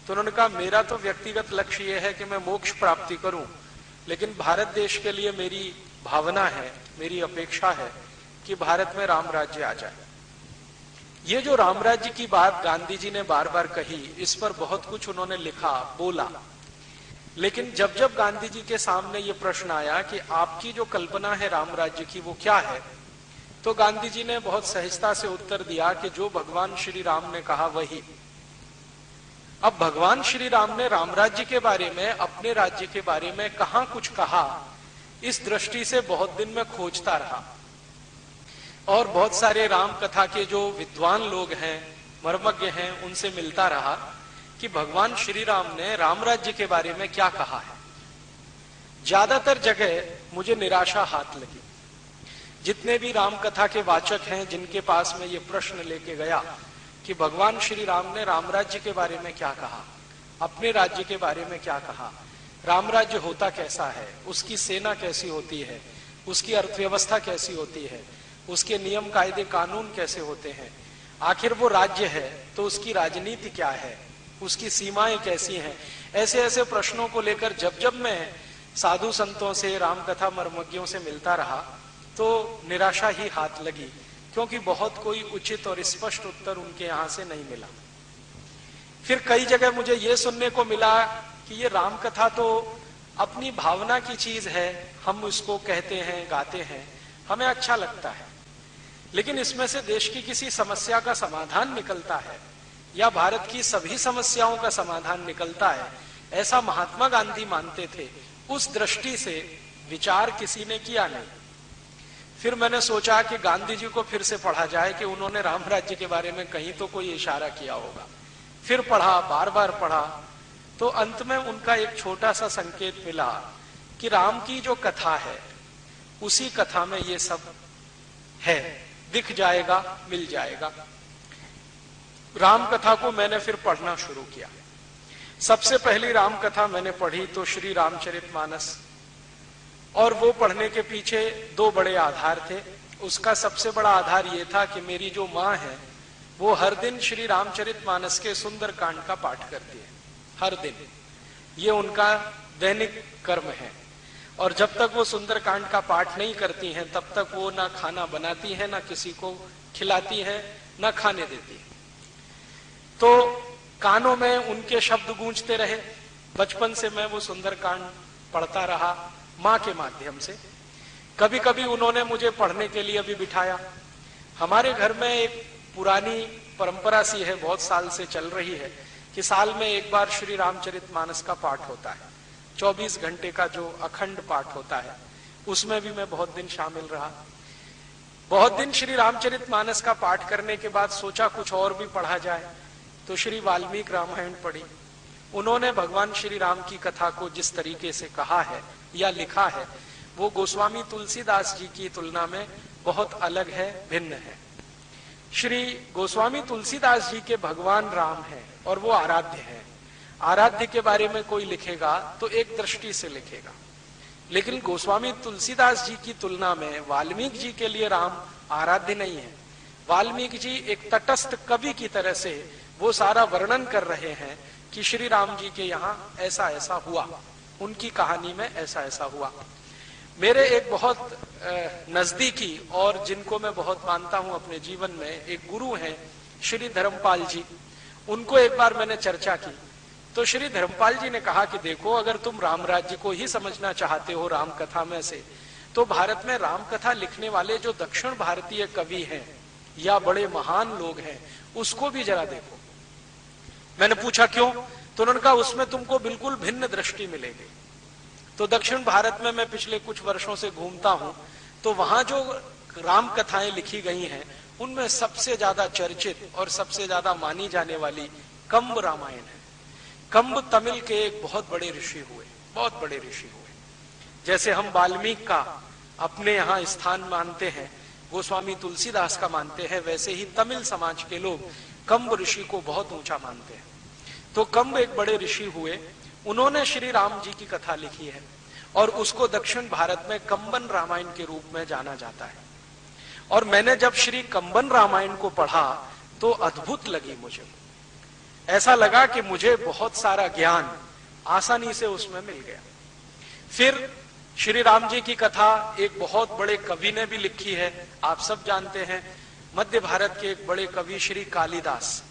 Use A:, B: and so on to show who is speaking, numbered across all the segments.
A: तो उन्होंने कहा मेरा तो व्यक्तिगत लक्ष्य यह है कि मैं मोक्ष प्राप्ति करूं, लेकिन भारत देश के लिए मेरी भावना है, मेरी अपेक्षा है कि भारत में राम राज्य आ जाए। ये जो राम राज्य की बात गांधी जी ने बार बार कही, इस पर बहुत कुछ उन्होंने लिखा, बोला, लेकिन जब जब गांधी जी के सामने ये प्रश्न आया कि आपकी जो कल्पना है राम राज्य की वो क्या है, तो गांधी जी ने बहुत सहजता से उत्तर दिया कि जो भगवान श्री राम ने कहा वही। अब भगवान श्री राम ने राम राज्य के बारे में, अपने राज्य के बारे में कहां कुछ कहा, इस दृष्टि से बहुत दिन में खोजता रहा और बहुत सारे राम कथा के जो विद्वान लोग हैं, मर्मज्ञ हैं, उनसे मिलता रहा कि भगवान श्री राम ने राम राज्य के बारे में क्या कहा है। ज्यादातर जगह मुझे निराशा हाथ लगी। जितने भी राम कथा के वाचक हैं जिनके पास में ये प्रश्न लेके गया कि भगवान श्री राम ने राम राज्य के बारे में क्या कहा, अपने राज्य के बारे में क्या कहा, राम राज्य होता कैसा है, उसकी सेना कैसी होती है, उसकी अर्थव्यवस्था कैसी होती है, उसके नियम कायदे कानून कैसे होते हैं, आखिर वो राज्य है तो उसकी राजनीति क्या है, उसकी सीमाएं कैसी हैं, ऐसे ऐसे प्रश्नों को लेकर जब जब मैं साधु संतों से, रामकथा मर्मज्ञों से मिलता रहा तो निराशा ही हाथ लगी, क्योंकि बहुत कोई उचित और स्पष्ट उत्तर उनके यहां से नहीं मिला। फिर कई जगह मुझे ये सुनने को मिला कि ये रामकथा तो अपनी भावना की चीज है, हम इसको कहते हैं, गाते हैं, हमें अच्छा लगता है, लेकिन इसमें से देश की किसी समस्या का समाधान निकलता है या भारत की सभी समस्याओं का समाधान निकलता है, ऐसा महात्मा गांधी मानते थे। उस दृष्टि से विचार किसी ने किया नहीं। फिर मैंने सोचा कि गांधी जी को फिर से पढ़ा जाए कि उन्होंने राम राज्य के बारे में कहीं तो कोई इशारा किया होगा। फिर पढ़ा, बार बार पढ़ा, तो अंत में उनका एक छोटा सा संकेत मिला कि राम की जो कथा है उसी कथा में ये सब है, दिख जाएगा, मिल जाएगा। राम कथा को मैंने फिर पढ़ना शुरू किया। सबसे पहली राम कथा मैंने पढ़ी तो श्री रामचरितमानस, और वो पढ़ने के पीछे दो बड़े आधार थे। उसका सबसे बड़ा आधार ये था कि मेरी जो माँ है वो हर दिन श्री रामचरितमानस के सुंदर कांड का पाठ करती है, हर दिन। ये उनका दैनिक कर्म है, और जब तक वो सुंदर कांड का पाठ नहीं करती हैं तब तक वो ना खाना बनाती है, ना किसी को खिलाती है, ना खाने देती है। तो कानों में उनके शब्द गूंजते रहे। बचपन से मैं वो सुंदर कांड पढ़ता रहा माँ के माध्यम से। कभी कभी उन्होंने मुझे पढ़ने के लिए भी बिठाया। हमारे घर में एक पुरानी परंपरा सी है, बहुत साल से चल रही है, कि साल में एक बार श्री रामचरितमानस का पाठ होता है। 24 घंटे का जो अखंड पाठ होता है, उसमें भी मैं बहुत दिन शामिल रहा। बहुत दिन श्री रामचरितमानस का पाठ करने के बाद सोचा कुछ और भी पढ़ा जाए, तो श्री वाल्मीकि रामायण पढ़ी। उन्होंने भगवान श्री राम की कथा को जिस तरीके से कहा है या लिखा है, वो गोस्वामी तुलसीदास जी की तुलना में बहुत अलग है, भिन्न है। श्री गोस्वामी तुलसीदास जी के भगवान राम है और वो आराध्य है। आराध्य के बारे में कोई लिखेगा तो एक दृष्टि से लिखेगा, लेकिन गोस्वामी तुलसीदास जी की तुलना में वाल्मीकि जी के लिए राम आराध्य नहीं है। वाल्मीकि जी एक तटस्थ कवि की तरह से वो सारा वर्णन कर रहे हैं कि श्री राम जी के यहाँ ऐसा ऐसा हुआ, उनकी कहानी में ऐसा ऐसा हुआ। मेरे एक बहुत नजदीकी और जिनको मैं बहुत मानता हूं अपने जीवन में, एक गुरु हैं श्री धर्मपाल जी। उनको एक बार मैंने चर्चा की तो श्री धर्मपाल जी ने कहा कि देखो, अगर तुम राम राज्य को ही समझना चाहते हो राम कथा में से, तो भारत में राम कथा लिखने वाले जो दक्षिण भारतीय कवि हैं या बड़े महान लोग हैं, उसको भी जरा देखो। मैंने पूछा क्यों? तो उन्होंने कहा उसमें तुमको बिल्कुल भिन्न दृष्टि मिलेगी। तो दक्षिण भारत में मैं पिछले कुछ वर्षों से घूमता हूं, तो वहां जो राम कथाएं लिखी गई हैं उनमें सबसे ज्यादा चर्चित और सबसे ज्यादा मानी जाने वाली कंब रामायण है। कंब तमिल के एक बहुत बड़े ऋषि हुए, बहुत बड़े ऋषि हुए। जैसे हम वाल्मीकि का अपने यहाँ स्थान मानते हैं, गोस्वामी तुलसीदास का मानते हैं, वैसे ही तमिल समाज के लोग कंब ऋषि को बहुत ऊंचा मानते हैं। तो कंब एक बड़े ऋषि हुए, उन्होंने श्री राम जी की कथा लिखी है और उसको दक्षिण भारत में कंबन रामायण के रूप में जाना जाता है। और मैंने जब श्री कंबन रामायण को पढ़ा तो अद्भुत लगी मुझे। ऐसा लगा कि मुझे बहुत सारा ज्ञान आसानी से उसमें मिल गया। फिर श्री राम जी की कथा एक बहुत बड़े कवि ने भी लिखी है, आप सब जानते हैं, मध्य भारत के एक बड़े कवि श्री कालिदास,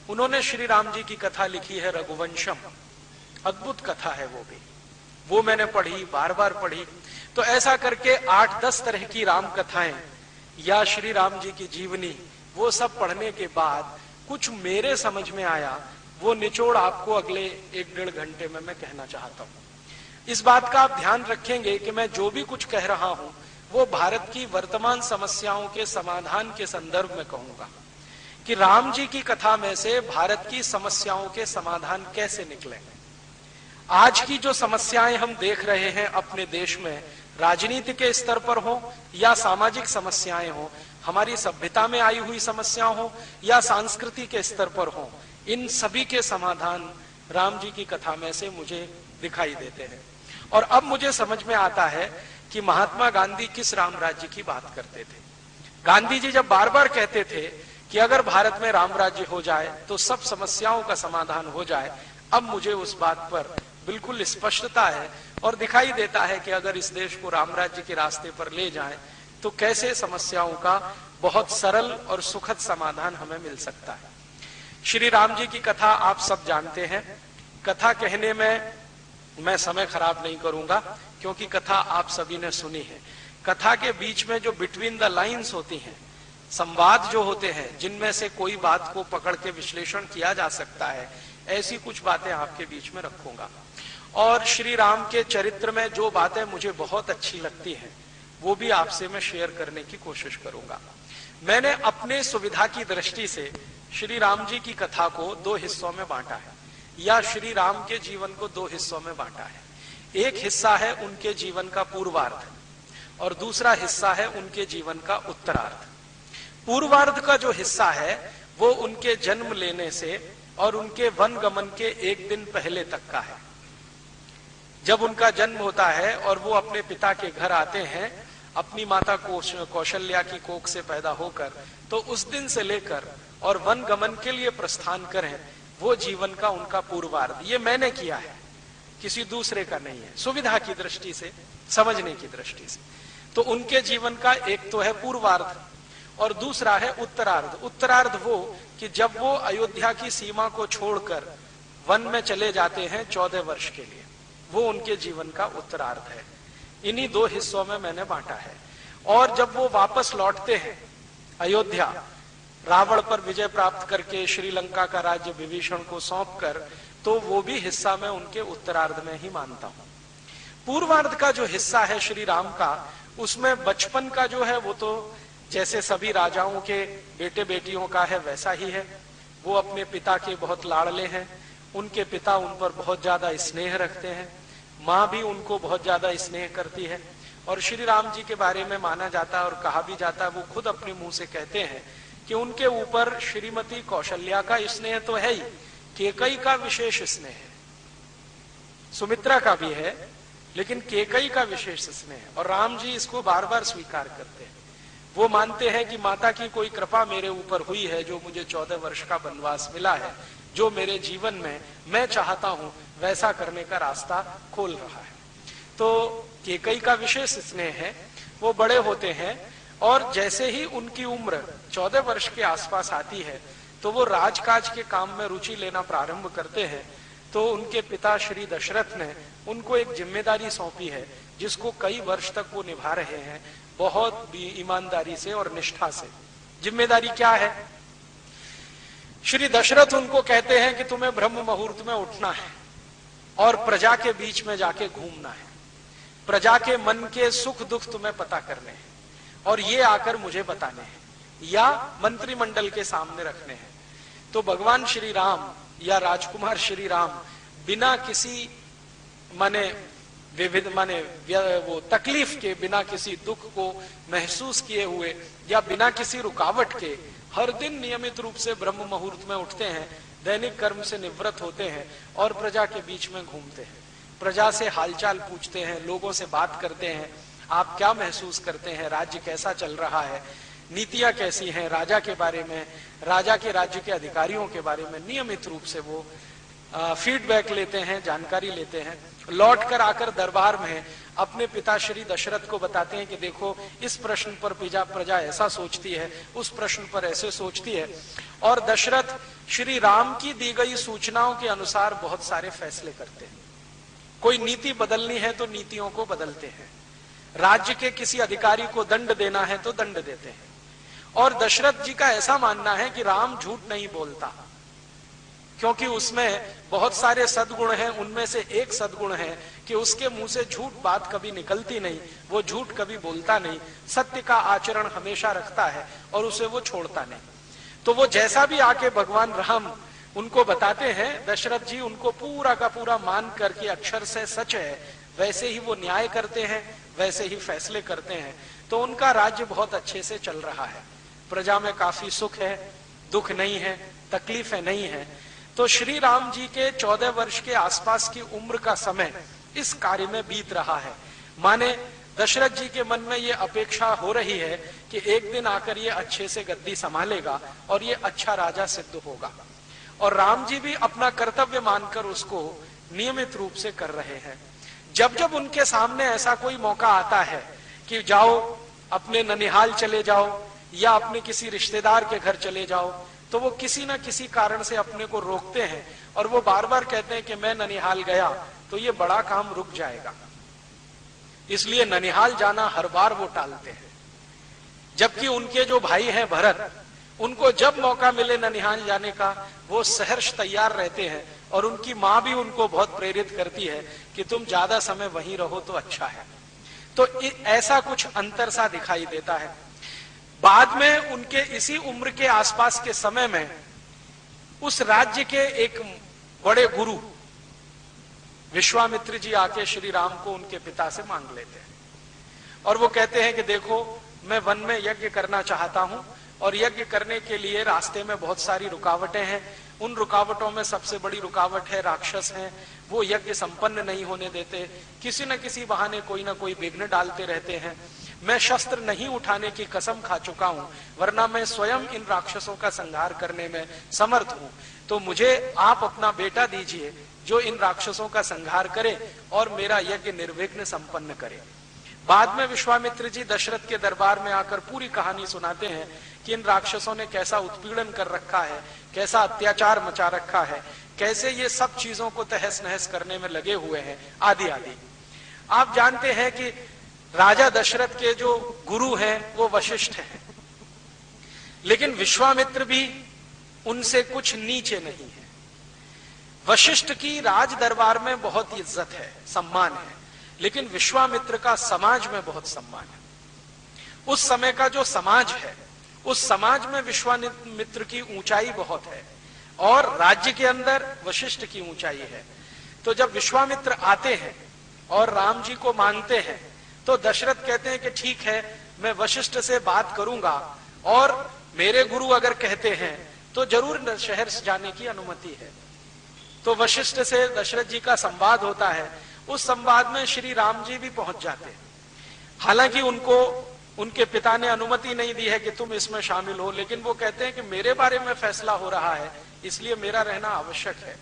A: उन्होंने श्री राम जी की कथा लिखी है रघुवंशम। अद्भुत कथा है वो भी, वो मैंने पढ़ी, बार बार पढ़ी। तो ऐसा करके 8-10 तरह की राम कथाएं या श्री राम जी की जीवनी, वो सब पढ़ने के बाद कुछ मेरे समझ में आया, वो निचोड़ आपको अगले 1-1.5 घंटे में मैं कहना चाहता हूं। इस बात का आप ध्यान रखेंगे कि मैं जो भी कुछ कह रहा हूं वो भारत की वर्तमान समस्याओं के समाधान के संदर्भ में कहूंगा कि राम जी की कथा में से भारत की समस्याओं के समाधान कैसे निकले। आज की जो समस्याएं हम देख रहे हैं अपने देश में, राजनीति के स्तर पर हो या सामाजिक समस्याएं हो, हमारी सभ्यता में आई हुई समस्या हो या संस्कृति के स्तर पर हो, इन सभी के समाधान राम जी की कथा में से मुझे दिखाई देते हैं। और अब मुझे समझ में आता है कि महात्मा गांधी किस राम राज्य की बात करते थे। गांधी जी जब बार बार कहते थे कि अगर भारत में राम राज्य हो जाए तो सब समस्याओं का समाधान हो जाए, अब मुझे उस बात पर बिल्कुल स्पष्टता है और दिखाई देता है कि अगर इस देश को राम राज्य के रास्ते पर ले जाएं तो कैसे समस्याओं का बहुत सरल और सुखद समाधान हमें मिल सकता है। श्री राम जी की कथा आप सब जानते हैं। कथा कहने में मैं समय खराब नहीं करूंगा क्योंकि कथा आप सभी ने सुनी है। कथा के बीच में जो बिटवीन द लाइंस होती हैं, संवाद जो होते हैं, जिनमें से कोई बात को पकड़ के विश्लेषण किया जा सकता है, ऐसी कुछ बातें आपके बीच में रखूंगा। और श्री राम के चरित्र में जो बातें मुझे बहुत अच्छी लगती हैं वो भी आपसे मैं शेयर करने की कोशिश करूंगा। मैंने अपने सुविधा की दृष्टि से श्री राम जी की कथा को 2 हिस्सों में बांटा है, या श्री राम के जीवन को 2 हिस्सों में बांटा है। एक हिस्सा है उनके जीवन का पूर्वार्ध और दूसरा हिस्सा है उनके जीवन का उत्तरार्ध। पूर्वार्ध का जो हिस्सा है वो उनके जन्म लेने से और उनके वन गमन के 1 दिन पहले तक का है। जब उनका जन्म होता है और वो अपने पिता के घर आते हैं अपनी माता कौशल्या की कोख से पैदा होकर, तो उस दिन से लेकर और वन गमन के लिए प्रस्थान करें, वो जीवन का उनका पूर्वार्ध। ये मैंने किया है, किसी दूसरे का नहीं है, सुविधा की दृष्टि से, समझने की दृष्टि से। तो उनके जीवन का एक तो है पूर्वार्ध और दूसरा है उत्तरार्ध। उत्तरार्ध वो कि जब वो अयोध्या की सीमा को छोड़कर वन में चले जाते हैं 14 वर्ष के लिए, वो उनके जीवन का उत्तरार्ध है। इन्हीं 2 हिस्सों में मैंने बांटा है। और जब वो वापस लौटते हैं अयोध्या, रावण पर विजय प्राप्त करके श्रीलंका का राज्य विभीषण को सौंपकर, तो वो भी हिस्सा मैं उनके उत्तरार्ध में ही मानता हूं। पूर्वार्ध का जो हिस्सा है श्री राम का, उसमें बचपन का जो है वो तो जैसे सभी राजाओं के बेटे बेटियों का है वैसा ही है। वो अपने पिता के बहुत लाडले हैं, उनके पिता उन पर बहुत ज्यादा स्नेह रखते हैं, माँ भी उनको बहुत ज्यादा स्नेह करती है। और श्री राम जी के बारे में माना जाता है और कहा भी जाता है, वो खुद अपने मुंह से कहते हैं कि उनके ऊपर श्रीमती कौशल्या का स्नेह तो है ही, केकई का विशेष स्नेह है, सुमित्रा का भी है, लेकिन केकई का विशेष स्नेह है। और राम जी इसको बार बार स्वीकार करते हैं। वो मानते हैं कि माता की कोई कृपा मेरे ऊपर हुई है, जो मुझे 14 वर्ष का वनवास मिला है, जो मेरे जीवन में मैं चाहता हूं वैसा करने का रास्ता खोल रहा है। तो केकई का विशेष स्नेह है। वो बड़े होते हैं और जैसे ही उनकी उम्र 14 वर्ष के आसपास आती है तो वो राजकाज के काम में रुचि लेना प्रारंभ करते हैं। तो उनके पिता श्री दशरथ ने उनको एक जिम्मेदारी सौंपी है, जिसको कई वर्ष तक वो निभा रहे हैं, बहुत ईमानदारी से और निष्ठा से। जिम्मेदारी क्या है? श्री दशरथ उनको कहते हैं कि तुम्हें ब्रह्म मुहूर्त में उठना है और प्रजा के बीच में जाके घूमना है, प्रजा के मन के सुख दुख तुम्हें पता करने हैं और ये आकर मुझे बताने हैं या मंत्रिमंडल के सामने रखने हैं। तो भगवान श्री राम या राजकुमार श्री राम बिना किसी वो तकलीफ के, बिना किसी दुख को महसूस किए हुए या बिना किसी रुकावट के हर दिन नियमित रूप से ब्रह्म मुहूर्त में उठते हैं, दैनिक कर्म से निवृत्त होते हैं और प्रजा के बीच में घूमते हैं, प्रजा से हालचाल पूछते हैं, लोगों से बात करते हैं, आप क्या महसूस करते हैं, राज्य कैसा चल रहा है। नीतियां कैसी हैं राजा के बारे में, राजा के राज्य के अधिकारियों के बारे में नियमित रूप से वो फीडबैक लेते हैं, जानकारी लेते हैं। लौट कर आकर दरबार में अपने पिता श्री दशरथ को बताते हैं कि देखो इस प्रश्न पर प्रजा ऐसा सोचती है, उस प्रश्न पर ऐसे सोचती है। और दशरथ श्री राम की दी गई सूचनाओं के अनुसार बहुत सारे फैसले करते हैं। कोई नीति बदलनी है तो नीतियों को बदलते हैं, राज्य के किसी अधिकारी को दंड देना है तो दंड देते हैं। और दशरथ जी का ऐसा मानना है कि राम झूठ नहीं बोलता, क्योंकि उसमें बहुत सारे सद्गुण हैं। उनमें से एक सद्गुण है कि उसके मुंह से झूठ बात कभी निकलती नहीं, वो झूठ कभी बोलता नहीं, सत्य का आचरण हमेशा रखता है और उसे वो छोड़ता नहीं। तो वो जैसा भी आके भगवान राम उनको बताते हैं, दशरथ जी उनको पूरा का पूरा मान करके अक्षर से सच है वैसे ही वो न्याय करते हैं, वैसे ही फैसले करते हैं। तो उनका राज्य बहुत अच्छे से चल रहा है, प्रजा में काफी सुख है, दुख नहीं है, तकलीफें नहीं है। तो श्री राम जी के 14 वर्ष के आसपास की उम्र का समय इस कार्य में बीत रहा है। माने दशरथ जी के मन में ये अपेक्षा हो रही है कि एक दिन आकर ये अच्छे से गद्दी संभालेगा और ये अच्छा राजा सिद्ध होगा। और राम जी भी अपना कर्तव्य मानकर उसको नियमित रूप से कर रहे हैं। जब जब उनके सामने ऐसा कोई मौका आता है कि जाओ अपने ननिहाल चले जाओ या अपने किसी रिश्तेदार के घर चले जाओ, तो वो किसी न किसी कारण से अपने को रोकते हैं और वो बार बार कहते हैं कि मैं ननिहाल गया तो ये बड़ा काम रुक जाएगा, इसलिए ननिहाल जाना हर बार वो टालते हैं। जबकि उनके जो भाई हैं भरत, उनको जब मौका मिले ननिहाल जाने का वो सहर्ष तैयार रहते हैं। और उनकी माँ भी उनको बहुत प्रेरित करती है कि तुम ज्यादा समय वहीं रहो तो अच्छा है। तो ऐसा कुछ अंतर सा दिखाई देता है। बाद में उनके इसी उम्र के आसपास के समय में उस राज्य के एक बड़े गुरु विश्वामित्र जी आके श्री राम को उनके पिता से मांग लेते हैं और वो कहते हैं कि देखो मैं वन में यज्ञ करना चाहता हूं और यज्ञ करने के लिए रास्ते में बहुत सारी रुकावटें हैं। उन रुकावटों में सबसे बड़ी रुकावट है राक्षस हैं, वो यज्ञ संपन्न नहीं होने देते, किसी न किसी बहाने कोई ना कोई विघ्न डालते रहते हैं। मैं शस्त्र नहीं उठाने की कसम खा चुका हूं, वरना मैं स्वयं इन राक्षसों का संहार करने में समर्थ हूं। तो मुझे आप अपना बेटा दीजिए जो इन राक्षसों का संहार करे और मेरा यज्ञ निर्विघ्न संपन्न करे। बाद में विश्वामित्र जी दशरथ के दरबार में आकर पूरी कहानी सुनाते हैं कि इन राक्षसों ने कैसा उत्पीड़न कर रखा है, कैसा अत्याचार मचा रखा है, कैसे ये सब चीजों को तहस नहस करने में लगे हुए हैं, आदि आदि। आप जानते हैं कि राजा दशरथ के जो गुरु हैं वो वशिष्ठ हैं, लेकिन विश्वामित्र भी उनसे कुछ नीचे नहीं है। वशिष्ठ की राज दरबार में बहुत इज्जत है, सम्मान है, लेकिन विश्वामित्र का समाज में बहुत सम्मान है। उस समय का जो समाज है, उस समाज में विश्वामित्र की ऊंचाई बहुत है और राज्य के अंदर वशिष्ठ की ऊंचाई है। तो जब विश्वामित्र आते हैं और राम जी को मांगते हैं तो दशरथ कहते हैं कि ठीक है, मैं वशिष्ठ से बात करूंगा और मेरे गुरु अगर कहते हैं तो जरूर शहर से जाने की अनुमति है। तो वशिष्ठ से दशरथ जी का संवाद होता है। उस संवाद में श्री राम जी भी पहुंच जाते हैं। हालांकि उनको उनके पिता ने अनुमति नहीं दी है कि तुम इसमें शामिल हो, लेकिन वो कहते हैं कि मेरे बारे में फैसला हो रहा है, इसलिए मेरा रहना आवश्यक है।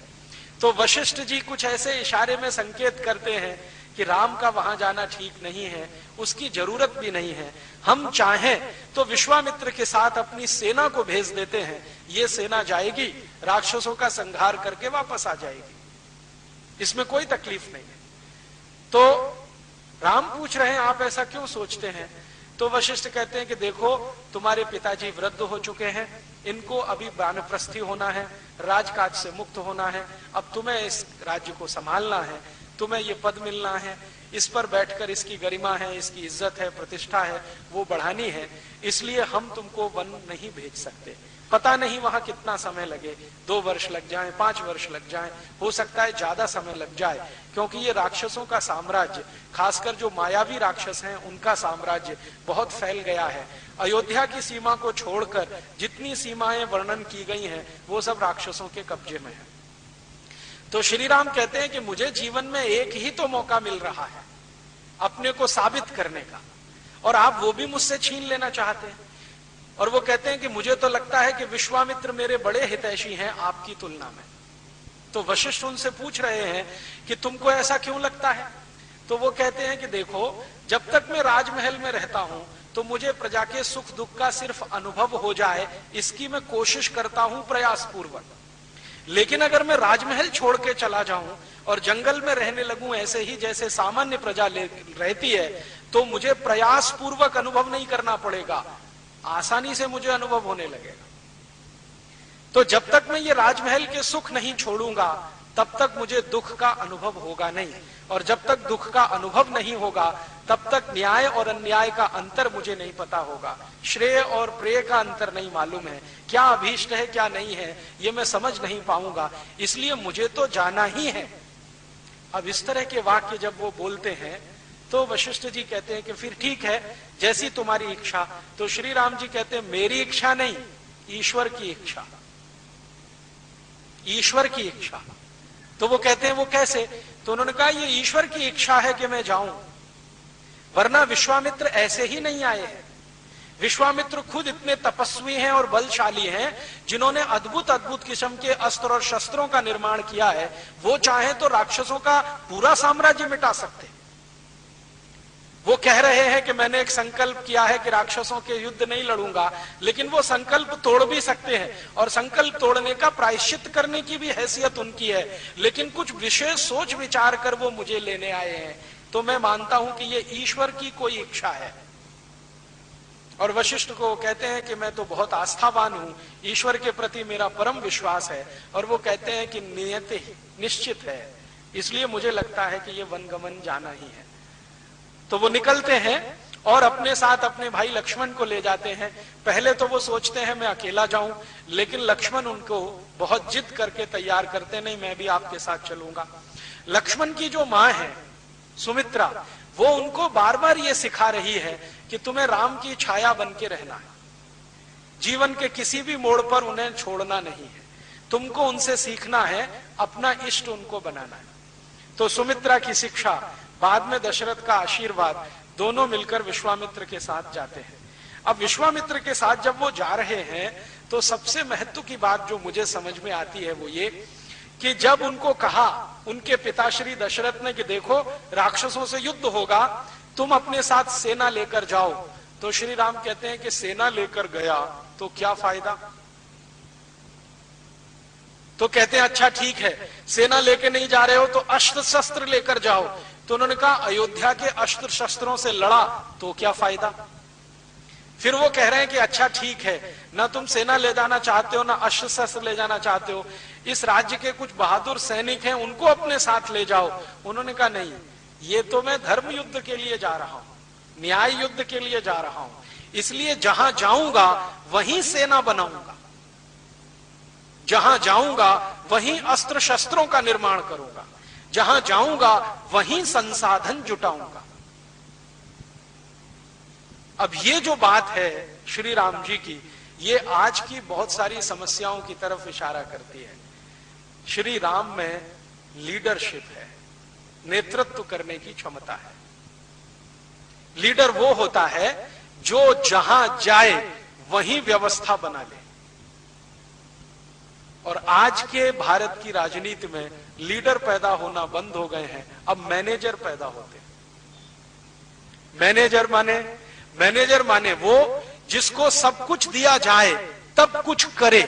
A: तो वशिष्ठ जी कुछ ऐसे इशारे में संकेत करते हैं कि राम का वहां जाना ठीक नहीं है, उसकी जरूरत भी नहीं है। हम चाहें तो विश्वामित्र के साथ अपनी सेना को भेज देते हैं, ये सेना जाएगी, राक्षसों का संहार करके वापस आ जाएगी, इसमें कोई तकलीफ नहीं है। तो राम पूछ रहे हैं आप ऐसा क्यों सोचते हैं? तो वशिष्ठ कहते हैं कि देखो तुम्हारे पिताजी वृद्ध हो चुके हैं, इनको अभी वानप्रस्थी होना है, राजकाज से मुक्त होना है, अब तुम्हें इस राज्य को संभालना है, तुम्हें ये पद मिलना है, इस पर बैठकर इसकी गरिमा है, इसकी इज्जत है, प्रतिष्ठा है, वो बढ़ानी है, इसलिए हम तुमको वन नहीं भेज सकते। पता नहीं वहां कितना समय लगे, 2 वर्ष लग जाए, 5 वर्ष लग जाए, हो सकता है ज्यादा समय लग जाए, क्योंकि ये राक्षसों का साम्राज्य, खासकर जो मायावी राक्षस हैं उनका साम्राज्य बहुत फैल गया है। अयोध्या की सीमा को छोड़कर जितनी सीमाएं वर्णन की गई हैं वो सब राक्षसों के कब्जे में है। तो श्री राम कहते हैं कि मुझे जीवन में एक ही तो मौका मिल रहा है अपने को साबित करने का, और आप वो भी मुझसे छीन लेना चाहते हैं। और वो कहते हैं कि मुझे तो लगता है कि विश्वामित्र मेरे बड़े हितैषी हैं आपकी तुलना में। तो वशिष्ठ उनसे पूछ रहे हैं कि तुमको ऐसा क्यों लगता है? तो वो कहते हैं कि देखो, जब तक मैं राजमहल में रहता हूं तो मुझे प्रजा के सुख दुख का सिर्फ अनुभव हो जाए, इसकी मैं कोशिश करता हूं प्रयास पूर्वक। लेकिन अगर मैं राजमहल छोड़ के चला जाऊं और जंगल में रहने लगूं ऐसे ही जैसे सामान्य प्रजा रहती है, तो मुझे प्रयास पूर्वक अनुभव नहीं करना पड़ेगा, आसानी से मुझे अनुभव होने लगेगा। तो जब तक मैं ये राजमहल के सुख नहीं छोड़ूंगा तब तक मुझे दुख का अनुभव होगा नहीं, और जब तक दुख का अनुभव नहीं होगा तब तक न्याय और अन्याय का अंतर मुझे नहीं पता होगा, श्रेय और प्रेय का अंतर नहीं मालूम है, क्या अभीष्ट है क्या नहीं है ये मैं समझ नहीं पाऊंगा, इसलिए मुझे तो जाना ही है। अब इस तरह के वाक्य जब वो बोलते हैं तो वशिष्ठ जी कहते हैं कि फिर ठीक है, जैसी तुम्हारी इच्छा। तो श्री राम जी कहते हैं मेरी इच्छा नहीं, ईश्वर की इच्छा, ईश्वर की इच्छा। तो वो कहते हैं वो कैसे? तो उन्होंने कहा ये ईश्वर की इच्छा है कि मैं जाऊं, वरना विश्वामित्र ऐसे ही नहीं आए हैं। विश्वामित्र खुद इतने तपस्वी हैं और बलशाली हैं, जिन्होंने अद्भुत अद्भुत किस्म के अस्त्र और शस्त्रों का निर्माण किया है। वो चाहे तो राक्षसों का पूरा साम्राज्य मिटा सकते। वो कह रहे हैं कि मैंने एक संकल्प किया है कि राक्षसों के युद्ध नहीं लड़ूंगा, लेकिन वो संकल्प तोड़ भी सकते हैं, और संकल्प तोड़ने का प्रायश्चित करने की भी हैसियत उनकी है, लेकिन कुछ विशेष सोच विचार कर वो मुझे लेने आए हैं। तो मैं मानता हूं कि ये ईश्वर की कोई इच्छा है। और वशिष्ठ को कहते हैं कि मैं तो बहुत आस्थावान हूं, ईश्वर के प्रति मेरा परम विश्वास है, और वो कहते हैं कि नियति निश्चित है, इसलिए मुझे लगता है कि ये वनगमन जाना ही है। तो वो निकलते हैं और अपने साथ अपने भाई लक्ष्मण को ले जाते हैं। पहले तो वो सोचते हैं मैं अकेला जाऊं, लेकिन लक्ष्मण उनको बहुत जिद करके तैयार करते, नहीं मैं भी आपके साथ चलूंगा। लक्ष्मण की जो मां है सुमित्रा, वो उनको बार बार ये सिखा रही है कि तुम्हें राम की छाया बन के रहना है, जीवन के किसी भी मोड़ पर उन्हें छोड़ना नहीं है, तुमको उनसे सीखना है, अपना इष्ट उनको बनाना है। तो सुमित्रा की शिक्षा, बाद में दशरथ का आशीर्वाद, दोनों मिलकर विश्वामित्र के साथ जाते हैं। अब विश्वामित्र के साथ जब वो जा रहे हैं तो सबसे महत्व की बात जो मुझे समझ में आती है वो ये कि जब उनको कहा उनके पिता श्री दशरथ ने कि देखो राक्षसों से युद्ध होगा, तुम अपने साथ सेना लेकर जाओ, तो श्री राम कहते हैं कि सेना लेकर गया तो क्या फायदा। तो कहते हैं अच्छा ठीक है, सेना लेके नहीं जा रहे हो तो अस्त्र शस्त्र लेकर जाओ। तो उन्होंने कहा अयोध्या के अस्त्र शस्त्रों से लड़ा तो क्या फायदा। फिर वो कह रहे हैं कि अच्छा ठीक है, ना तुम सेना ले जाना चाहते हो ना अस्त्र शस्त्र ले जाना चाहते हो, इस राज्य के कुछ बहादुर सैनिक हैं उनको अपने साथ ले जाओ। उन्होंने कहा नहीं, ये तो मैं धर्म युद्ध के लिए जा रहा हूं, न्याय युद्ध के लिए जा रहा हूं, इसलिए जहां जाऊंगा वहीं सेना बनाऊंगा, जहां जाऊंगा वहीं अस्त्र शस्त्रों का निर्माण करूंगा, जहां जाऊंगा वहीं संसाधन जुटाऊंगा। अब ये जो बात है श्री राम जी की, ये आज की बहुत सारी समस्याओं की तरफ इशारा करती है। श्री राम में लीडरशिप है, नेतृत्व करने की क्षमता है। लीडर वो होता है जो जहां जाए वहीं व्यवस्था बना ले। और आज के भारत की राजनीति में लीडर पैदा होना बंद हो गए हैं, अब मैनेजर पैदा होते हैं। मैनेजर माने वो जिसको सब कुछ दिया जाए तब कुछ करे।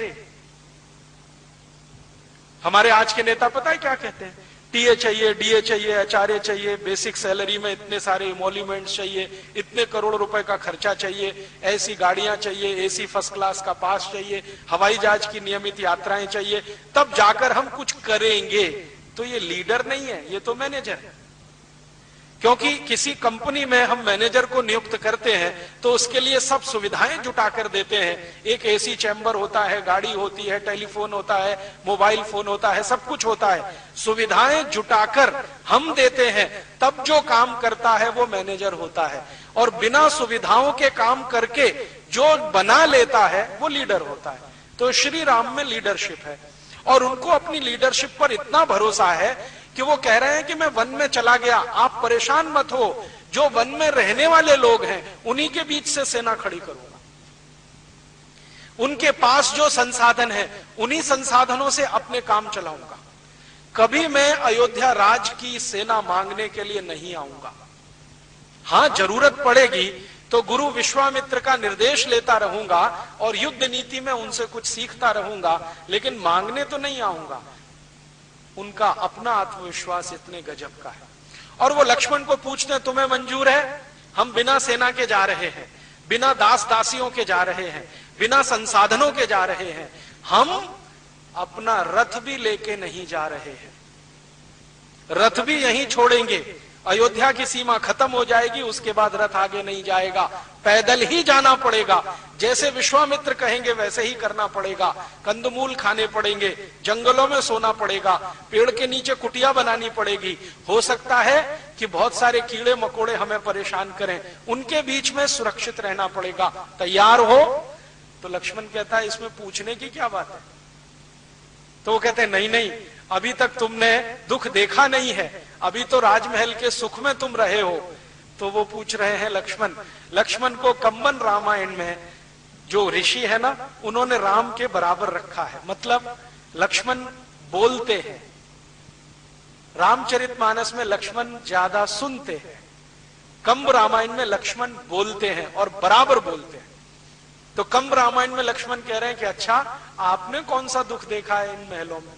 A: हमारे आज के नेता पता है क्या कहते हैं? टीए चाहिए, डीए चाहिए, एचआरए चाहिए, बेसिक सैलरी में इतने सारे इमोल्यूमेंट्स चाहिए, इतने करोड़ रुपए का खर्चा चाहिए, ऐसी गाड़ियां चाहिए, एसी फर्स्ट क्लास का पास चाहिए, हवाई जहाज की नियमित यात्राएं चाहिए, तब जाकर हम कुछ करेंगे। तो ये लीडर नहीं है, ये तो मैनेजर है। क्योंकि किसी कंपनी में हम मैनेजर को नियुक्त करते हैं तो उसके लिए सब सुविधाएं जुटा कर देते हैं। एक एसी चैम्बर होता है, गाड़ी होती है, टेलीफोन होता है, मोबाइल फोन होता है, सब कुछ होता है। सुविधाएं जुटाकर हम देते हैं, तब जो काम करता है वो मैनेजर होता है। और बिना सुविधाओं के काम करके जो बना लेता है वो लीडर होता है। तो श्री राम में लीडरशिप है, और उनको अपनी लीडरशिप पर इतना भरोसा है कि वो कह रहे हैं कि मैं वन में चला गया, आप परेशान मत हो, जो वन में रहने वाले लोग हैं उन्हीं के बीच से सेना खड़ी करूंगा। उनके पास जो संसाधन है उन्हीं संसाधनों से अपने काम चलाऊंगा। कभी मैं अयोध्या राज की सेना मांगने के लिए नहीं आऊंगा। हां, जरूरत पड़ेगी तो गुरु विश्वामित्र का निर्देश लेता रहूंगा और युद्ध नीति में उनसे कुछ सीखता रहूंगा, लेकिन मांगने तो नहीं आऊंगा। उनका अपना आत्मविश्वास इतने गजब का है। और वो लक्ष्मण को पूछते हैं, तुम्हें मंजूर है? हम बिना सेना के जा रहे हैं, बिना दास दासियों के जा रहे हैं, बिना संसाधनों के जा रहे हैं, हम अपना रथ भी लेके नहीं जा रहे हैं, रथ भी यहीं छोड़ेंगे। अयोध्या की सीमा खत्म हो जाएगी, उसके बाद रथ आगे नहीं जाएगा, पैदल ही जाना पड़ेगा। जैसे विश्वामित्र कहेंगे वैसे ही करना पड़ेगा। कंदमूल खाने पड़ेंगे, जंगलों में सोना पड़ेगा, पेड़ के नीचे कुटिया बनानी पड़ेगी। हो सकता है कि बहुत सारे कीड़े मकोड़े हमें परेशान करें, उनके बीच में सुरक्षित रहना पड़ेगा। तैयार हो? तो लक्ष्मण कहता है, इसमें पूछने की क्या बात है? तो वो कहते हैं, नहीं नहीं, अभी तक तुमने दुख देखा नहीं है, अभी तो राजमहल के सुख में तुम रहे हो। तो वो पूछ रहे हैं लक्ष्मण को कम्बन रामायण में जो ऋषि है ना, उन्होंने राम के बराबर रखा है। मतलब लक्ष्मण बोलते हैं, रामचरितमानस में लक्ष्मण ज्यादा सुनते हैं, कंब रामायण में लक्ष्मण बोलते हैं और बराबर बोलते हैं। तो कंब रामायण में लक्ष्मण कह रहे हैं कि अच्छा, आपने कौन सा दुख देखा है इन महलों में?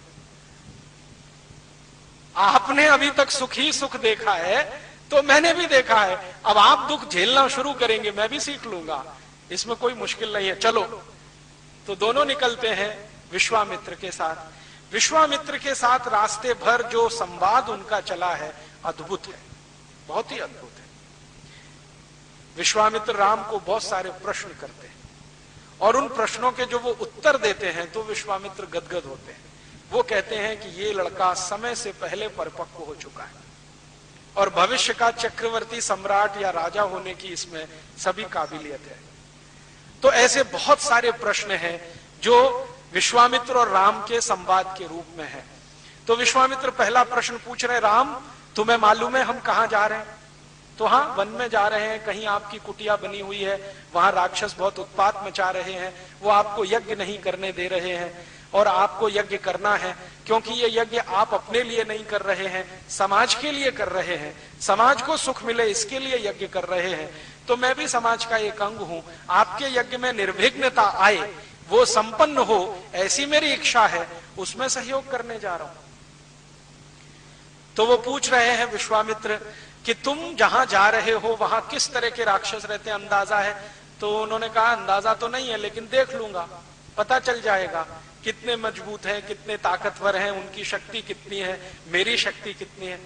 A: आपने अभी तक सुख ही सुख देखा है, तो मैंने भी देखा है। अब आप दुख झेलना शुरू करेंगे, मैं भी सीख लूंगा, इसमें कोई मुश्किल नहीं है, चलो। तो दोनों निकलते हैं विश्वामित्र के साथ। विश्वामित्र के साथ रास्ते भर जो संवाद उनका चला है, अद्भुत है, बहुत ही अद्भुत है। विश्वामित्र राम को बहुत सारे प्रश्न करते हैं और उन प्रश्नों के जो वो उत्तर देते हैं तो विश्वामित्र गदगद होते हैं। वो कहते हैं कि ये लड़का समय से पहले परिपक्व हो चुका है और भविष्य का चक्रवर्ती सम्राट या राजा होने की इसमें सभी काबिलियत है। तो ऐसे बहुत सारे प्रश्न हैं जो विश्वामित्र और राम के संवाद के रूप में है। तो विश्वामित्र पहला प्रश्न पूछ रहे, राम तुम्हें मालूम है हम कहां जा रहे हैं? तो हाँ, वन में जा रहे हैं, कहीं आपकी कुटिया बनी हुई है, वहां राक्षस बहुत उत्पात मचा रहे हैं, वो आपको यज्ञ नहीं करने दे रहे हैं और आपको यज्ञ करना है, क्योंकि ये यज्ञ आप अपने लिए नहीं कर रहे हैं, समाज के लिए कर रहे हैं, समाज को सुख मिले इसके लिए यज्ञ कर रहे हैं। तो मैं भी समाज का एक अंग हूं, आपके यज्ञ में निर्विघ्नता आए, वो संपन्न हो, ऐसी मेरी इच्छा है, उसमें सहयोग करने जा रहा हूं। तो वो पूछ रहे हैं विश्वामित्र कि तुम जहां जा रहे हो वहां किस तरह के राक्षस रहते हैं, अंदाजा है? तो उन्होंने कहा, अंदाजा तो नहीं है, लेकिन देख लूंगा, पता चल जाएगा कितने मजबूत हैं, कितने ताकतवर हैं, उनकी शक्ति कितनी है, मेरी शक्ति कितनी है।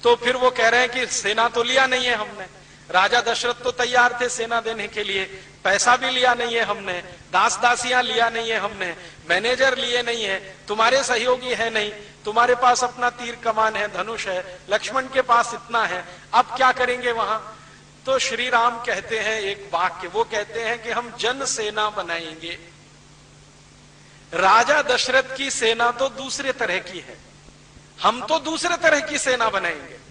A: तो फिर वो कह रहे हैं कि सेना तो लिया नहीं है हमने, राजा दशरथ तो तैयार थे सेना देने के लिए, पैसा भी लिया नहीं है हमने, दास दासियां लिया नहीं है हमने, मैनेजर लिए नहीं है, तुम्हारे सहयोगी है नहीं, तुम्हारे पास अपना तीर कमान है, धनुष है, लक्ष्मण के पास इतना है, अब क्या करेंगे वहां? तो श्री राम कहते हैं एक वाक्य, वो कहते हैं कि हम जन सेना बनाएंगे। राजा दशरथ की सेना तो दूसरे तरह की है, हम तो दूसरे तरह की सेना बनाएंगे।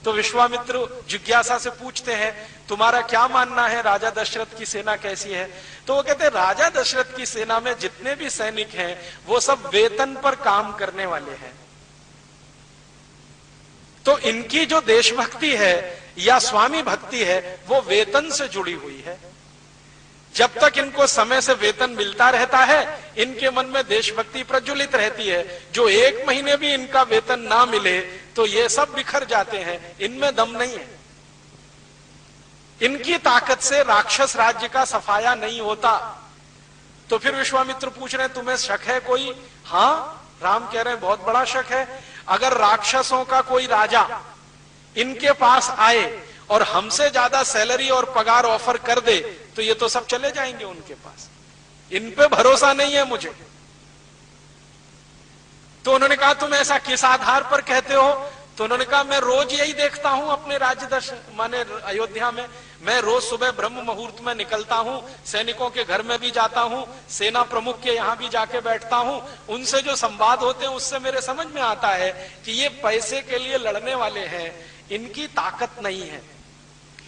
A: तो विश्वामित्र जिज्ञासा से पूछते हैं, तुम्हारा क्या मानना है, राजा दशरथ की सेना कैसी है? तो वो कहते हैं, राजा दशरथ की सेना में जितने भी सैनिक हैं वो सब वेतन पर काम करने वाले हैं। तो इनकी जो देशभक्ति है या स्वामी भक्ति है वो वेतन से जुड़ी हुई है। जब तक इनको समय से वेतन मिलता रहता है, इनके मन में देशभक्ति प्रज्वलित रहती है। जो एक महीने भी इनका वेतन ना मिले तो ये सब बिखर जाते हैं, इनमें दम नहीं है। इनकी ताकत से राक्षस राज्य का सफाया नहीं होता। तो फिर विश्वामित्र पूछ रहे हैं, तुम्हें शक है कोई? हाँ, राम कह रहे हैं, बहुत बड़ा शक है। अगर राक्षसों का कोई राजा इनके पास आए और हमसे ज्यादा सैलरी और पगार ऑफर कर दे तो ये तो सब चले जाएंगे उनके पास, इन पे भरोसा नहीं है मुझे। तो उन्होंने कहा, तुम ऐसा किस आधार पर कहते हो? तो उन्होंने कहा, मैं रोज यही देखता हूं अपने राज्य माने अयोध्या में, मैं रोज सुबह ब्रह्म मुहूर्त में निकलता हूं, सैनिकों के घर में भी जाता हूं, सेना प्रमुख के यहां भी जाके बैठता हूं, उनसे जो संवाद होते हैं उससे मेरे समझ में आता है कि ये पैसे के लिए लड़ने वाले हैं, इनकी ताकत नहीं है।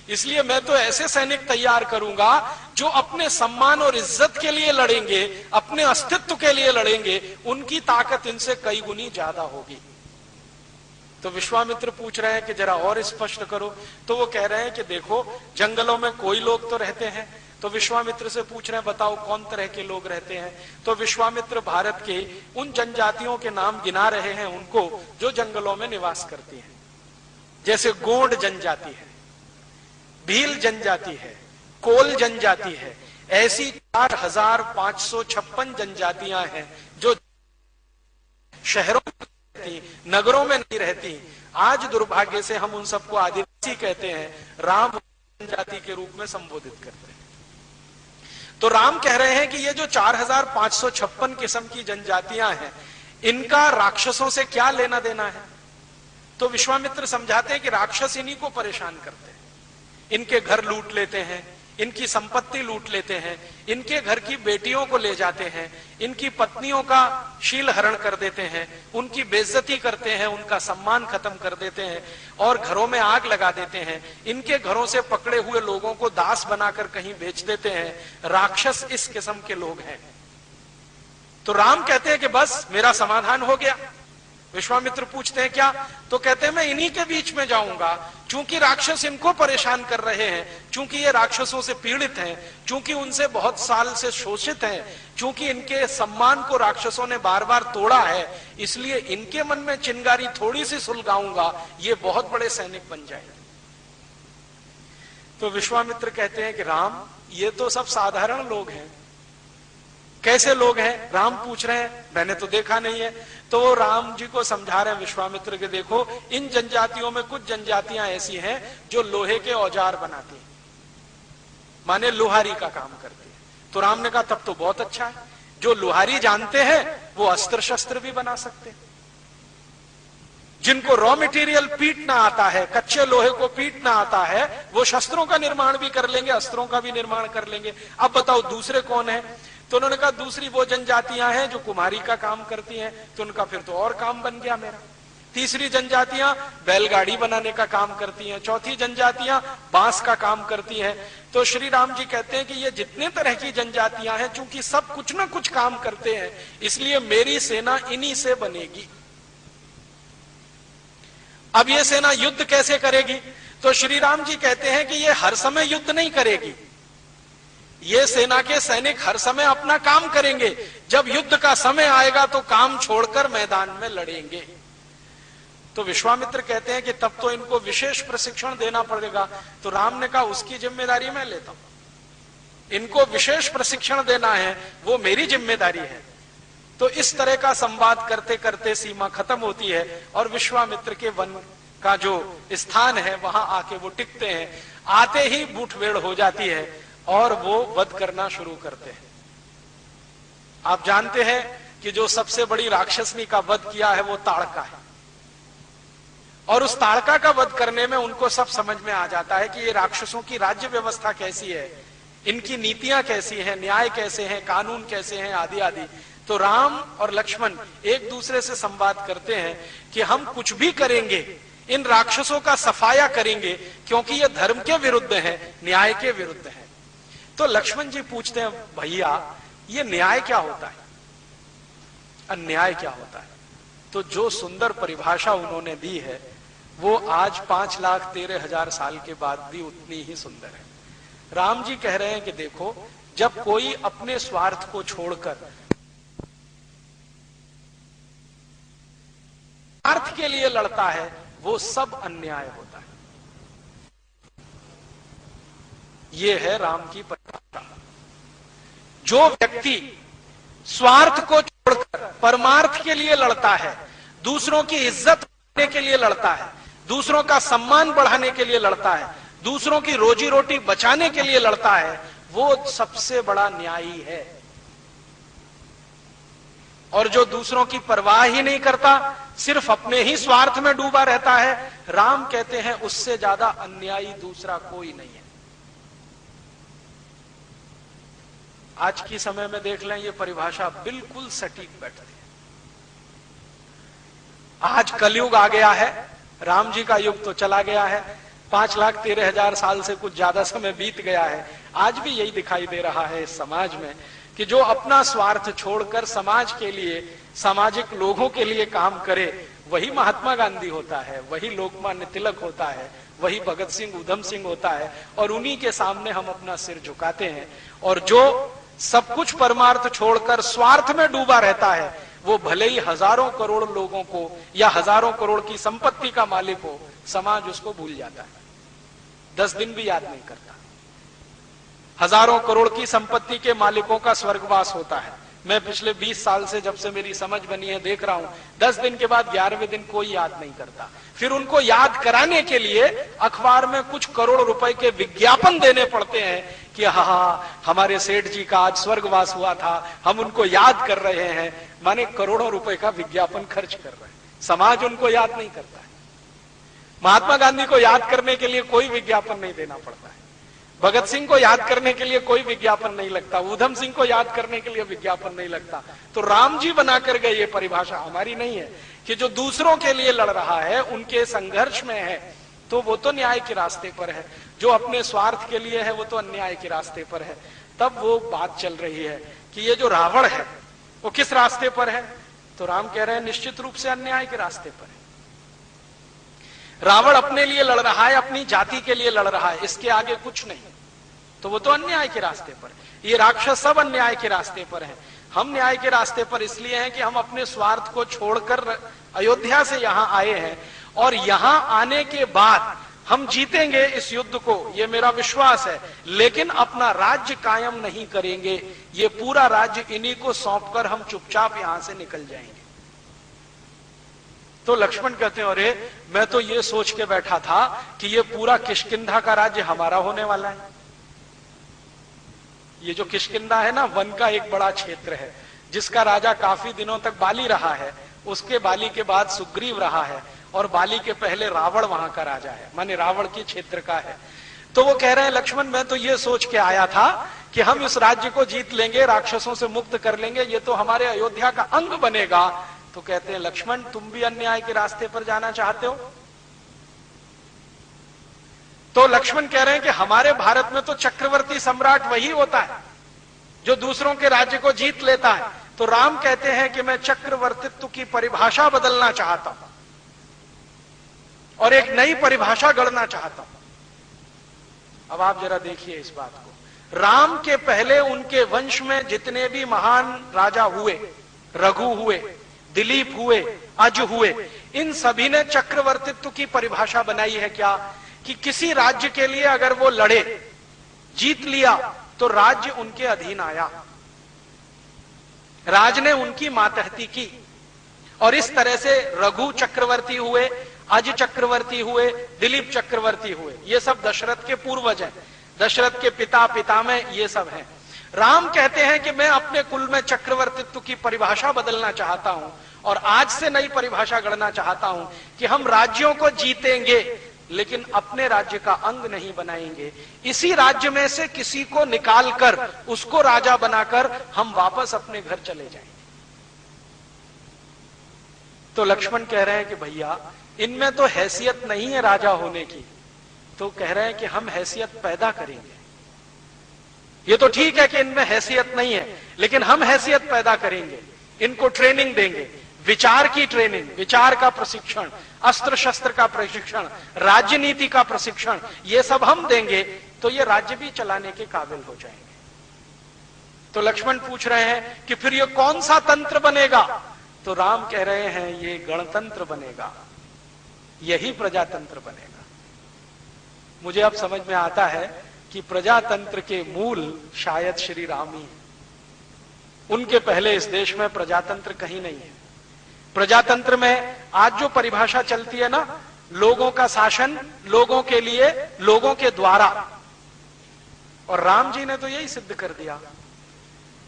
A: इसलिए मैं तो ऐसे सैनिक तैयार करूंगा जो अपने सम्मान और इज्जत के लिए लड़ेंगे, अपने अस्तित्व के लिए लड़ेंगे, उनकी ताकत इनसे कई गुनी ज्यादा होगी। तो विश्वामित्र पूछ रहे हैं कि जरा और स्पष्ट करो। तो वो कह रहे हैं कि देखो, जंगलों में कोई लोग तो रहते हैं। तो विश्वामित्र से पूछ रहे हैं, बताओ कौन तरह के लोग रहते हैं। तो विश्वामित्र भारत के उन जनजातियों के नाम गिना रहे हैं उनको जो जंगलों में निवास करती हैं। जैसे गोंड जनजाति है, भील जनजाति है, कोल जनजाति है। ऐसी 4556 जनजातियां हैं जो शहरों में रहती, नगरों में नहीं रहती। आज दुर्भाग्य से हम उन सबको आदिवासी कहते हैं, राम जनजाति के रूप में संबोधित करते हैं। तो राम कह रहे हैं कि ये जो 4556 किस्म की जनजातियां हैं, इनका राक्षसों से क्या लेना देना है। तो विश्वामित्र समझाते हैं कि राक्षस इन्हीं को परेशान करते हैं, इनके घर लूट लेते हैं, इनकी संपत्ति लूट लेते हैं, इनके घर की बेटियों को ले जाते हैं, इनकी पत्नियों का शील हरण कर देते हैं, उनकी बेइज्जती करते हैं, उनका सम्मान खत्म कर देते हैं और घरों में आग लगा देते हैं। इनके घरों से पकड़े हुए लोगों को दास बनाकर कहीं बेच देते हैं। राक्षस इस किस्म के लोग हैं। तो राम कहते हैं कि बस मेरा समाधान हो गया। विश्वामित्र पूछते हैं क्या? तो कहते हैं मैं इन्हीं के बीच में जाऊंगा, चूंकि राक्षस इनको परेशान कर रहे हैं, चूंकि ये राक्षसों से पीड़ित हैं, चूंकि उनसे बहुत साल से शोषित हैं, चूंकि इनके सम्मान को राक्षसों ने बार बार तोड़ा है, इसलिए इनके मन में चिंगारी थोड़ी सी सुलगाऊंगा, ये बहुत बड़े सैनिक बन जाएंगे। तो विश्वामित्र कहते हैं कि राम, ये तो सब साधारण लोग हैं। कैसे लोग हैं? राम पूछ रहे हैं, मैंने तो देखा नहीं है। तो वो राम जी को समझा रहे हैं विश्वामित्र के, देखो इन जनजातियों में कुछ जनजातियां ऐसी हैं जो लोहे के औजार बनाती हैं, माने लोहारी का काम करती है। तो राम ने कहा तब तो बहुत अच्छा है, जो लोहारी जानते हैं वो अस्त्र शस्त्र भी बना सकते हैं। जिनको रॉ मटेरियल पीटना आता है, कच्चे लोहे को पीटना आता है, वो शस्त्रों का निर्माण भी कर लेंगे, अस्त्रों का भी निर्माण कर लेंगे। अब बताओ दूसरे कौन है? तो उन्होंने कहा दूसरी वो जनजातियां हैं जो कुम्हारी का काम करती हैं। तो उनका फिर तो और काम बन गया मेरा। तीसरी जनजातियां बैलगाड़ी बनाने का काम करती हैं। चौथी जनजातियां बांस का काम करती हैं। तो श्री राम जी कहते हैं कि ये जितने तरह की जनजातियां हैं, चूंकि सब कुछ ना कुछ काम करते हैं, इसलिए मेरी सेना इन्हीं से बनेगी। अब ये सेना युद्ध कैसे करेगी? तो श्री राम जी कहते हैं कि ये हर समय युद्ध नहीं करेगी। ये सेना के सैनिक हर समय अपना काम करेंगे, जब युद्ध का समय आएगा तो काम छोड़कर मैदान में लड़ेंगे। तो विश्वामित्र कहते हैं कि तब तो इनको विशेष प्रशिक्षण देना पड़ेगा। तो राम ने कहा उसकी जिम्मेदारी मैं लेता हूं, इनको विशेष प्रशिक्षण देना है वो मेरी जिम्मेदारी है। तो इस तरह का संवाद करते करते सीमा खत्म होती है और विश्वामित्र के वन का जो स्थान है वहां आके वो टिकते हैं। आते ही मुठभेड़ हो जाती है और वो वध करना शुरू करते हैं। आप जानते हैं कि जो सबसे बड़ी राक्षसनी का वध किया है वो ताड़का है, और उस ताड़का का वध करने में उनको सब समझ में आ जाता है कि ये राक्षसों की राज्य व्यवस्था कैसी है, इनकी नीतियां कैसी हैं, न्याय कैसे हैं, कानून कैसे हैं, आदि आदि। तो राम और लक्ष्मण एक दूसरे से संवाद करते हैं कि हम कुछ भी करेंगे, इन राक्षसों का सफाया करेंगे, क्योंकि ये धर्म के विरुद्ध है, न्याय के विरुद्ध है। तो लक्ष्मण जी पूछते हैं, भैया ये न्याय क्या होता है, अन्याय क्या होता है? तो जो सुंदर परिभाषा उन्होंने दी है वो आज 5,13,000 साल के बाद भी उतनी ही सुंदर है। राम जी कह रहे हैं कि देखो, जब कोई अपने स्वार्थ को छोड़कर स्वार्थ के लिए लड़ता है वो सब अन्याय होता है। ये है राम की परिभाषा। जो व्यक्ति स्वार्थ को छोड़कर परमार्थ के लिए लड़ता है, दूसरों की इज्जत बढ़ाने के लिए लड़ता है, दूसरों का सम्मान बढ़ाने के लिए लड़ता है, दूसरों की रोजी रोटी बचाने के लिए लड़ता है, वो सबसे बड़ा न्यायी है। और जो दूसरों की परवाह ही नहीं करता, सिर्फ अपने ही स्वार्थ में डूबा रहता है, राम कहते हैं उससे ज्यादा अन्यायी दूसरा कोई नहीं है। आज की समय में देख लें, ये परिभाषा बिल्कुल सटीक बैठती है। आज कलयुग आ गया है, राम जी का युग तो चला गया है। 5,13,000 साल से कुछ ज्यादा समय बीत गया है। आज भी यही दिखाई दे रहा है इस समाज में कि जो अपना स्वार्थ छोड़कर समाज के लिए, सामाजिक लोगों के लिए काम करे, वही महात्मा गांधी होता है, वही लोकमान्य तिलक होता है, वही भगत सिंह, उधम सिंह होता है। और उन्हीं के सामने हम अपना सिर झुकाते हैं। और जो सब कुछ परमार्थ छोड़कर स्वार्थ में डूबा रहता है, वो भले ही हजारों करोड़ लोगों को या हजारों करोड़ की संपत्ति का मालिक हो, समाज उसको भूल जाता है, 10 दिन भी याद नहीं करता। हजारों करोड़ की संपत्ति के मालिकों का स्वर्गवास होता है। मैं पिछले 20 साल से, जब से मेरी समझ बनी है, देख रहा हूं 10 दिन के बाद 11वें दिन कोई याद नहीं करता। फिर उनको याद कराने के लिए अखबार में कुछ करोड़ रुपए के विज्ञापन देने पड़ते हैं कि हाँ, हमारे सेठ जी का आज स्वर्गवास हुआ था, हम उनको याद कर रहे हैं। माने करोड़ों रुपए का विज्ञापन खर्च कर रहे हैं, समाज उनको याद नहीं करता है। महात्मा गांधी को याद करने के लिए कोई विज्ञापन नहीं देना पड़ता है, भगत सिंह को याद करने के लिए कोई विज्ञापन नहीं लगता, उधम सिंह को याद करने के लिए विज्ञापन नहीं लगता। तो राम जी बना कर गए, ये परिभाषा हमारी नहीं है कि जो दूसरों के लिए लड़ रहा है, उनके संघर्ष में है, तो वो तो न्याय के रास्ते पर है। जो अपने स्वार्थ के लिए है, वो तो अन्याय के रास्ते पर है। तब वो बात चल रही है कि ये जो रावण है वो किस रास्ते पर है? तो राम कह रहे हैं निश्चित रूप से अन्याय के रास्ते पर है। रावण अपने लिए लड़ रहा है, अपनी जाति के लिए लड़ रहा है, इसके आगे कुछ नहीं, तो वो तो अन्याय के रास्ते पर। ये राक्षस सब अन्याय के रास्ते पर हैं। हम न्याय के रास्ते पर इसलिए हैं कि हम अपने स्वार्थ को छोड़कर अयोध्या से यहां आए हैं, और यहां आने के बाद हम जीतेंगे इस युद्ध को, ये मेरा विश्वास है। लेकिन अपना राज्य कायम नहीं करेंगे, ये पूरा राज्य इन्हीं को सौंपकर हम चुपचाप यहां से निकल जाएंगे। तो लक्ष्मण कहते हैं, अरे मैं तो ये सोच के बैठा था कि ये पूरा किष्किंधा का राज्य हमारा होने वाला है। ये जो किष्किंधा है ना, वन का एक बड़ा क्षेत्र है, जिसका राजा काफी दिनों तक बाली रहा है, उसके बाली के बाद सुग्रीव रहा है, और बाली के पहले रावण वहां का राजा है, माने रावण के क्षेत्र का है। तो वो कह रहे हैं, लक्ष्मण मैं तो ये सोच के आया था कि हम इस राज्य को जीत लेंगे, राक्षसों से मुक्त कर लेंगे, ये तो हमारे अयोध्या का अंग बनेगा। तो कहते हैं, लक्ष्मण तुम भी अन्याय के रास्ते पर जाना चाहते हो? तो लक्ष्मण कह रहे हैं कि हमारे भारत में तो चक्रवर्ती सम्राट वही होता है जो दूसरों के राज्य को जीत लेता है। तो राम कहते हैं कि मैं चक्रवर्तित्व की परिभाषा बदलना चाहता हूं और एक नई परिभाषा गढ़ना चाहता हूं। अब आप जरा देखिए इस बात को। राम के पहले उनके वंश में जितने भी महान राजा हुए, रघु हुए, दिलीप हुए, अज हुए, इन सभी ने चक्रवर्तित्व की परिभाषा बनाई है क्या? कि किसी राज्य के लिए अगर वो लड़े, जीत लिया, तो राज्य उनके अधीन आया, राज ने उनकी मातहती की। और इस तरह से रघु चक्रवर्ती हुए, अज चक्रवर्ती हुए, दिलीप चक्रवर्ती हुए, ये सब दशरथ के पूर्वज हैं, दशरथ के पिता पितामह ये सब हैं। राम कहते हैं कि मैं अपने कुल में चक्रवर्तित्व की परिभाषा बदलना चाहता हूं और आज से नई परिभाषा गढ़ना चाहता हूं कि हम राज्यों को जीतेंगे लेकिन अपने राज्य का अंग नहीं बनाएंगे। इसी राज्य में से किसी को निकालकर उसको राजा बनाकर हम वापस अपने घर चले जाएंगे। तो लक्ष्मण कह रहे हैं कि भैया इनमें तो हैसियत नहीं है राजा होने की। तो कह रहे हैं कि हम हैसियत पैदा करेंगे। ये तो ठीक है कि इनमें हैसियत नहीं है, लेकिन हम हैसियत पैदा करेंगे, इनको ट्रेनिंग देंगे, विचार की ट्रेनिंग, विचार का प्रशिक्षण, अस्त्र शस्त्र का प्रशिक्षण, राजनीति का प्रशिक्षण, ये सब हम देंगे तो ये राज्य भी चलाने के काबिल हो जाएंगे। तो लक्ष्मण पूछ रहे हैं कि फिर ये कौन सा तंत्र बनेगा? तो राम कह रहे हैं ये गणतंत्र बनेगा, यही प्रजातंत्र बनेगा। मुझे अब समझ में आता है कि प्रजातंत्र के मूल शायद श्री राम ही है। उनके पहले इस देश में प्रजातंत्र कहीं नहीं है। प्रजातंत्र में आज जो परिभाषा चलती है ना, लोगों का शासन, लोगों के लिए, लोगों के द्वारा, और राम जी ने तो यही सिद्ध कर दिया।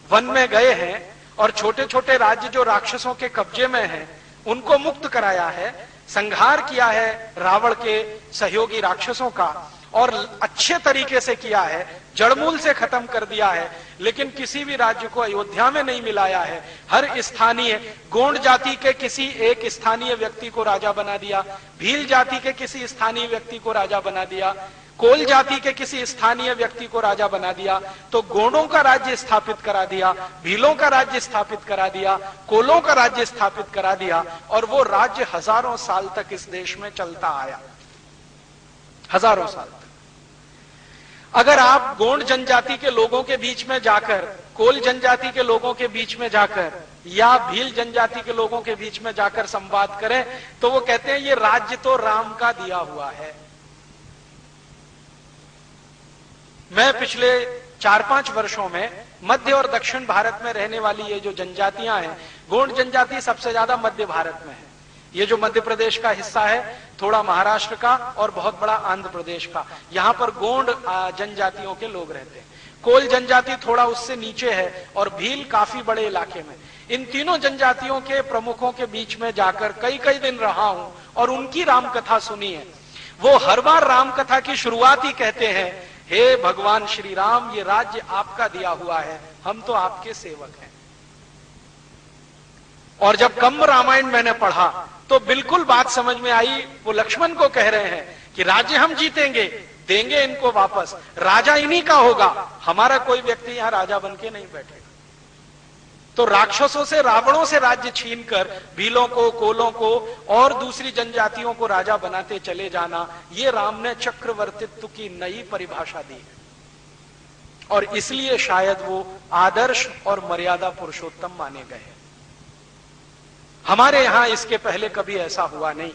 A: वन में गए हैं और छोटे छोटे राज्य जो राक्षसों के कब्जे में हैं उनको मुक्त कराया है, संहार किया है रावण के सहयोगी राक्षसों का, और अच्छे तरीके से किया है, जड़मूल से खत्म कर दिया है, लेकिन किसी भी राज्य को अयोध्या में नहीं मिलाया है। हर स्थानीय, गोंड जाति के किसी एक स्थानीय व्यक्ति को राजा बना दिया, भील जाति के किसी स्थानीय व्यक्ति को राजा बना दिया, कोल जाति के किसी स्थानीय व्यक्ति को राजा बना दिया, तो गोंडों का राज्य स्थापित करा दिया, भीलों का राज्य स्थापित करा दिया, कोलों का राज्य स्थापित करा दिया, और वो राज्य हजारों साल तक इस देश में चलता आया, हजारों साल तक। अगर आप गोंड जनजाति के लोगों के बीच में जाकर, कोल जनजाति के लोगों के बीच में जाकर, या भील जनजाति के लोगों के बीच में जाकर संवाद करें, तो वो कहते हैं ये राज्य तो राम का दिया हुआ है। मैं पिछले 4-5 वर्षों में मध्य और दक्षिण भारत में रहने वाली ये जो जनजातियां हैं, गोंड जनजाति सबसे ज्यादा मध्य भारत में है। ये जो मध्य प्रदेश का हिस्सा है, थोड़ा महाराष्ट्र का और बहुत बड़ा आंध्र प्रदेश का, यहां पर गोंड जनजातियों के लोग रहते हैं। कोल जनजाति थोड़ा उससे नीचे है, और भील काफी बड़े इलाके में। इन तीनों जनजातियों के प्रमुखों के बीच में जाकर कई कई दिन रहा हूं और उनकी रामकथा सुनी है। वो हर बार रामकथा की शुरुआत ही कहते हैं, हे भगवान श्री राम, ये राज्य आपका दिया हुआ है, हम तो आपके सेवक हैं। और जब कंब रामायण मैंने पढ़ा तो बिल्कुल बात समझ में आई। वो लक्ष्मण को कह रहे हैं कि राज्य हम जीतेंगे, देंगे इनको वापस, राजा इन्हीं का होगा, हमारा कोई व्यक्ति यहां राजा बन के नहीं बैठेगा। तो राक्षसों से, रावणों से राज्य छीनकर भीलों को, कोलों को और दूसरी जनजातियों को राजा बनाते चले जाना, ये राम ने चक्रवर्तित्व की नई परिभाषा दी है। और इसलिए शायद वो आदर्श और मर्यादा पुरुषोत्तम माने गए हैं। हमारे यहां इसके पहले कभी ऐसा हुआ नहीं।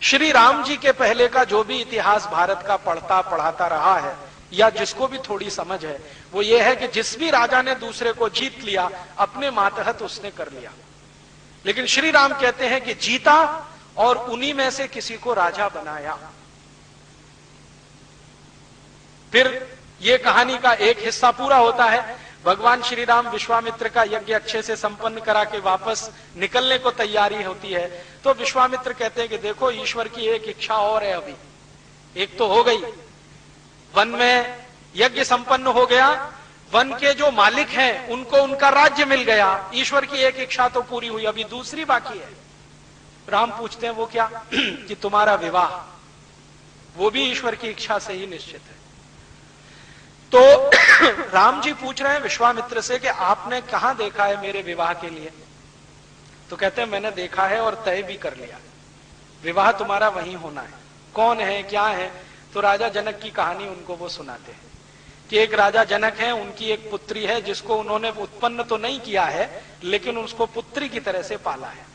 A: श्री राम जी के पहले का जो भी इतिहास भारत का पढ़ाता रहा है, या जिसको भी थोड़ी समझ है, वो ये है कि जिस भी राजा ने दूसरे को जीत लिया, अपने मातहत उसने कर लिया। लेकिन श्री राम कहते हैं कि जीता और उन्हीं में से किसी को राजा बनाया। फिर ये कहानी का एक हिस्सा पूरा होता है। भगवान श्री राम विश्वामित्र का यज्ञ अच्छे से संपन्न करा के वापस निकलने को तैयारी होती है, तो विश्वामित्र कहते हैं कि देखो, ईश्वर की एक इच्छा और है, अभी एक तो हो गई, वन में यज्ञ संपन्न हो गया, वन के जो मालिक हैं उनको उनका राज्य मिल गया, ईश्वर की एक इच्छा तो पूरी हुई, अभी दूसरी बाकी है। राम पूछते हैं वो क्या? कि तुम्हारा विवाह, वो भी ईश्वर की इच्छा से ही निश्चित है। तो राम जी पूछ रहे हैं विश्वामित्र से कि आपने कहां देखा है मेरे विवाह के लिए? तो कहते हैं मैंने देखा है और तय भी कर लिया, विवाह तुम्हारा वहीं होना है। कौन है, क्या है? तो राजा जनक की कहानी उनको वो सुनाते हैं कि एक राजा जनक है, उनकी एक पुत्री है जिसको उन्होंने उत्पन्न तो नहीं किया है, लेकिन उसको पुत्री की तरह से पाला है।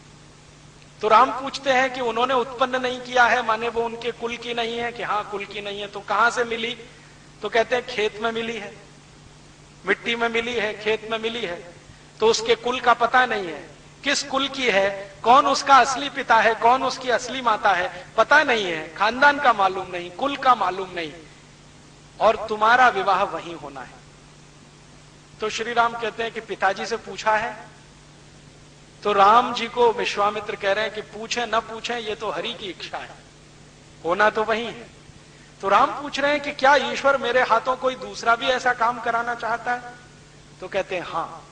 A: तो राम पूछते हैं कि उन्होंने उत्पन्न नहीं किया है, माने वो उनके कुल की नहीं है? कि हाँ, कुल की नहीं है। तो कहां से मिली? तो कहते हैं खेत में मिली है, मिट्टी में मिली है, खेत में मिली है। तो उसके कुल का पता नहीं है, किस कुल की है, कौन उसका असली पिता है, कौन उसकी असली माता है, पता नहीं है, खानदान का मालूम नहीं, कुल का मालूम नहीं, और तुम्हारा विवाह वहीं होना है। तो श्री राम कहते हैं कि पिताजी से पूछा है? तो राम जी को विश्वामित्र कह रहे हैं कि पूछे न पूछे, ये तो हरि की इच्छा है, होना तो वही है। तो राम पूछ रहे हैं कि क्या ईश्वर मेरे हाथों कोई दूसरा भी ऐसा काम कराना चाहता है? तो कहते हैं हाँ,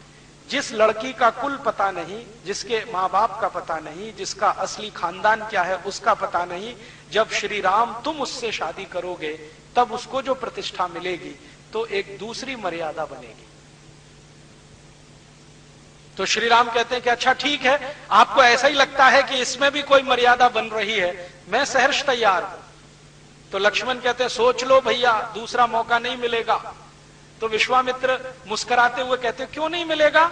A: जिस लड़की का कुल पता नहीं, जिसके माँ बाप का पता नहीं, जिसका असली खानदान क्या है उसका पता नहीं, जब श्री राम तुम उससे शादी करोगे तब उसको जो प्रतिष्ठा मिलेगी तो एक दूसरी मर्यादा बनेगी। तो श्री राम कहते हैं कि अच्छा ठीक है, आपको ऐसा ही लगता है कि इसमें भी कोई मर्यादा बन रही है, मैं सहर्ष तैयार हूं। तो लक्ष्मण कहते हैं सोच लो भैया, दूसरा मौका नहीं मिलेगा। तो विश्वामित्र मुस्कुराते हुए कहते क्यों नहीं मिलेगा?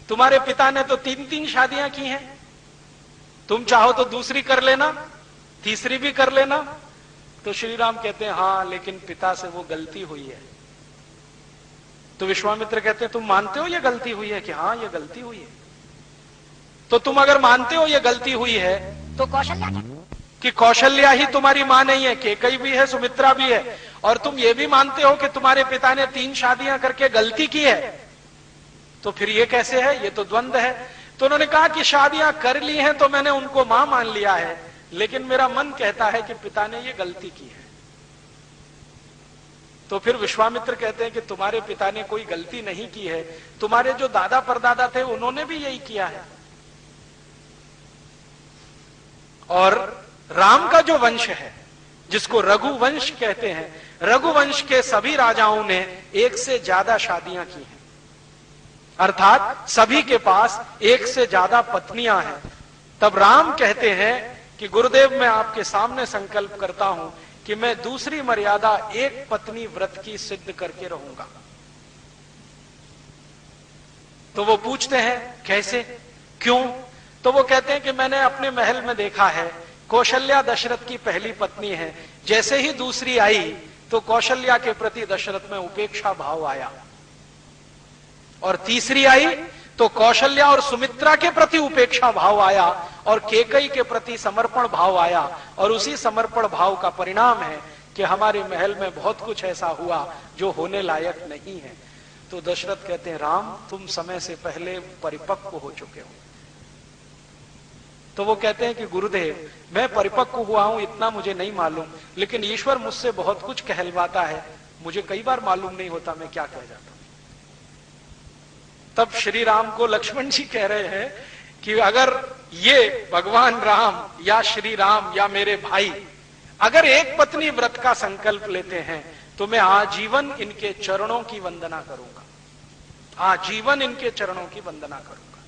A: तुम्हारे पिता ने तो 3-3 शादियां की हैं, तुम चाहो तो दूसरी कर लेना, तीसरी भी कर लेना। तो श्री राम कहते हैं हाँ, लेकिन पिता से वो गलती हुई है। तो विश्वामित्र कहते हैं तुम मानते हो ये गलती हुई है? कि हाँ, ये गलती हुई है। तो तुम अगर मानते हो ये गलती हुई है तो कौशल्या ही तुम्हारी मां नहीं है, केकई भी है, सुमित्रा भी है, और तुम ये भी मानते हो कि तुम्हारे पिता ने 3 शादियां करके गलती की है, तो फिर ये कैसे है? ये तो द्वंद्व है। तो उन्होंने कहा कि शादियां कर ली हैं तो मैंने उनको मां मान लिया है, लेकिन मेरा मन कहता है कि पिता ने ये गलती की है। तो फिर विश्वामित्र कहते हैं कि तुम्हारे पिता ने कोई गलती नहीं की है, तुम्हारे जो दादा परदादा थे उन्होंने भी यही किया है। और राम का जो वंश है, जिसको रघुवंश कहते हैं, रघुवंश के सभी राजाओं ने एक से ज्यादा शादियां की हैं, अर्थात सभी के पास एक से ज्यादा पत्नियां हैं। तब राम कहते हैं कि गुरुदेव, मैं आपके सामने संकल्प करता हूं कि मैं दूसरी मर्यादा एक पत्नी व्रत की सिद्ध करके रहूंगा। तो वो पूछते हैं कैसे, क्यों? तो वो कहते हैं कि मैंने अपने महल में देखा है, कौशल्या दशरथ की पहली पत्नी है, जैसे ही दूसरी आई तो कौशल्या के प्रति दशरथ में उपेक्षा भाव आया, और तीसरी आई तो कौशल्या और सुमित्रा के प्रति उपेक्षा भाव आया, और केकई के प्रति समर्पण भाव आया, और उसी समर्पण भाव का परिणाम है कि हमारे महल में बहुत कुछ ऐसा हुआ जो होने लायक नहीं है। तो दशरथ कहते हैं, राम तुम समय से पहले परिपक्व हो चुके हो। तो वो कहते हैं कि गुरुदेव, मैं परिपक्व हुआ हूं इतना मुझे नहीं मालूम, लेकिन ईश्वर मुझसे बहुत कुछ कहलवाता है, मुझे कई बार मालूम नहीं होता मैं क्या कह जाता हूं। तब श्री राम को लक्ष्मण जी कह रहे हैं कि अगर ये भगवान राम या श्री राम या मेरे भाई अगर एक पत्नी व्रत का संकल्प लेते हैं तो मैं आजीवन इनके चरणों की वंदना करूंगा, आजीवन इनके चरणों की वंदना करूंगा,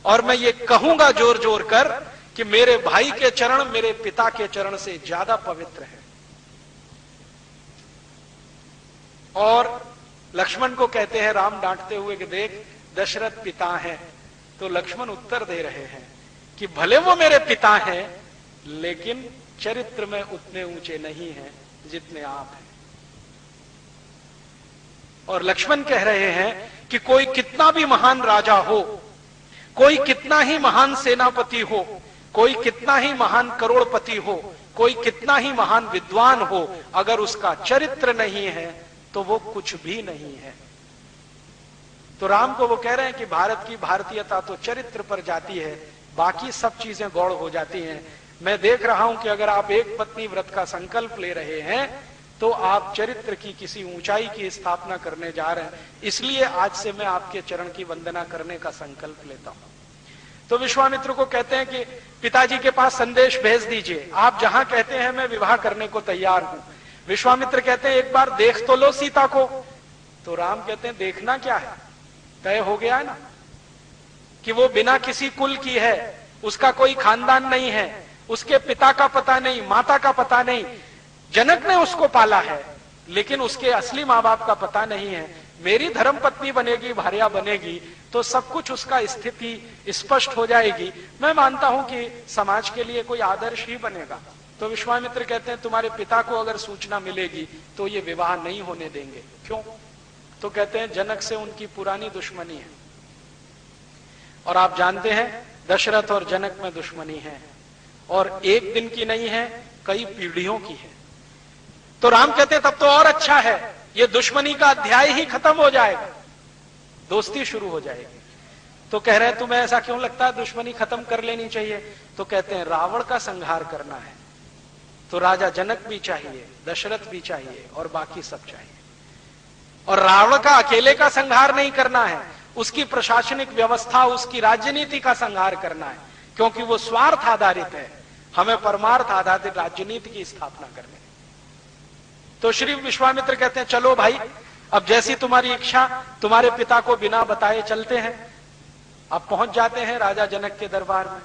A: और मैं ये कहूंगा जोर जोर कर कि मेरे भाई के चरण मेरे पिता के चरण से ज्यादा पवित्र है। और लक्ष्मण को कहते हैं राम डांटते हुए कि देख, दशरथ पिता हैं। तो लक्ष्मण उत्तर दे रहे हैं कि भले वो मेरे पिता हैं, लेकिन चरित्र में उतने ऊंचे नहीं हैं जितने आप हैं। और लक्ष्मण कह रहे हैं कि कोई कितना भी महान राजा हो, कोई कितना ही महान सेनापति हो, कोई कितना ही महान करोड़पति हो, कोई कितना ही महान विद्वान हो, अगर उसका चरित्र नहीं है तो वो कुछ भी नहीं है। तो राम को वो कह रहे हैं कि भारत की भारतीयता तो चरित्र पर जाती है, बाकी सब चीजें गौड़ हो जाती हैं। मैं देख रहा हूं कि अगर आप एक पत्नी व्रत का संकल्प ले रहे हैं तो आप चरित्र की किसी ऊंचाई की स्थापना करने जा रहे हैं, इसलिए आज से मैं आपके चरण की वंदना करने का संकल्प लेता हूं। तो विश्वामित्र को कहते हैं कि पिताजी के पास संदेश भेज दीजिए, आप जहां कहते हैं मैं विवाह करने को तैयार हूं। विश्वामित्र कहते हैं एक बार देख तो लो सीता को। तो राम कहते हैं देखना क्या है, तय हो गया है ना कि वो बिना किसी कुल की है, उसका कोई खानदान नहीं है, उसके पिता का पता नहीं, माता का पता नहीं, जनक ने उसको पाला है लेकिन उसके असली माँ बाप का पता नहीं है। मेरी धर्म पत्नी बनेगी, भार्या बनेगी तो सब कुछ उसका स्थिति स्पष्ट हो जाएगी। मैं मानता हूं कि समाज के लिए कोई आदर्श ही बनेगा। तो विश्वामित्र कहते हैं तुम्हारे पिता को अगर सूचना मिलेगी तो ये विवाह नहीं होने देंगे। क्यों? तो कहते हैं जनक से उनकी पुरानी दुश्मनी है, और आप जानते हैं दशरथ और जनक में दुश्मनी है, और एक दिन की नहीं है, कई पीढ़ियों की है। तो राम कहते हैं तब तो और अच्छा है, ये दुश्मनी का अध्याय ही खत्म हो जाएगा, दोस्ती शुरू हो जाएगी। तो कह रहे हैं तुम्हें ऐसा क्यों लगता है दुश्मनी खत्म कर लेनी चाहिए? तो कहते हैं रावण का संहार करना है तो राजा जनक भी चाहिए, दशरथ भी चाहिए, और बाकी सब चाहिए। और रावण का अकेले का संहार नहीं करना है, उसकी प्रशासनिक व्यवस्था, उसकी राजनीति का संहार करना है, क्योंकि वो स्वार्थ आधारित है। हमें परमार्थ आधारित राजनीति की स्थापना करनी है। तो श्री विश्वामित्र कहते हैं चलो भाई, अब जैसी तुम्हारी इच्छा, तुम्हारे पिता को बिना बताए चलते हैं। अब पहुंच जाते हैं राजा जनक के दरबार में।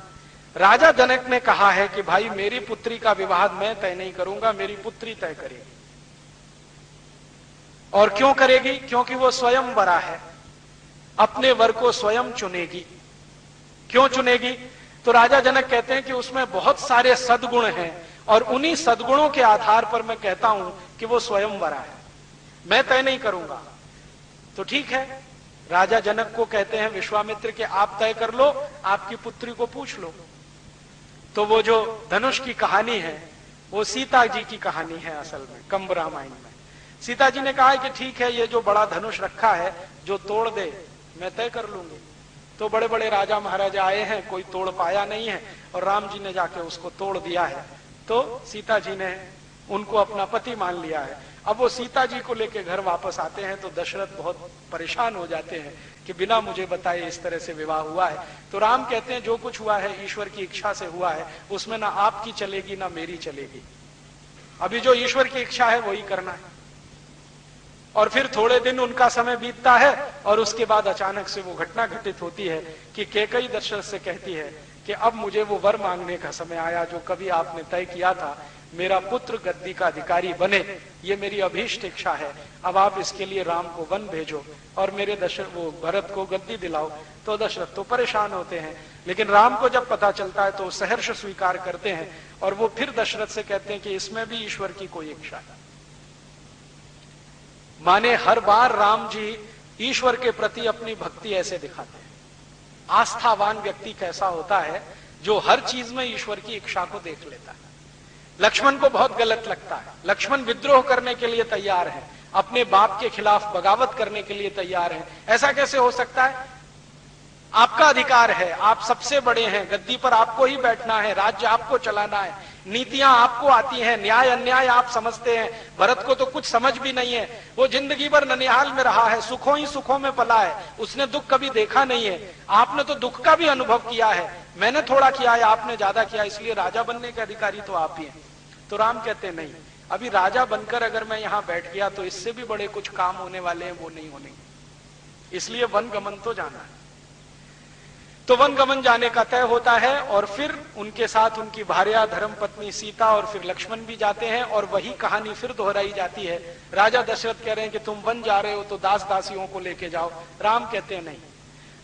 A: राजा जनक ने कहा है कि भाई मेरी पुत्री का विवाह मैं तय नहीं करूंगा, मेरी पुत्री तय करेगी। और क्यों करेगी? क्योंकि वो स्वयं वरा है, अपने वर को स्वयं चुनेगी। क्यों चुनेगी? तो राजा जनक कहते हैं कि उसमें बहुत सारे सद्गुण हैं, और उन्हीं सद्गुणों के आधार पर मैं कहता हूं कि वो स्वयं वरा है, मैं तय नहीं करूंगा। तो ठीक है, राजा जनक को कहते हैं विश्वामित्र के आप तय कर लो, आपकी पुत्री को पूछ लो। तो वो जो धनुष की कहानी है वो सीता जी की कहानी है। असल में कंब रामायण में सीता जी ने कहा है कि ठीक है, ये जो बड़ा धनुष रखा है जो तोड़ दे मैं तय कर लूंगी। तो बड़े बड़े राजा महाराजा आए हैं, कोई तोड़ पाया नहीं है, और राम जी ने जाके उसको तोड़ दिया है। तो सीता जी ने उनको अपना पति मान लिया है। अब वो सीता जी को लेके घर वापस आते हैं तो दशरथ बहुत परेशान हो जाते हैं कि बिना मुझे बताए इस तरह से विवाह हुआ है। तो राम कहते हैं जो कुछ हुआ है ईश्वर की इच्छा से हुआ है, उसमें ना आपकी चलेगी ना मेरी चलेगी, अभी जो ईश्वर की इच्छा है वही करना है। और फिर थोड़े दिन उनका समय बीतता है और उसके बाद अचानक से वो घटना घटित होती है कि कैकेयी दशरथ से कहती है कि अब मुझे वो वर मांगने का समय आया जो कभी आपने तय किया था, मेरा पुत्र गद्दी का अधिकारी बने, ये मेरी अभीष्ट इच्छा है। अब आप इसके लिए राम को वन भेजो और मेरे वो भरत को गद्दी दिलाओ। तो दशरथ तो परेशान होते हैं, लेकिन राम को जब पता चलता है तो सहर्ष स्वीकार करते हैं और वो फिर दशरथ से कहते हैं कि इसमें भी ईश्वर की कोई इच्छा है। माने हर बार राम जी ईश्वर के प्रति अपनी भक्ति ऐसे दिखाते हैं। आस्थावान व्यक्ति कैसा होता है? जो हर चीज में ईश्वर की इच्छा को देख लेता है। लक्ष्मण को बहुत गलत लगता है, लक्ष्मण विद्रोह करने के लिए तैयार है, अपने बाप के खिलाफ बगावत करने के लिए तैयार है। ऐसा कैसे हो सकता है? आपका अधिकार है, आप सबसे बड़े हैं, गद्दी पर आपको ही बैठना है, राज्य आपको चलाना है, नीतियां आपको आती हैं, न्याय अन्याय आप समझते हैं। भरत को तो कुछ समझ भी नहीं है, वो जिंदगी भर ननिहाल में रहा है, सुखों ही सुखों में पला है, उसने दुख कभी देखा नहीं है। आपने तो दुख का भी अनुभव किया है, मैंने थोड़ा किया है, आपने ज्यादा किया, इसलिए राजा बनने के अधिकारी तो आप ही हैं। तो राम कहते नहीं, अभी राजा बनकर अगर मैं यहां बैठ गया तो इससे भी बड़े कुछ काम होने वाले हैं, वो नहीं होने, इसलिए वन गमन तो जाना है। तो वन गमन जाने का तय होता है और फिर उनके साथ उनकी भार्या धर्मपत्नी सीता और फिर लक्ष्मण भी जाते हैं और वही कहानी फिर दोहराई जाती है। राजा दशरथ कह रहे हैं कि तुम वन जा रहे हो तो दास दासियों को लेके जाओ। राम कहते हैं नहीं,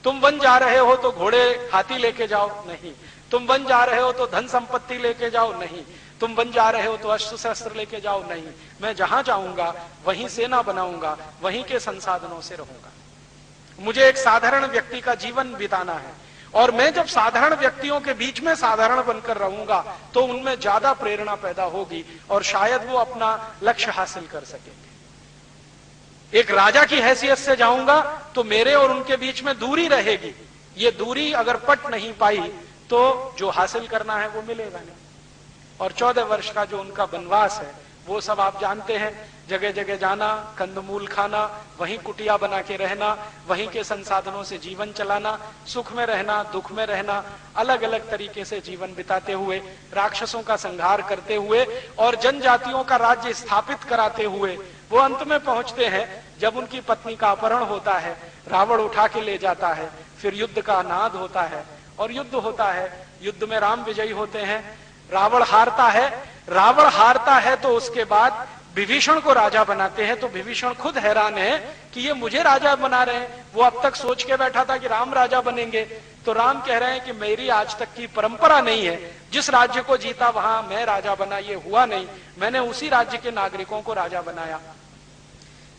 A: तुम वन जा रहे हो तो घोड़े हाथी लेके जाओ, नहीं, तुम वन जा रहे हो तो धन संपत्ति लेके जाओ, नहीं, तुम वन जा रहे हो तो अस्त्र शस्त्र लेके जाओ, नहीं, मैं जहां जाऊंगा वहीं सेना बनाऊंगा, वहीं के संसाधनों से रहूंगा। मुझे एक साधारण व्यक्ति का जीवन बिताना है और मैं जब साधारण व्यक्तियों के बीच में साधारण बनकर रहूंगा तो उनमें ज्यादा प्रेरणा पैदा होगी और शायद वो अपना लक्ष्य हासिल कर सकेंगे। एक राजा की हैसियत से जाऊंगा तो मेरे और उनके बीच में दूरी रहेगी, ये दूरी अगर पट नहीं पाई तो जो हासिल करना है वो मिलेगा नहीं। और 14 वर्ष का जो उनका वनवास है वो सब आप जानते हैं, जगह जगह जाना, कंदमूल खाना, वहीं कुटिया बना के रहना, वहीं के संसाधनों से जीवन चलाना, सुख में रहना, दुख में रहना, अलग अलग तरीके से जीवन बिताते हुए, राक्षसों का संहार करते हुए और जनजातियों का राज्य स्थापित कराते हुए वो अंत में पहुंचते हैं जब उनकी पत्नी का अपहरण होता है, रावण उठा के ले जाता है, फिर युद्ध का नाद होता है और युद्ध होता है। युद्ध में राम विजयी होते हैं, रावण हारता है। रावण हारता है तो उसके बाद विभीषण को राजा बनाते हैं। तो विभीषण खुद हैरान है कि ये मुझे राजा बना रहे हैं, वो अब तक सोच के बैठा था कि राम राजा बनेंगे। तो राम कह रहे हैं कि मेरी आज तक की परंपरा नहीं है, जिस राज्य को जीता वहां मैं राजा बना, ये हुआ नहीं, मैंने उसी राज्य के नागरिकों को राजा बनाया।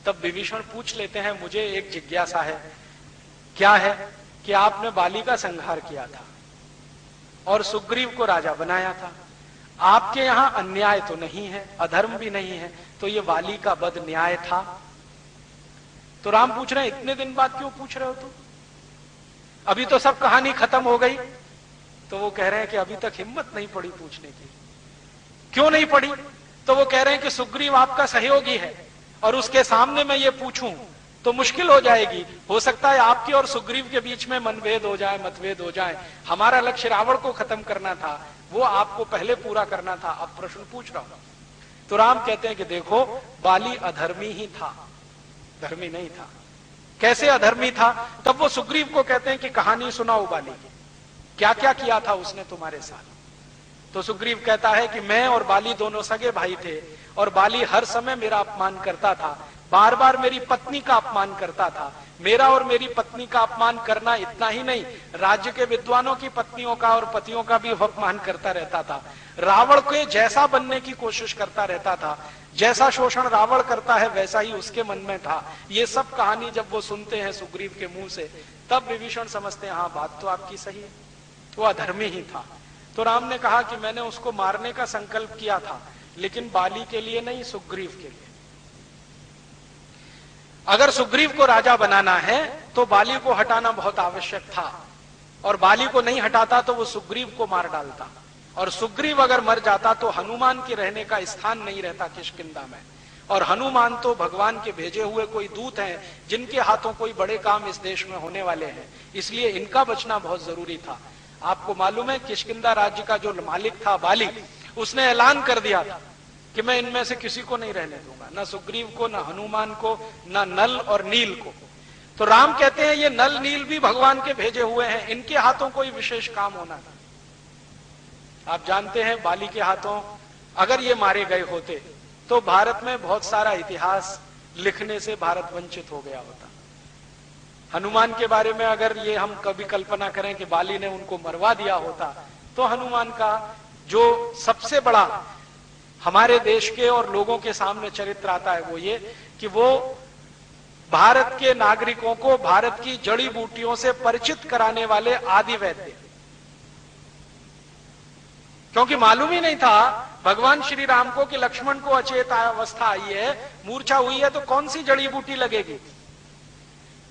A: तब विभीषण पूछ लेते हैं, मुझे एक जिज्ञासा है, क्या है कि आपने बाली का संहार किया था और सुग्रीव को राजा बनाया था, आपके यहां अन्याय तो नहीं है, अधर्म भी नहीं है, तो ये वाली का बद न्याय था। तो राम पूछ रहे हैं, इतने दिन बाद क्यों पूछ रहे हो तुम? अभी तो सब कहानी खत्म हो गई। तो वो कह रहे हैं कि अभी तक हिम्मत नहीं पड़ी पूछने की। क्यों नहीं पड़ी? तो वो कह रहे हैं कि सुग्रीव आपका सहयोगी है और उसके सामने मैं ये पूछूं तो मुश्किल हो जाएगी, हो सकता है आपके और सुग्रीव के बीच में मनभेद हो जाए, मतभेद हो जाए। हमारा लक्ष्य रावण को खत्म करना था, वो आपको पहले पूरा करना था, अब प्रश्न पूछ रहा हूं। तो राम कहते हैं कि देखो, बाली अधर्मी ही था, धर्मी नहीं था। कैसे अधर्मी था? तब वो सुग्रीव को कहते हैं कि कहानी सुनाओ बाली की, क्या क्या किया था उसने तुम्हारे साथ। तो सुग्रीव कहता है कि मैं और बाली दोनों सगे भाई थे और बाली हर समय मेरा अपमान करता था, बार बार मेरी पत्नी का अपमान करता था। मेरा और मेरी पत्नी का अपमान करना इतना ही नहीं, राज्य के विद्वानों की पत्नियों का और पतियों का भी अपमान करता रहता था। रावण के जैसा बनने की कोशिश करता रहता था, जैसा शोषण रावण करता है वैसा ही उसके मन में था। ये सब कहानी जब वो सुनते हैं सुग्रीव के मुंह से, तब विभीषण समझते हैं, हाँ बात तो आपकी सही है, वो अधर्मी ही था। तो राम ने कहा कि मैंने उसको मारने का संकल्प किया था, लेकिन बाली के लिए नहीं, सुग्रीव के लिए। अगर सुग्रीव को राजा बनाना है तो बाली को हटाना बहुत आवश्यक था, और बाली को नहीं हटाता तो वो सुग्रीव को मार डालता, और सुग्रीव अगर मर जाता तो हनुमान के रहने का स्थान नहीं रहता किष्किंधा में। और हनुमान तो भगवान के भेजे हुए कोई दूत हैं, जिनके हाथों कोई बड़े काम इस देश में होने वाले हैं, इसलिए इनका बचना बहुत जरूरी था। आपको मालूम है किष्किंधा राज्य का जो मालिक था बाली, उसने ऐलान कर दिया था कि मैं इनमें से किसी को नहीं रहने दूंगा, ना सुग्रीव को, ना हनुमान को, ना नल और नील को। तो राम कहते हैं ये नल नील भी भगवान के भेजे हुए हैं, इनके हाथों कोई विशेष काम होना था। आप जानते हैं बाली के हाथों अगर ये मारे गए होते तो भारत में बहुत सारा इतिहास लिखने से भारत वंचित हो गया होता। हनुमान के बारे में अगर ये हम कभी कल्पना करें कि बाली ने उनको मरवा दिया होता, तो हनुमान का जो सबसे बड़ा हमारे देश के और लोगों के सामने चरित्र आता है वो ये कि वो भारत के नागरिकों को भारत की जड़ी बूटियों से परिचित कराने वाले आदि वैद्य, क्योंकि मालूम ही नहीं था भगवान श्री राम को कि लक्ष्मण को अचेत अवस्था आई है, मूर्छा हुई है, तो कौन सी जड़ी बूटी लगेगी।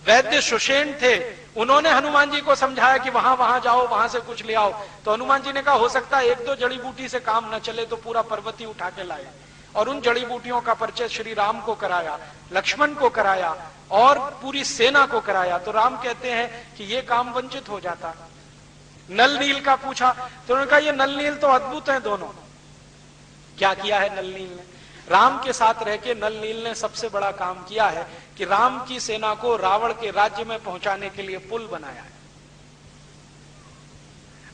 A: वैद्य सुषेण थे, उन्होंने हनुमान जी को समझाया कि वहां वहां जाओ, वहां से कुछ ले आओ। तो हनुमान जी ने कहा हो सकता है एक दो जड़ी बूटी से काम न चले तो पूरा पर्वत ही उठा के लाए, और उन जड़ी बूटियों का परिचय श्री राम को कराया, लक्ष्मण को कराया और पूरी सेना को कराया। तो राम कहते हैं कि ये काम वंचित हो जाता। नल नील का पूछा तो उन्होंने कहा ये नल नील तो अद्भुत हैं दोनों। क्या किया है नल नील ने? राम के साथ रह के नल नील ने सबसे बड़ा काम किया है कि राम की सेना को रावण के राज्य में पहुंचाने के लिए पुल बनाया है।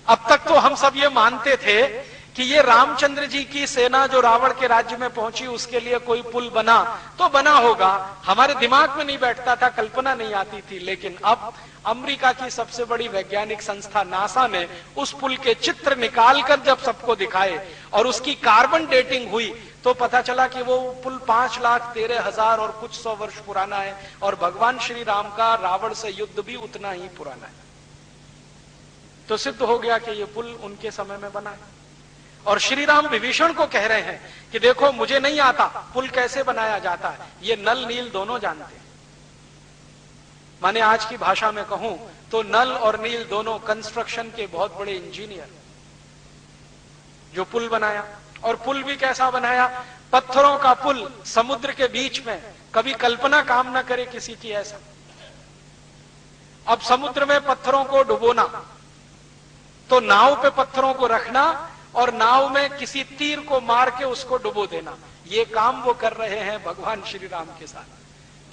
A: अब तक तो हम सब ये मानते थे कि ये रामचंद्र जी की सेना जो रावण के राज्य में पहुंची उसके लिए कोई पुल बना तो बना होगा, हमारे दिमाग में नहीं बैठता था, कल्पना नहीं आती थी। लेकिन अब अमेरिका की सबसे बड़ी वैज्ञानिक संस्था नासा ने उस पुल के चित्र निकालकर जब सबको दिखाए और उसकी कार्बन डेटिंग हुई तो पता चला कि वो पुल 5,13,000 और कुछ 100 वर्ष पुराना है, और भगवान श्री राम का रावण से युद्ध भी उतना ही पुराना है। तो सिद्ध हो गया कि ये पुल उनके समय में बना है। और श्री राम विभीषण को कह रहे हैं कि देखो मुझे नहीं आता पुल कैसे बनाया जाता है, ये नल नील दोनों जानते हैं। माने आज की भाषा में कहूं तो नल और नील दोनों कंस्ट्रक्शन के बहुत बड़े इंजीनियर, जो पुल बनाया। और पुल भी कैसा बनाया? पत्थरों का पुल समुद्र के बीच में, कभी कल्पना काम ना करे किसी की ऐसा। अब समुद्र में पत्थरों को डुबोना, तो नाव पे पत्थरों को रखना और नाव में किसी तीर को मार के उसको डुबो देना, ये काम वो कर रहे हैं भगवान श्री राम के साथ।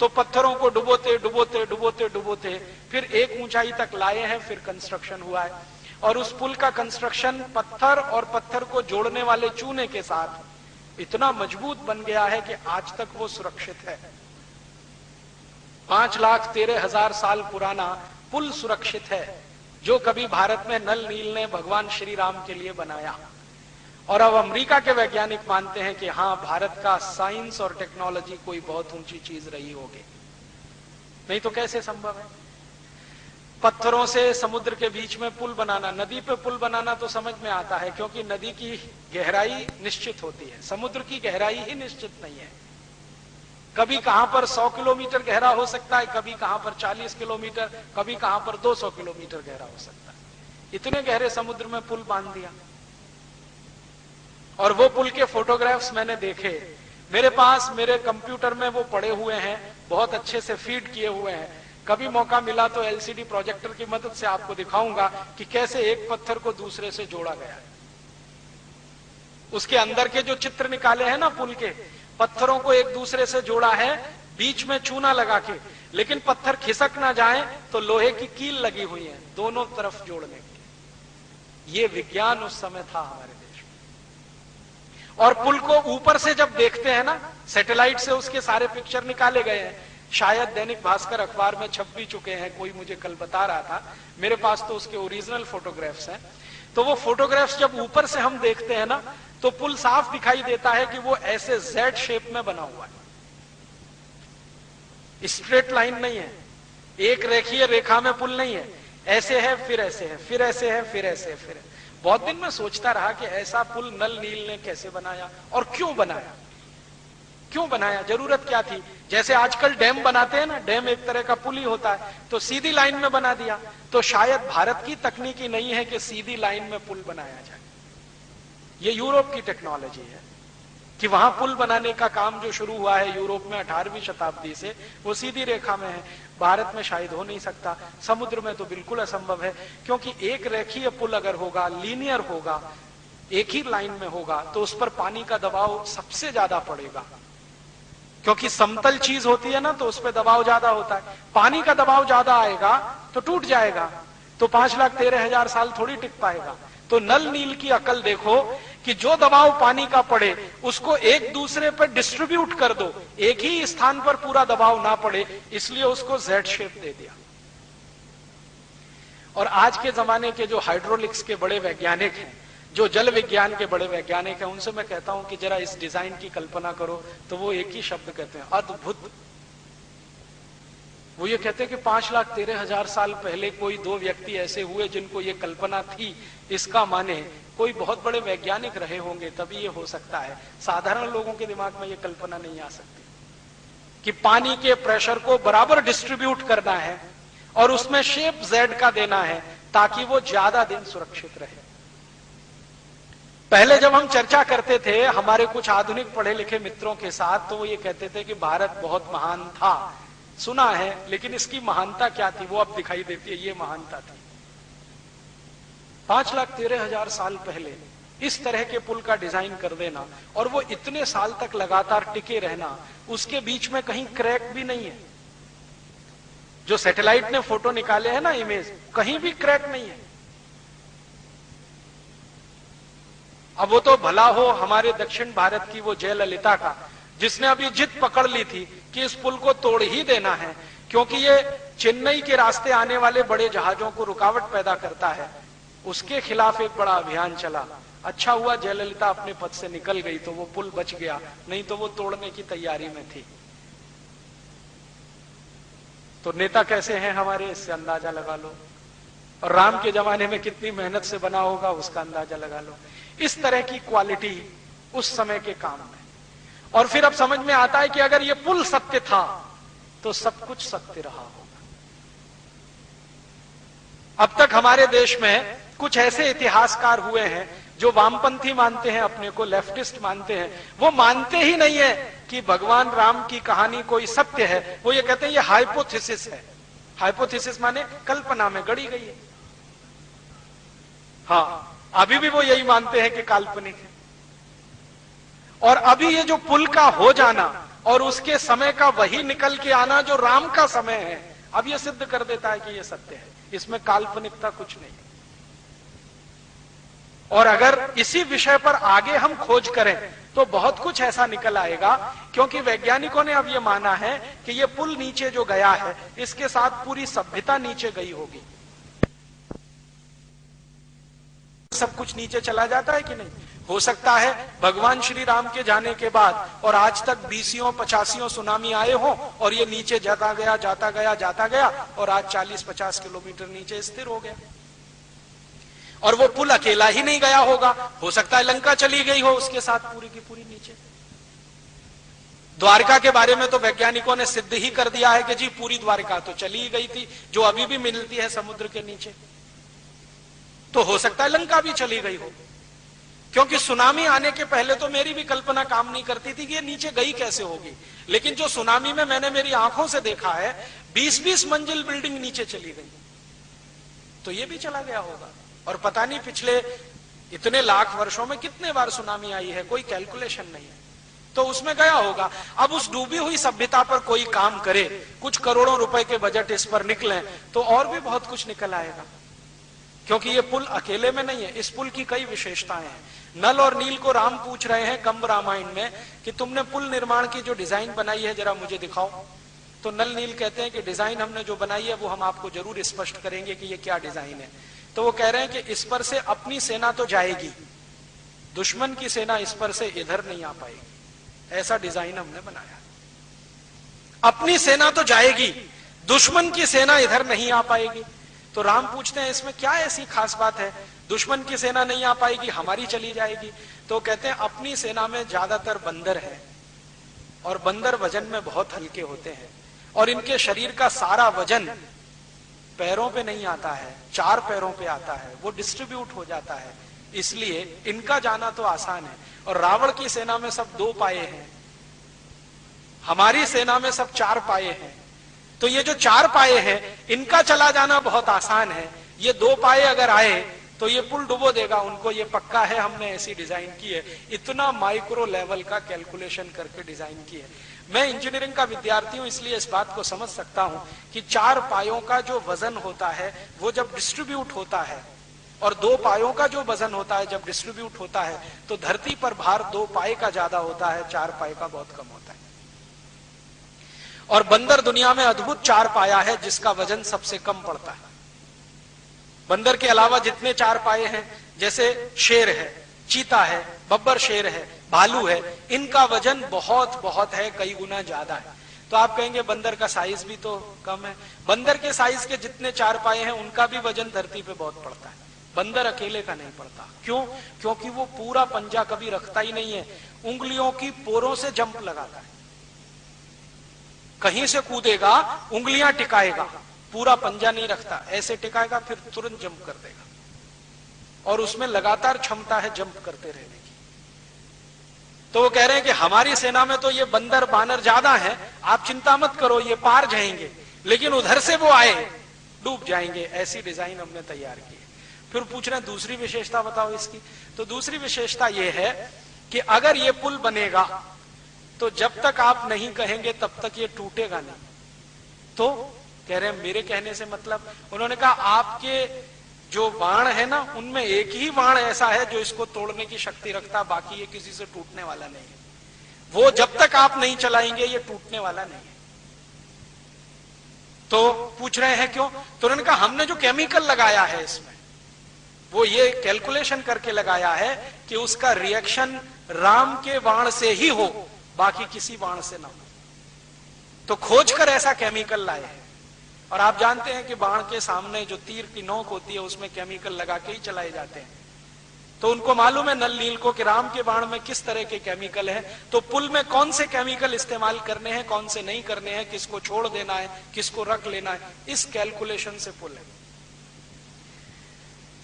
A: तो पत्थरों को डुबोते डुबोते डुबोते डुबोते फिर एक ऊंचाई तक लाए हैं, फिर कंस्ट्रक्शन हुआ है। और उस पुल का कंस्ट्रक्शन पत्थर और पत्थर को जोड़ने वाले चूने के साथ इतना मजबूत बन गया है कि आज तक वो सुरक्षित है। 5,13,000 साल पुराना पुल सुरक्षित है, जो कभी भारत में नल नील ने भगवान श्री राम के लिए बनाया। और अब अमेरिका के वैज्ञानिक मानते हैं कि हाँ, भारत का साइंस और टेक्नोलॉजी कोई बहुत ऊंची चीज रही होगी, नहीं तो कैसे संभव है। पत्थरों से समुद्र के बीच में पुल बनाना, नदी पे पुल बनाना तो समझ में आता है, क्योंकि नदी की गहराई निश्चित होती है, समुद्र की गहराई ही निश्चित नहीं है। कभी कहां पर 100 किलोमीटर गहरा हो सकता है, कभी कहां पर 40 किलोमीटर, कभी कहां पर 200 किलोमीटर गहरा हो सकता है। इतने गहरे समुद्र में पुल बांध दिया। और वो पुल के फोटोग्राफ्स मैंने देखे, मेरे पास मेरे कंप्यूटर में वो पड़े हुए हैं, बहुत अच्छे से फीड किए हुए हैं। कभी मौका मिला तो एलसीडी प्रोजेक्टर की मदद से आपको दिखाऊंगा कि कैसे एक पत्थर को दूसरे से जोड़ा गया है। उसके अंदर के जो चित्र निकाले हैं ना पुल के, पत्थरों को एक दूसरे से जोड़ा है, बीच में चूना लगा के, लेकिन पत्थर खिसक ना जाए तो लोहे की कील लगी हुई है दोनों तरफ जोड़ने के। ये विज्ञान उस समय था हमारे देश में। और पुल को ऊपर से जब देखते हैं ना, सैटेलाइट से उसके सारे पिक्चर निकाले गए हैं, शायद दैनिक भास्कर अखबार में छप भी चुके हैं, कोई मुझे कल बता रहा था। मेरे पास तो उसके ओरिजिनल फोटोग्राफ्स हैं। तो वो फोटोग्राफ्स जब ऊपर से हम देखते हैं ना, तो पुल साफ दिखाई देता है कि वो ऐसे जेड शेप में बना हुआ है, स्ट्रेट लाइन नहीं है, एक रेखीय रेखा में पुल नहीं है, ऐसे है फिर ऐसे है फिर ऐसे है फिर ऐसे है फिर। बहुत दिन में सोचता रहा कि ऐसा पुल नल नील ने कैसे बनाया और क्यों बनाया, क्यों बनाया, जरूरत क्या थी। जैसे आजकल डैम बनाते हैं ना, डैम एक तरह का पुल ही होता है, तो सीधी लाइन में बना दिया। तो शायद भारत की तकनीकी नहीं है कि सीधी लाइन में पुल बनाया जाए, ये यूरोप की टेक्नोलॉजी है। कि वहां पुल बनाने का काम जो शुरू हुआ है यूरोप में 18वीं शताब्दी से, वो सीधी रेखा में है। भारत में शायद हो नहीं सकता, समुद्र में तो बिल्कुल असंभव है, क्योंकि एक रेखीय पुल अगर होगा, लीनियर होगा, एक ही लाइन में होगा, तो उस पर पानी का दबाव सबसे ज्यादा पड़ेगा, क्योंकि समतल चीज होती है ना, तो उस पर दबाव ज्यादा होता है। पानी का दबाव ज्यादा आएगा तो टूट जाएगा, तो 5,13,000 साल थोड़ी टिक पाएगा। तो नल नील की अकल देखो कि जो दबाव पानी का पड़े उसको एक दूसरे पर डिस्ट्रीब्यूट कर दो, एक ही स्थान पर पूरा दबाव ना पड़े, इसलिए उसको जेड शेप दे दिया। और आज के जमाने के जो हाइड्रोलिक्स के बड़े वैज्ञानिक हैं, जो जल विज्ञान के बड़े वैज्ञानिक हैं, उनसे मैं कहता हूं कि जरा इस डिजाइन की कल्पना करो, तो वो एक ही शब्द कहते हैं, अद्भुत। वो ये कहते हैं कि 5,13,000 साल पहले कोई दो व्यक्ति ऐसे हुए जिनको ये कल्पना थी, इसका माने कोई बहुत बड़े वैज्ञानिक रहे होंगे तभी ये हो सकता है। साधारण लोगों के दिमाग में ये कल्पना नहीं आ सकती कि पानी के प्रेशर को बराबर डिस्ट्रीब्यूट करना है और उसमें शेप जेड का देना है ताकि वो ज्यादा दिन सुरक्षित रहे। पहले जब हम चर्चा करते थे हमारे कुछ आधुनिक पढ़े लिखे मित्रों के साथ, तो वो ये कहते थे कि भारत बहुत महान था, सुना है, लेकिन इसकी महानता क्या थी वो अब दिखाई देती है। ये महानता थी 5,13,000 साल पहले इस तरह के पुल का डिजाइन कर देना, और वो इतने साल तक लगातार टिके रहना, उसके बीच में कहीं क्रैक भी नहीं है। जो सैटेलाइट ने फोटो निकाले हैं ना, इमेज, कहीं भी क्रैक नहीं है। अब वो तो भला हो हमारे दक्षिण भारत की वो जयललिता का, जिसने अभी जिद पकड़ ली थी कि इस पुल को तोड़ ही देना है, क्योंकि ये चेन्नई के रास्ते आने वाले बड़े जहाजों को रुकावट पैदा करता है। उसके खिलाफ एक बड़ा अभियान चला। अच्छा हुआ जयललिता अपने पद से निकल गई तो वो पुल बच गया, नहीं तो वो तोड़ने की तैयारी में थी। तो नेता कैसे हैं हमारे, इससे अंदाजा लगा लो। और राम के जमाने में कितनी मेहनत से बना होगा उसका अंदाजा लगा लो। इस तरह की क्वालिटी उस समय के काम में। और फिर अब समझ में आता है कि अगर ये पुल सत्य था तो सब कुछ सत्य रहा होगा। अब तक हमारे देश में कुछ ऐसे इतिहासकार हुए हैं जो वामपंथी मानते हैं अपने को, लेफ्टिस्ट मानते हैं। वो मानते ही नहीं है कि भगवान राम की कहानी कोई सत्य है, वो ये कहते हैं ये हाइपोथेसिस है। हाइपोथेसिस माने कल्पना में गढ़ी गई है। हाँ, अभी भी वो यही मानते हैं कि काल्पनिक है। और अभी ये जो पुल का हो जाना और उसके समय का वही निकल के आना जो राम का समय है, अब ये सिद्ध कर देता है कि ये सत्य है, इसमें काल्पनिकता कुछ नहीं। और अगर इसी विषय पर आगे हम खोज करें तो बहुत कुछ ऐसा निकल आएगा, क्योंकि वैज्ञानिकों ने अब ये माना है कि ये पुल नीचे जो गया है इसके साथ पूरी सभ्यता नीचे गई होगी। सब कुछ नीचे चला जाता है कि नहीं? हो सकता है भगवान श्री राम के जाने के बाद और आज तक 20 85 सुनामी आए हो और ये नीचे जाता गया जाता गया जाता गया और आज 40-50 किलोमीटर नीचे स्थिर हो गया। और वो पुल अकेला ही नहीं गया होगा, हो सकता है लंका चली गई हो उसके साथ पूरी की पूरी नीचे। द्वारका के बारे में तो वैज्ञानिकों ने सिद्ध ही कर दिया है कि जी पूरी द्वारका तो चली ही गई थी, जो अभी भी मिलती है समुद्र के नीचे। तो हो सकता है लंका भी चली गई हो, क्योंकि सुनामी आने के पहले तो मेरी भी कल्पना काम नहीं करती थी कि ये नीचे गई कैसे होगी। लेकिन जो सुनामी में मैंने मेरी आंखों से देखा है, 20-20 मंजिल बिल्डिंग नीचे चली गई, तो ये भी चला गया होगा। और पता नहीं पिछले इतने लाख वर्षों में कितने बार सुनामी आई है, कोई कैलकुलेशन नहीं है, तो उसमें गया होगा। अब उस डूबी हुई सभ्यता पर कोई काम करे, कुछ करोड़ों रुपए के बजट इस पर निकले, तो और भी बहुत कुछ निकल आएगा। क्योंकि ये पुल अकेले में नहीं है, इस पुल की कई विशेषताएं हैं। नल और नील को राम पूछ रहे हैं कंब रामायण में कि तुमने पुल निर्माण की जो डिजाइन बनाई है जरा मुझे दिखाओ। तो नल नील कहते हैं कि डिजाइन हमने जो बनाई है वो हम आपको जरूर स्पष्ट करेंगे कि ये क्या डिजाइन है। तो वो कह रहे हैं कि इस पर से अपनी सेना तो जाएगी, दुश्मन की सेना इस पर से इधर नहीं आ पाएगी, ऐसा डिजाइन हमने बनाया। अपनी सेना तो जाएगी, दुश्मन की सेना इधर नहीं आ पाएगी। तो राम पूछते हैं इसमें क्या ऐसी खास बात है, दुश्मन की सेना नहीं आ पाएगी, हमारी चली जाएगी। तो कहते हैं अपनी सेना में ज्यादातर बंदर है और बंदर वजन में बहुत हल्के होते हैं और इनके शरीर का सारा वजन पैरों पे नहीं आता है, 4 पैरों पे आता है, वो डिस्ट्रीब्यूट हो जाता है। इसलिए इनका जाना तो आसान है। और रावण की सेना में सब 2 पाए हैं, हमारी सेना में सब 4 पाए हैं। तो ये जो 4 पाए हैं इनका चला जाना बहुत आसान है। ये 2 पाए अगर आए तो ये पुल डुबो देगा उनको, ये पक्का है, हमने ऐसी डिजाइन की है। इतना माइक्रो लेवल का कैलकुलेशन करके डिजाइन की है। मैं इंजीनियरिंग का विद्यार्थी हूं इसलिए इस बात को समझ सकता हूं कि 4 पायों का जो वजन होता है वो जब डिस्ट्रीब्यूट होता है और 2 पायों का जो वजन होता है जब डिस्ट्रीब्यूट होता है तो धरती पर भार 2 पाए का ज्यादा होता है, 4 पाए का बहुत कम होता है। और बंदर दुनिया में अद्भुत 4 पाया है जिसका वजन सबसे कम पड़ता है। बंदर के अलावा जितने 4 पाए हैं, जैसे शेर है, चीता है, बब्बर शेर है, भालू है, इनका वजन बहुत बहुत है, कई गुना ज्यादा है। तो आप कहेंगे बंदर का साइज भी तो कम है। बंदर के साइज के जितने 4 पाए हैं उनका भी वजन धरती पे बहुत पड़ता है, बंदर अकेले का नहीं पड़ता। क्यों? क्योंकि वो पूरा पंजा कभी रखता ही नहीं है, उंगलियों की पोरों से जंप लगाता है। कहीं से कूदेगा, उंगलियां टिकाएगा, पूरा पंजा नहीं रखता, ऐसे टिकाएगा फिर तुरंत जंप कर देगा। और उसमें लगातार क्षमता है जंप करते रहने की। तो वो कह रहे हैं कि हमारी सेना में तो ये बंदर बानर ज्यादा है, आप चिंता मत करो, ये पार जाएंगे, लेकिन उधर से वो आए डूब जाएंगे। ऐसी डिजाइन हमने तैयार की है। फिर पूछ रहे हैं दूसरी विशेषता बताओ इसकी। तो दूसरी विशेषता ये है कि अगर ये पुल बनेगा तो जब तक आप नहीं कहेंगे तब तक ये टूटेगा नहीं। तो कह रहे हैं मेरे कहने से मतलब, उन्होंने कहा आपके जो बाण है ना उनमें एक ही बाण ऐसा है जो इसको तोड़ने की शक्ति रखता, बाकी ये किसी से टूटने वाला नहीं है। वो जब तक आप नहीं चलाएंगे ये टूटने वाला नहीं है। तो पूछ रहे हैं क्यों? तो उन्होंने कहा हमने जो केमिकल लगाया है इसमें वो ये कैलकुलेशन करके लगाया है कि उसका रिएक्शन राम के बाण से ही हो, बाकी किसी बाण से ना हो। तो खोज कर ऐसा केमिकल लाए हैं। और आप जानते हैं कि बाण के सामने जो तीर की नोक होती है उसमें केमिकल लगा के ही चलाए जाते हैं। तो उनको मालूम है नल नील को कि राम के बाण में किस तरह के केमिकल है, तो पुल में कौन से केमिकल इस्तेमाल करने हैं, कौन से नहीं करने हैं, किसको छोड़ देना है, किसको रख लेना है, इस कैलकुलेशन से पुल है।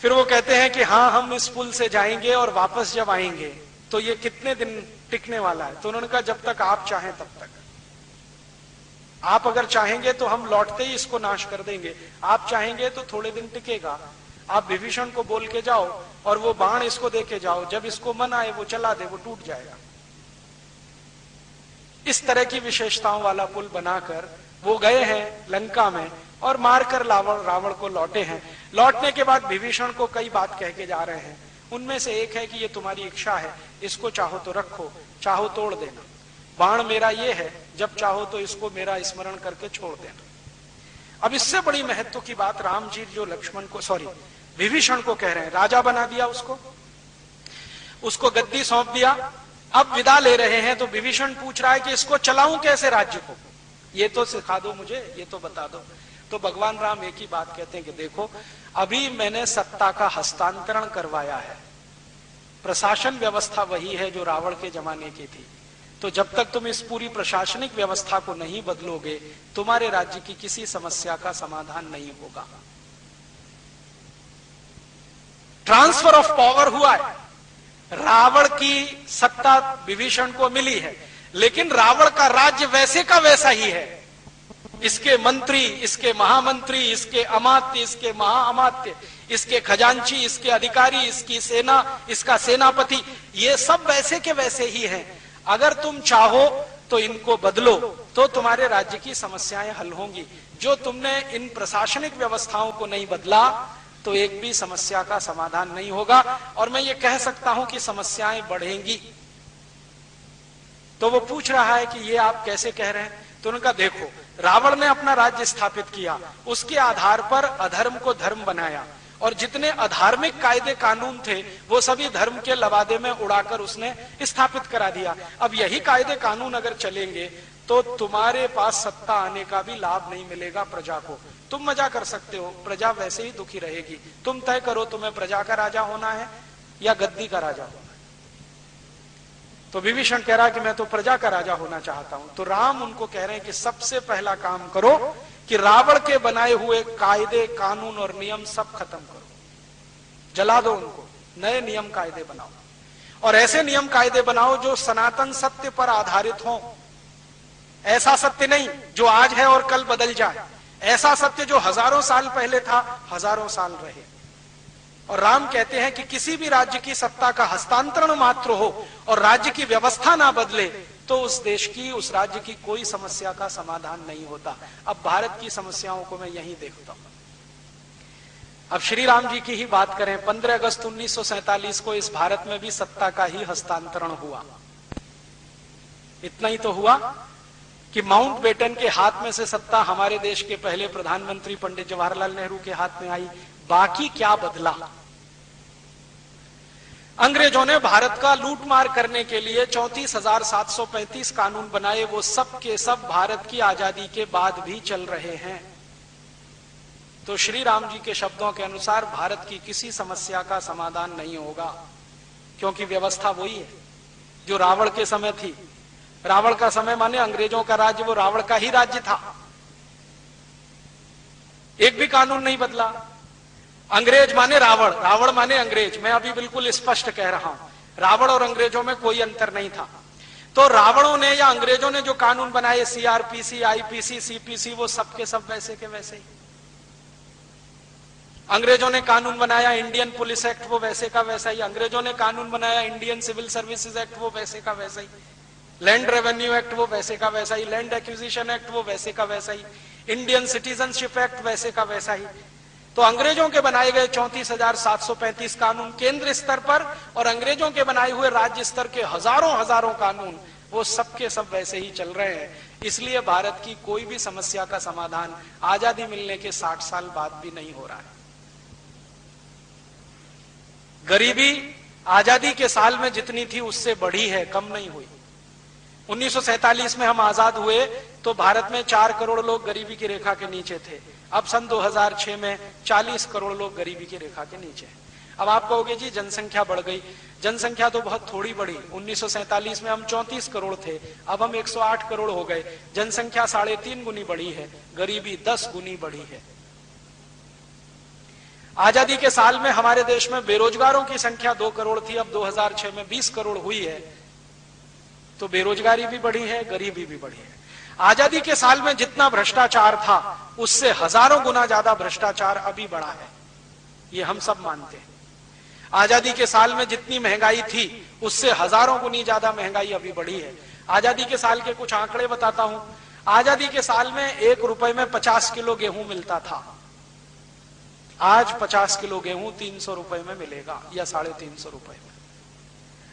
A: फिर वो कहते हैं कि हाँ हम इस पुल से जाएंगे और वापस जब आएंगे तो ये कितने दिन टिकने वाला है। तो उन्होंने कहा जब तक आप चाहें तब तक। आप अगर चाहेंगे तो हम लौटते ही इसको नाश कर देंगे, आप चाहेंगे तो थोड़े दिन टिकेगा। आप विभीषण को बोल के जाओ और वो बाण इसको दे के जाओ, जब इसको मन आए वो चला दे, वो टूट जाएगा। इस तरह की विशेषताओं वाला पुल बनाकर वो गए हैं लंका में और मारकर रावण को लौटे हैं। लौटने के बाद विभीषण को कई बात कह के जा रहे हैं। उनमें से एक है कि ये तुम्हारी इच्छा है, इसको चाहो तो रखो, चाहो तोड़ देना। बाण मेरा ये है, जब चाहो तो इसको मेरा स्मरण करके छोड़ देना। अब इससे बड़ी महत्व की बात राम जी जो विभीषण को कह रहे हैं, राजा बना दिया उसको गद्दी सौंप दिया, अब विदा ले रहे हैं। तो विभीषण पूछ रहा है कि इसको चलाऊं कैसे राज्य को, ये तो सिखा दो मुझे, ये तो बता दो। तो भगवान राम एक ही बात कहते हैं कि देखो अभी मैंने सत्ता का हस्तांतरण करवाया है, प्रशासन व्यवस्था वही है जो रावण के जमाने की थी। तो जब तक तुम इस पूरी प्रशासनिक व्यवस्था को नहीं बदलोगे तुम्हारे राज्य की किसी समस्या का समाधान नहीं होगा। ट्रांसफर ऑफ पावर हुआ है, रावण की सत्ता विभीषण को मिली है, लेकिन रावण का राज्य वैसे का वैसा ही है। इसके मंत्री, इसके महामंत्री, इसके अमात्य, इसके महाअमात्य, इसके खजांची, इसके अधिकारी, इसकी सेना, इसका सेनापति, ये सब वैसे के वैसे ही हैं। अगर तुम चाहो तो इनको बदलो तो तुम्हारे राज्य की समस्याएं हल होंगी। जो तुमने इन प्रशासनिक व्यवस्थाओं को नहीं बदला तो एक भी समस्या का समाधान नहीं होगा, और मैं ये कह सकता हूं कि समस्याएं बढ़ेंगी। तो वो पूछ रहा है कि ये आप कैसे कह रहे हैं? तो उनका देखो रावण ने अपना राज्य स्थापित किया, उसके आधार पर अधर्म को धर्म बनाया, और जितने अधार्मिक कायदे कानून थे वो सभी धर्म के लवादे में उड़ाकर उसने स्थापित करा दिया। अब यही कायदे कानून अगर चलेंगे तो तुम्हारे पास सत्ता आने का भी लाभ नहीं मिलेगा प्रजा को। तुम मजा कर सकते हो, प्रजा वैसे ही दुखी रहेगी। तुम तय करो तुम्हें प्रजा का राजा होना है या गद्दी का राजा होना है। तो विभीषण कह रहा है कि मैं तो प्रजा का राजा होना चाहता हूं। तो राम उनको कह रहे हैं कि सबसे पहला काम करो कि रावण के बनाए हुए कायदे कानून और नियम सब खत्म करो, जला दो उनको, नए नियम कायदे बनाओ, और ऐसे नियम कायदे बनाओ जो सनातन सत्य पर आधारित हो। ऐसा सत्य नहीं जो आज है और कल बदल जाए, ऐसा सत्य जो हजारों साल पहले था, हजारों साल रहे। और राम कहते हैं कि किसी भी राज्य की सत्ता का हस्तांतरण मात्र हो और राज्य की व्यवस्था ना बदले तो उस देश की, उस राज्य की कोई समस्या का समाधान नहीं होता। अब भारत की समस्याओं को मैं यहीं देखता हूं। अब श्री राम जी की ही बात करें, 15 अगस्त 1947 को इस भारत में भी सत्ता का ही हस्तांतरण हुआ। इतना ही तो हुआ कि माउंटबेटन के हाथ में से सत्ता हमारे देश के पहले प्रधानमंत्री पंडित जवाहरलाल नेहरू के हाथ में आई। बाकी क्या बदला? अंग्रेजों ने भारत का लूटमार करने के लिए 34,735 कानून बनाए। वो सब के सब भारत की आजादी के बाद भी चल रहे हैं। तो श्री राम जी के शब्दों के अनुसार भारत की किसी समस्या का समाधान नहीं होगा, क्योंकि व्यवस्था वही है जो रावण के समय थी। रावण का समय माने अंग्रेजों का राज्य, वो रावण का ही राज्य था। एक भी कानून नहीं बदला। अंग्रेज माने रावण, रावण माने अंग्रेज। मैं अभी बिल्कुल स्पष्ट कह रहा हूं, रावण और अंग्रेजों में कोई अंतर नहीं था। तो रावणों ने या अंग्रेजों ने जो कानून बनाए, सीआरपीसी, आईपीसी, सीपीसी, वो सब के सब वैसे के वैसे ही। अंग्रेजों ने कानून बनाया इंडियन पुलिस एक्ट, वो वैसे का वैसा ही। अंग्रेजों ने कानून बनाया इंडियन सिविल सर्विसेज एक्ट, वो वैसे का वैसा ही। लैंड रेवेन्यू एक्ट, वो वैसे का वैसा ही। लैंड एक्विजिशन एक्ट, वो वैसे का वैसा ही। इंडियन सिटीजनशिप एक्ट, वैसे का वैसा ही। तो अंग्रेजों के बनाए गए 34,735 कानून केंद्र स्तर पर और अंग्रेजों के बनाए हुए राज्य स्तर के हजारों हजारों कानून, वो सबके सब वैसे ही चल रहे हैं। इसलिए भारत की कोई भी समस्या का समाधान आजादी मिलने के 60 साल बाद भी नहीं हो रहा है। गरीबी आजादी के साल में जितनी थी उससे बढ़ी है, कम नहीं हुई। 1947 में हम आजाद हुए तो भारत में 4 करोड़ लोग गरीबी की रेखा के नीचे थे। अब सन 2006 में 40 करोड़ लोग गरीबी की रेखा के नीचे हैं। अब आप कहोगे जी जनसंख्या बढ़ गई। जनसंख्या तो बहुत थोड़ी बढ़ी। 1947 में हम 34 करोड़ थे, अब हम 108 करोड़ हो गए। जनसंख्या 3.5 गुनी बढ़ी है, गरीबी 10 गुनी बढ़ी है। आजादी के साल में हमारे देश में बेरोजगारों की संख्या 2 करोड़ थी, अब 2006 में 20 करोड़ हुई है। तो बेरोजगारी भी बढ़ी है, गरीबी भी बढ़ी है। आजादी के साल में जितना भ्रष्टाचार था उससे हजारों गुना ज्यादा भ्रष्टाचार अभी बढ़ा है, ये हम सब मानते हैं। आजादी के साल में जितनी महंगाई थी उससे हजारों गुनी ज्यादा महंगाई अभी बढ़ी है। आजादी के साल के कुछ आंकड़े बताता हूं। आजादी के साल में 1 रुपए में 50 किलो गेहूं मिलता था। आज 50 किलो गेहूं 300 रुपए में मिलेगा या 350 रुपए में।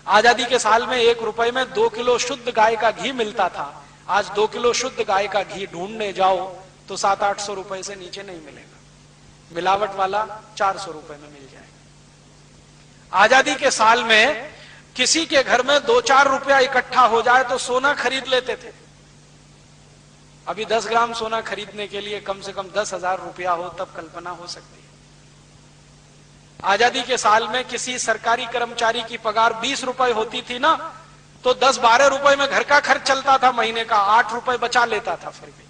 A: आजादी के साल में 1 रुपए में 2 किलो शुद्ध गाय का घी मिलता था। आज 2 किलो शुद्ध गाय का घी ढूंढने जाओ तो 700-800 रुपए से नीचे नहीं मिलेगा। मिलावट वाला 400 रुपए में मिल जाएगा। आजादी के साल में किसी के घर में 2-4 रुपया इकट्ठा हो जाए तो सोना खरीद लेते थे। अभी 10 ग्राम सोना खरीदने के लिए कम से कम 10,000 रुपया हो तब कल्पना हो सकती है। आजादी के साल में किसी सरकारी कर्मचारी की पगार 20 रुपए होती थी ना, तो 10-12 रुपए में घर का खर्च चलता था महीने का, 8 रुपए बचा लेता था फिर भी,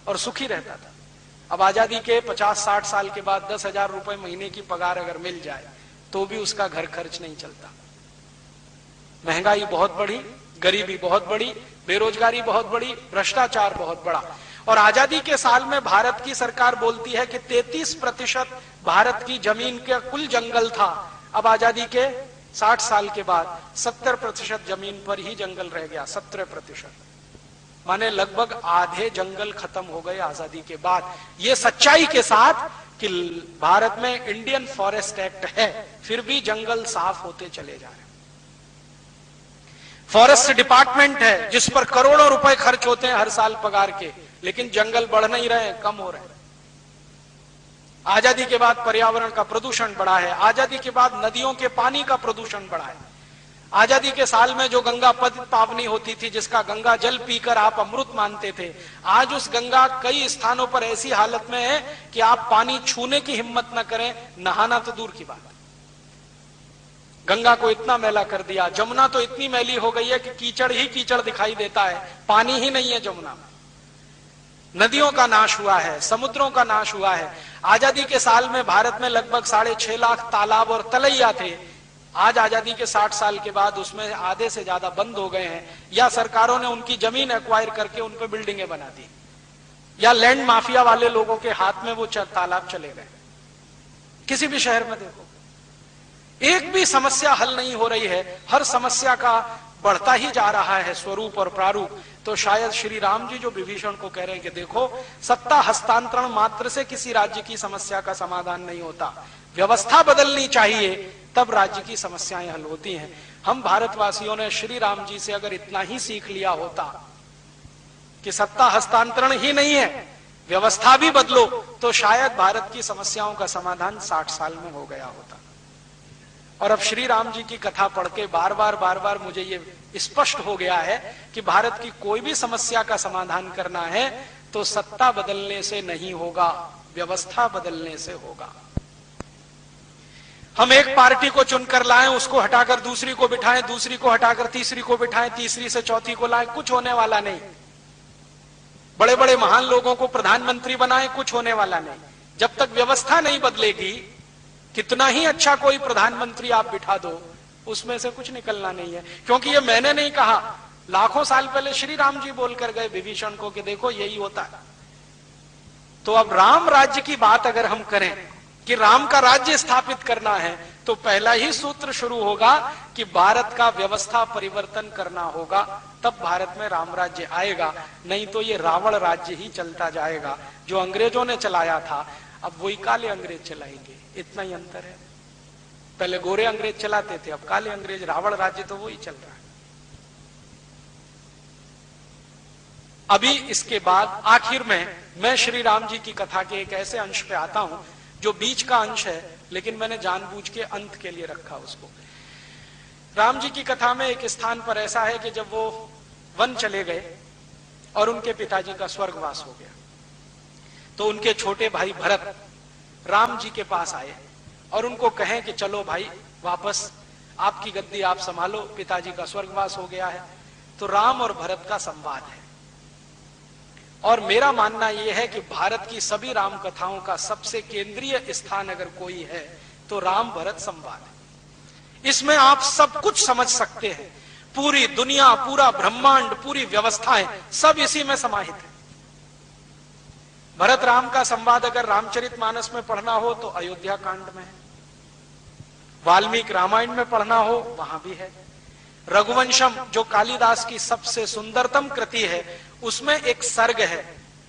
A: और सुखी रहता था। अब आजादी के 50-60 साल के बाद 10,000 रुपए महीने की पगार अगर मिल जाए तो भी उसका घर खर्च नहीं चलता। महंगाई बहुत बढ़ी, गरीबी बहुत बढ़ी, बेरोजगारी बहुत बढ़ी, भ्रष्टाचार बहुत बढ़ा। और आजादी के साल में भारत की सरकार बोलती है कि 33% भारत की जमीन का कुल जंगल था। अब आजादी के 60 साल के बाद 70% जमीन पर ही जंगल रह गया। 17%, माने लगभग आधे जंगल खत्म हो गए आजादी के बाद। ये सच्चाई के साथ कि भारत में इंडियन फॉरेस्ट एक्ट है, फिर भी जंगल साफ होते चले जा रहे हैं। फॉरेस्ट डिपार्टमेंट है जिस पर करोड़ों रुपए खर्च होते हैं हर साल पगार के, लेकिन जंगल बढ़ नहीं रहे, कम हो रहे हैं। आजादी के बाद पर्यावरण का प्रदूषण बढ़ा है। आजादी के बाद नदियों के पानी का प्रदूषण बढ़ा है। आजादी के साल में जो गंगा पावनी होती थी, जिसका गंगा जल पीकर आप अमृत मानते थे, आज उस गंगा कई स्थानों पर ऐसी हालत में है कि आप पानी छूने की हिम्मत न करें, नहाना तो दूर की बात है। गंगा को इतना मैला कर दिया। जमुना तो इतनी मैली हो गई है कि कीचड़ ही कीचड़ दिखाई देता है, पानी ही नहीं है जमुना में। नदियों का नाश हुआ है, समुद्रों का नाश हुआ है। आजादी के साल में भारत में लगभग 6.5 लाख तालाब और तलैया थे, आज आजादी के 60 साल के बाद उसमें आधे से ज्यादा बंद हो गए हैं, या सरकारों ने उनकी जमीन एक्वायर करके उन पे बिल्डिंगें बना दी, या लैंड माफिया वाले लोगों के हाथ में वो तालाब चले गए। किसी भी शहर में देखो, एक भी समस्या हल नहीं हो रही है, हर समस्या का बढ़ता ही जा रहा है स्वरूप और प्रारूप। तो शायद श्री राम जी जो विभीषण को कह रहे हैं कि देखो, सत्ता हस्तांतरण मात्र से किसी राज्य की समस्या का समाधान नहीं होता, व्यवस्था बदलनी चाहिए, तब राज्य की समस्याएं हल होती हैं। हम भारतवासियों ने श्री राम जी से अगर इतना ही सीख लिया होता कि सत्ता हस्तांतरण ही नहीं है, व्यवस्था भी बदलो, तो शायद भारत की समस्याओं का समाधान 60 साल में हो गया होता। और अब श्री राम जी की कथा पढ़ के बार बार मुझे ये स्पष्ट हो गया है कि भारत की कोई भी समस्या का समाधान करना है तो सत्ता बदलने से नहीं होगा, व्यवस्था बदलने से होगा। हम एक पार्टी को चुनकर लाएं, उसको हटाकर दूसरी को बिठाएं, दूसरी को हटाकर तीसरी को बिठाएं, तीसरी से चौथी को लाएं, कुछ होने वाला नहीं। बड़े बड़े महान लोगों को प्रधानमंत्री बनाएं, कुछ होने वाला नहीं। जब तक व्यवस्था नहीं बदलेगी, कितना ही अच्छा कोई प्रधानमंत्री आप बिठा दो, उसमें से कुछ निकलना नहीं है। क्योंकि ये मैंने नहीं कहा, लाखों साल पहले श्री राम जी बोलकर गए विभीषण को कि देखो यही होता है। तो अब राम राज्य की बात अगर हम करें कि राम का राज्य स्थापित करना है, तो पहला ही सूत्र शुरू होगा कि भारत का व्यवस्था परिवर्तन करना होगा, तब भारत में राम राज्य आएगा। नहीं तो ये रावण राज्य ही चलता जाएगा जो अंग्रेजों ने चलाया था, अब वही काले अंग्रेज चलाएंगे, इतना ही अंतर है। पहले गोरे अंग्रेज चलाते थे, अब काले अंग्रेज, रावण राज्य तो वही चल रहा है। अभी इसके बाद आखिर में मैं श्री राम जी की कथा के एक ऐसे अंश पे आता हूं जो बीच का अंश है, लेकिन मैंने जानबूझ के अंत के लिए रखा उसको। राम जी की कथा में एक स्थान पर ऐसा है कि जब वो वन चले गए और उनके पिताजी का स्वर्गवास हो गया, तो उनके छोटे भाई भरत राम जी के पास आए और उनको कहें कि चलो भाई वापस आपकी गद्दी आप संभालो, पिताजी का स्वर्गवास हो गया है। तो राम और भरत का संवाद है, और मेरा मानना यह है कि भारत की सभी राम कथाओं का सबसे केंद्रीय स्थान अगर कोई है तो राम भरत संवाद है। इसमें आप सब कुछ समझ सकते हैं, पूरी दुनिया, पूरा ब्रह्मांड, पूरी व्यवस्थाएं सब इसी में समाहित है। भरत राम का संवाद अगर रामचरितमानस में पढ़ना हो तो अयोध्या कांड में है, वाल्मीकि रामायण में पढ़ना हो वहां भी है, रघुवंशम जो कालिदास की सबसे सुंदरतम कृति है उसमें एक सर्ग है,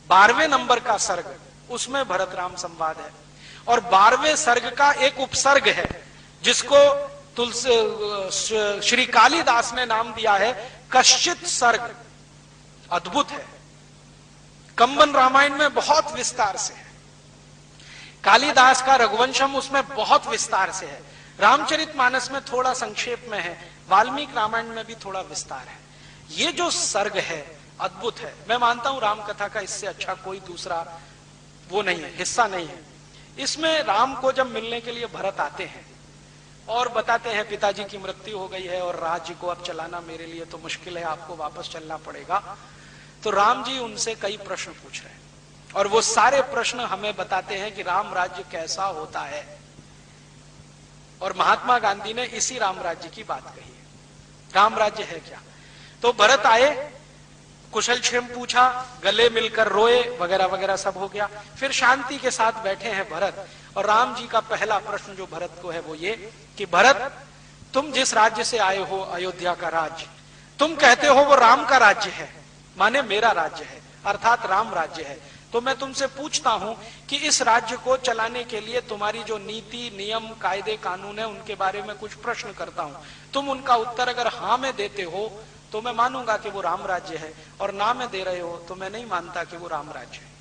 A: 12वें नंबर का सर्ग, उसमें भरत राम संवाद है। और 12वें सर्ग का एक उपसर्ग है जिसको श्री कालिदास ने नाम दिया है कश्चित सर्ग। अद्भुत है, कंबन रामायण में बहुत विस्तार से है, कालिदास का रघुवंशम उसमें बहुत विस्तार से है, रामचरितमानस में थोड़ा संक्षेप में है, वाल्मीकि रामायण में भी थोड़ा विस्तार है। ये जो सर्ग है अद्भुत है। मैं मानता हूं राम कथा का इससे अच्छा कोई दूसरा वो नहीं है, हिस्सा नहीं है। इसमें राम को जब मिलने के लिए भरत आते हैं और बताते हैं पिताजी की मृत्यु हो गई है और राज्य को अब चलाना मेरे लिए तो मुश्किल है, आपको वापस चलना पड़ेगा। तो राम जी उनसे कई प्रश्न पूछ रहे हैं और वो सारे प्रश्न हमें बताते हैं कि राम राज्य कैसा होता है। और महात्मा गांधी ने इसी राम राज्य की बात कही है, राम राज्य है क्या। तो भरत आए, कुशल क्षेम पूछा, गले मिलकर रोए, वगैरह वगैरह सब हो गया। फिर शांति के साथ बैठे हैं भरत, और राम जी का पहला प्रश्न जो भरत को है वो ये कि भरत, तुम जिस राज्य से आए हो, अयोध्या का राज्य, तुम कहते हो वो राम का राज्य है, माने मेरा राज्य है, अर्थात राम राज्य है। तो मैं तुमसे पूछता हूं कि इस राज्य को चलाने के लिए तुम्हारी जो नीति, नियम, कायदे, कानून है, उनके बारे में कुछ प्रश्न करता हूं। तुम उनका उत्तर अगर हाँ में देते हो तो मैं मानूंगा कि वो राम राज्य है, और ना में दे रहे हो तो मैं नहीं मानता कि वो राम राज्य है।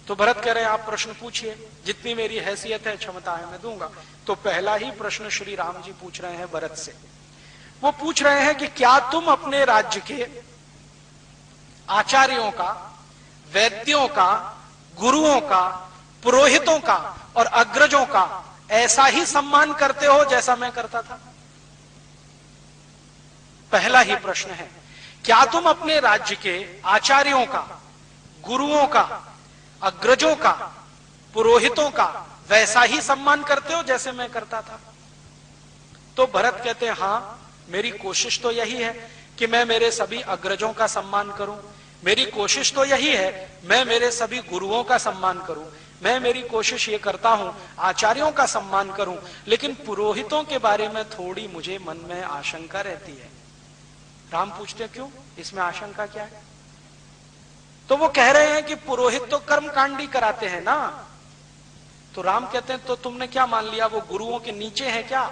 A: तो भरत कह रहे हैं आप प्रश्न पूछिए, जितनी मेरी हैसियत है, क्षमता है, मैं दूंगा। तो पहला ही प्रश्न श्री राम जी पूछ रहे हैं भरत से। वो पूछ रहे हैं कि क्या तुम अपने राज्य के आचार्यों का, वैद्यों का, गुरुओं का, पुरोहितों का और अग्रजों का ऐसा ही सम्मान करते हो जैसा मैं करता था? पहला ही प्रश्न है, क्या तुम अपने राज्य के आचार्यों का, गुरुओं का, अग्रजों का, पुरोहितों का वैसा ही सम्मान करते हो जैसे मैं करता था? तो भरत कहते हैं हाँ, मेरी कोशिश तो यही है कि मैं मेरे सभी अग्रजों का सम्मान करूं, मेरी कोशिश तो यही है मैं मेरे सभी गुरुओं का सम्मान करूं, मैं मेरी कोशिश ये करता हूं आचार्यों का सम्मान करूं, लेकिन पुरोहितों के बारे में थोड़ी मुझे मन में आशंका रहती है। राम पूछते क्यों, इसमें आशंका क्या है? तो वो कह रहे हैं कि पुरोहित तो कर्मकांडी कराते हैं ना। तो राम कहते हैं तो तुमने क्या मान लिया, वो गुरुओं के नीचे है क्या,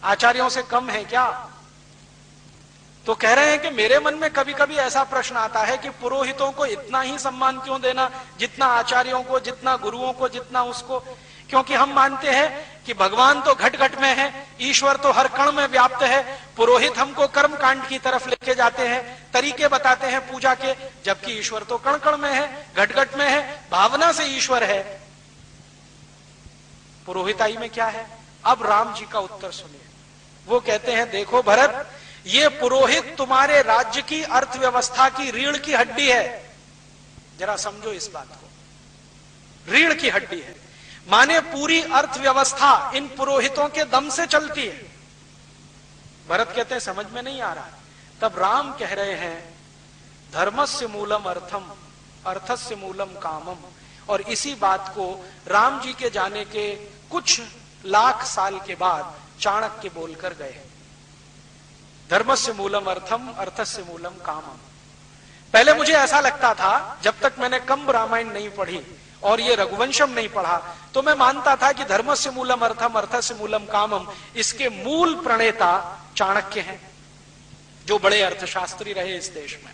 A: आचार्यों से कम है क्या? तो कह रहे हैं कि मेरे मन में कभी कभी ऐसा प्रश्न आता है कि पुरोहितों को इतना ही सम्मान क्यों देना जितना आचार्यों को, जितना गुरुओं को, जितना उसको। क्योंकि हम मानते हैं कि भगवान तो घट घट में है, ईश्वर तो हर कण में व्याप्त है, पुरोहित हमको कर्म कांड की तरफ लेके जाते हैं, तरीके बताते हैं पूजा के, जबकि ईश्वर तो कण कण में है, घट घट में है, भावना से ईश्वर है। पुरोहिताई में क्या है? अब राम जी का उत्तर सुनिए। वो कहते हैं देखो भरत, ये पुरोहित तुम्हारे राज्य की अर्थव्यवस्था की रीढ़ की हड्डी है। जरा समझो इस बात को, रीढ़ की हड्डी है, माने पूरी अर्थव्यवस्था इन पुरोहितों के दम से चलती है। भरत कहते हैं समझ में नहीं आ रहा। तब राम कह रहे हैं धर्मस्य मूलम अर्थम, अर्थस्य मूलम कामम। और इसी बात को राम जी के जाने के कुछ लाख साल के बाद चाणक्य बोलकर गए, धर्मस्य मूलम अर्थम, अर्थस्य मूलम कामम। पहले मुझे ऐसा लगता था, जब तक मैंने कंब रामायण नहीं पढ़ी और ये रघुवंशम नहीं पढ़ा, तो मैं मानता था कि धर्मस्य मूलम अर्थम, अर्थस्य मूलम कामम, इसके मूल प्रणेता चाणक्य हैं, जो बड़े अर्थशास्त्री रहे इस देश में।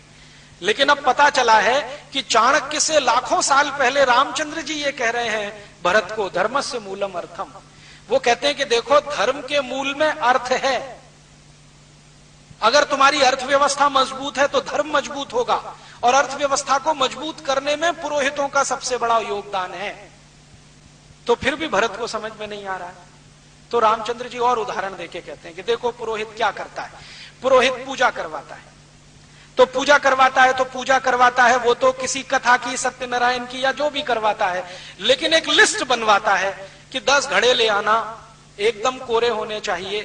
A: लेकिन अब पता चला है कि चाणक्य से लाखों साल पहले रामचंद्र जी ये कह रहे हैं भरत को, धर्मस्य मूलम अर्थम। वो कहते हैं कि देखो, धर्म के मूल में अर्थ है। अगर तुम्हारी अर्थव्यवस्था मजबूत है तो धर्म मजबूत होगा, और अर्थव्यवस्था को मजबूत करने में पुरोहितों का सबसे बड़ा योगदान है। तो फिर भी भरत को समझ में नहीं आ रहा है। तो रामचंद्र जी और उदाहरण देके कहते हैं कि देखो पुरोहित क्या करता है। पुरोहित पूजा करवाता है, तो पूजा करवाता है, तो पूजा करवाता है, वो तो किसी कथा की, सत्यनारायण की, या जो भी करवाता है, लेकिन एक लिस्ट बनवाता है कि 10 घड़े ले आना, एकदम कोरे होने चाहिए,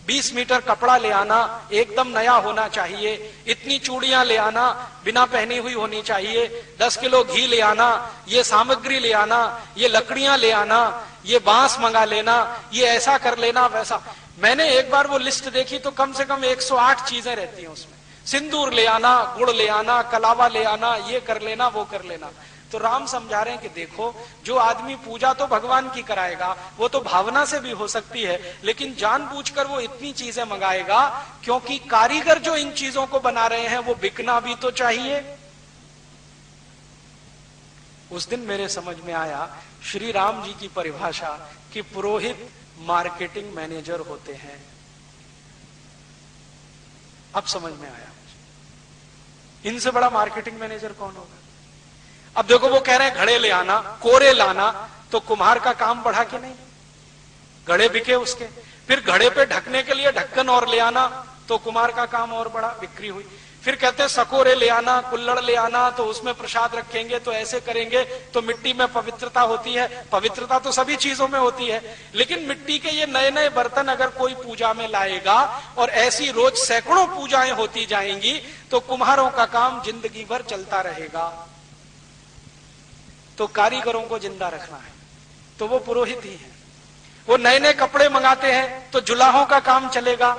A: 20 मीटर कपड़ा ले आना, एकदम नया होना चाहिए, इतनी चूड़ियां ले आना, बिना पहनी हुई होनी चाहिए, 10 किलो घी ले आना, ये सामग्री ले आना, ये लकड़ियां ले आना, ये बांस मंगा लेना, ये ऐसा कर लेना, वैसा। मैंने एक बार वो लिस्ट देखी तो कम से कम 108 चीजें रहती हैं उसमें। सिंदूर ले आना, गुड़ ले आना, कलावा ले आना, ये कर लेना, वो कर लेना। तो राम समझा रहे हैं कि देखो, जो आदमी पूजा तो भगवान की कराएगा, वो तो भावना से भी हो सकती है, लेकिन जानबूझकर वो इतनी चीजें मंगाएगा क्योंकि कारीगर जो इन चीजों को बना रहे हैं वो बिकना भी तो चाहिए। उस दिन मेरे समझ में आया श्री राम जी की परिभाषा कि पुरोहित मार्केटिंग मैनेजर होते हैं। अब समझ में आया मुझे, इनसे बड़ा मार्केटिंग मैनेजर कौन होगा। अब देखो, वो कह रहे हैं घड़े ले आना, कोरे लाना, तो कुम्हार का काम बढ़ा कि नहीं, घड़े बिके उसके। फिर घड़े पे ढकने के लिए ढक्कन और ले आना, तो कुम्हार का काम और बढ़ा, बिक्री हुई। फिर कहते हैं सकोरे ले आना, कुल्लड़ ले आना, तो उसमें प्रसाद रखेंगे, तो ऐसे करेंगे तो मिट्टी में पवित्रता होती है। पवित्रता तो सभी चीजों में होती है, लेकिन मिट्टी के ये नए नए बर्तन अगर कोई पूजा में लाएगा और ऐसी रोज सैकड़ों पूजाएं होती जाएंगी, तो कुम्हारों का काम जिंदगी भर चलता रहेगा। तो कारीगरों को जिंदा रखना है तो वो पुरोहित ही है। वो नए नए कपड़े मंगाते हैं तो जुलाहों का काम चलेगा,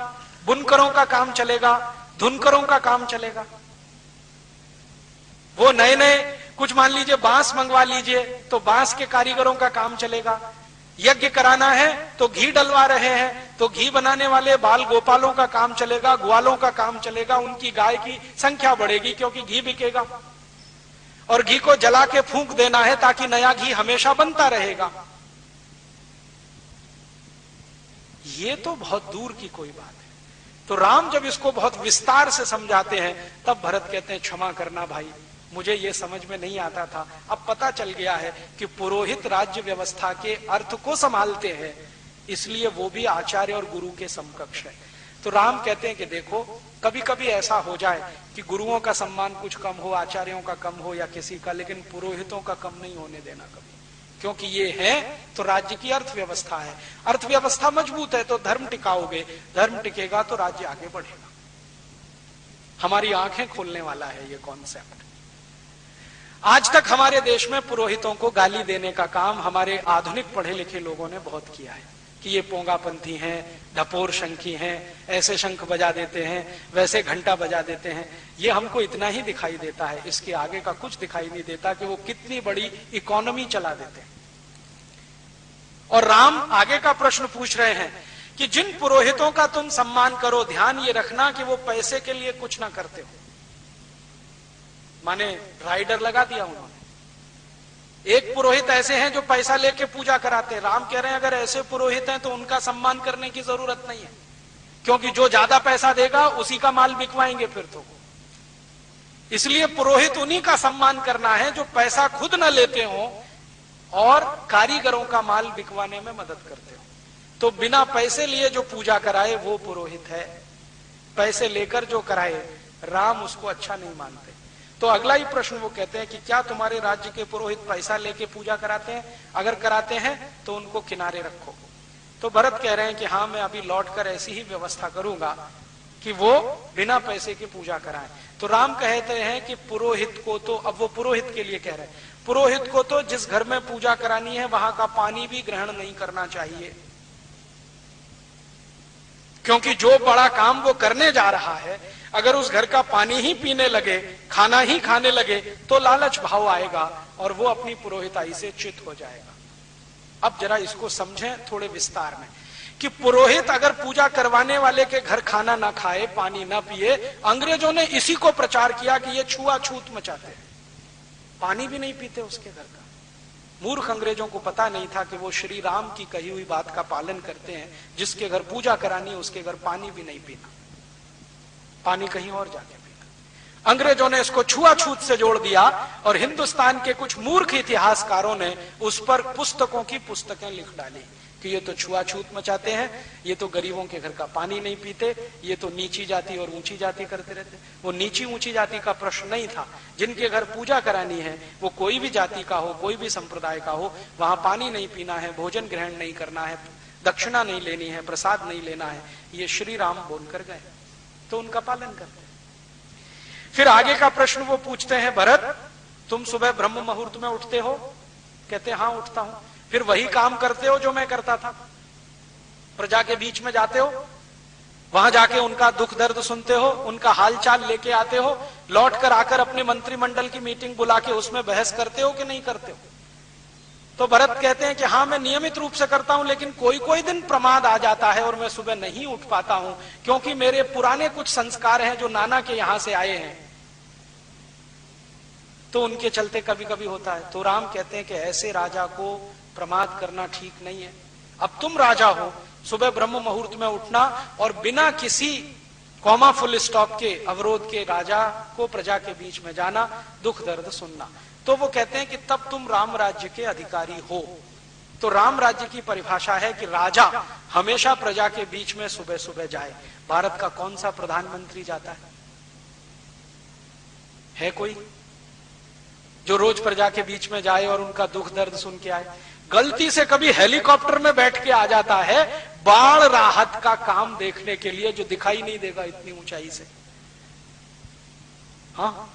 A: बुनकरों का काम चलेगा, धुनकरों का काम चलेगा। वो नए नए कुछ मान लीजिए बांस मंगवा लीजिए तो बांस के कारीगरों का काम चलेगा। यज्ञ कराना है तो घी डलवा रहे हैं तो घी बनाने वाले बाल गोपालों का काम चलेगा, ग्वालों का काम चलेगा, उनकी गाय की संख्या बढ़ेगी क्योंकि घी बिकेगा। और घी को जला के फूंक देना है ताकि नया घी हमेशा बनता रहेगा। ये तो बहुत दूर की कोई बात है। तो राम जब इसको बहुत विस्तार से समझाते हैं तब भरत कहते हैं क्षमा करना भाई, मुझे ये समझ में नहीं आता था, अब पता चल गया है कि पुरोहित राज्य व्यवस्था के अर्थ को संभालते हैं, इसलिए वो भी आचार्य और गुरु के समकक्ष है। तो राम कहते हैं कि देखो, कभी कभी ऐसा हो जाए कि गुरुओं का सम्मान कुछ कम हो, आचार्यों का कम हो या किसी का, लेकिन पुरोहितों का कम नहीं होने देना कभी। क्योंकि ये है तो राज्य की अर्थव्यवस्था है, अर्थव्यवस्था मजबूत है तो धर्म टिकाओगे, धर्म टिकेगा तो राज्य आगे बढ़ेगा। हमारी आंखें खोलने वाला है ये कॉन्सेप्ट। आज तक हमारे देश में पुरोहितों को गाली देने का काम हमारे आधुनिक पढ़े लिखे लोगों ने बहुत किया है कि ये पोंगापंथी हैं, ढपोर शंखी हैं, ऐसे शंख बजा देते हैं, वैसे घंटा बजा देते हैं। ये हमको इतना ही दिखाई देता है, इसके आगे का कुछ दिखाई नहीं देता कि वो कितनी बड़ी इकोनॉमी चला देते हैं। और राम आगे का प्रश्न पूछ रहे हैं कि जिन पुरोहितों का तुम सम्मान करो, ध्यान ये रखना कि वो पैसे के लिए कुछ ना करते हो। माने राइडर लगा दिया उन्होंने। एक पुरोहित ऐसे हैं जो पैसा लेके पूजा कराते हैं। राम कह रहे हैं अगर ऐसे पुरोहित हैं तो उनका सम्मान करने की जरूरत नहीं है, क्योंकि जो ज्यादा पैसा देगा उसी का माल बिकवाएंगे फिर तो। इसलिए पुरोहित उन्हीं का सम्मान करना है जो पैसा खुद न लेते हो और कारीगरों का माल बिकवाने में मदद करते हो। तो बिना पैसे लिए जो पूजा कराए वो पुरोहित है, पैसे लेकर जो कराए राम उसको अच्छा नहीं मानते। तो अगला ही प्रश्न वो कहते हैं कि क्या तुम्हारे राज्य के पुरोहित पैसा लेके पूजा कराते हैं? अगर कराते हैं तो उनको किनारे रखो। तो भरत कह रहे हैं कि हाँ, मैं अभी लौटकर ऐसी ही व्यवस्था करूंगा कि वो बिना पैसे की पूजा कराएं। तो राम कहते हैं कि पुरोहित को तो, अब वो पुरोहित के लिए कह रहे हैं, पुरोहित को तो जिस घर में पूजा करानी है वहां का पानी भी ग्रहण नहीं करना चाहिए, क्योंकि जो बड़ा काम वो करने जा रहा है अगर उस घर का पानी ही पीने लगे, खाना ही खाने लगे तो लालच भाव आएगा और वो अपनी पुरोहिताई से च्युत हो जाएगा। अब जरा इसको समझें थोड़े विस्तार में कि पुरोहित अगर पूजा करवाने वाले के घर खाना ना खाए, पानी ना पिए, अंग्रेजों ने इसी को प्रचार किया कि ये छुआछूत मचाते हैं, पानी भी नहीं पीते उसके घर का। मूर्ख अंग्रेजों को पता नहीं था कि वो श्री राम की कही हुई बात का पालन करते हैं, जिसके घर पूजा करानी है उसके घर पानी भी नहीं पीना, पानी कहीं और जाके पीना। अंग्रेजों ने इसको छुआछूत से जोड़ दिया और हिंदुस्तान के कुछ मूर्ख इतिहासकारों ने उस पर पुस्तकों की पुस्तकें लिख डाली कि ये तो छुआछूत मचाते हैं, ये तो गरीबों के घर का पानी नहीं पीते, ये तो नीची जाति और ऊंची जाति करते रहते। वो नीची ऊंची जाति का प्रश्न नहीं था, जिनके घर पूजा करानी है वो कोई भी जाति का हो, कोई भी संप्रदाय का हो, वहां पानी नहीं पीना है, भोजन ग्रहण नहीं करना है, दक्षिणा नहीं लेनी है, प्रसाद नहीं लेना है, ये श्री राम बोलकर गए, तो उनका पालन करते हैं। फिर आगे का प्रश्न वो पूछते हैं, भरत तुम सुबह ब्रह्म मुहूर्त में उठते हो? कहते हाँ उठता हूं। फिर वही काम करते हो जो मैं करता था? प्रजा के बीच में जाते हो, वहां जाके उनका दुख दर्द सुनते हो, उनका हालचाल लेके आते हो, लौट कर आकर अपने मंत्रिमंडल की मीटिंग बुला के उसमें बहस करते हो कि नहीं करते हो? तो भरत कहते हैं कि हाँ मैं नियमित रूप से करता हूं, लेकिन कोई कोई दिन प्रमाद आ जाता है और मैं सुबह नहीं उठ पाता हूं, क्योंकि मेरे पुराने कुछ संस्कार हैं जो नाना के यहां से आए हैं, तो उनके चलते कभी कभी होता है। तो राम कहते हैं कि ऐसे राजा को प्रमाद करना ठीक नहीं है। अब तुम राजा हो, सुबह ब्रह्म मुहूर्त में उठना और बिना किसी कॉमा फुल स्टॉप के अवरोध के राजा को प्रजा के बीच में जाना, दुख दर्द सुनना। तो वो कहते हैं कि तब तुम राम राज्य के अधिकारी हो। तो राम राज्य की परिभाषा है कि राजा हमेशा प्रजा के बीच में सुबह सुबह जाए। भारत का कौन सा प्रधानमंत्री जाता है कोई जो रोज प्रजा के बीच में जाए और उनका दुख दर्द सुन के आए? गलती से कभी हेलीकॉप्टर में बैठ के आ जाता है बाढ़ राहत का काम देखने के लिए, जो दिखाई नहीं देगा इतनी ऊंचाई से। हाँ,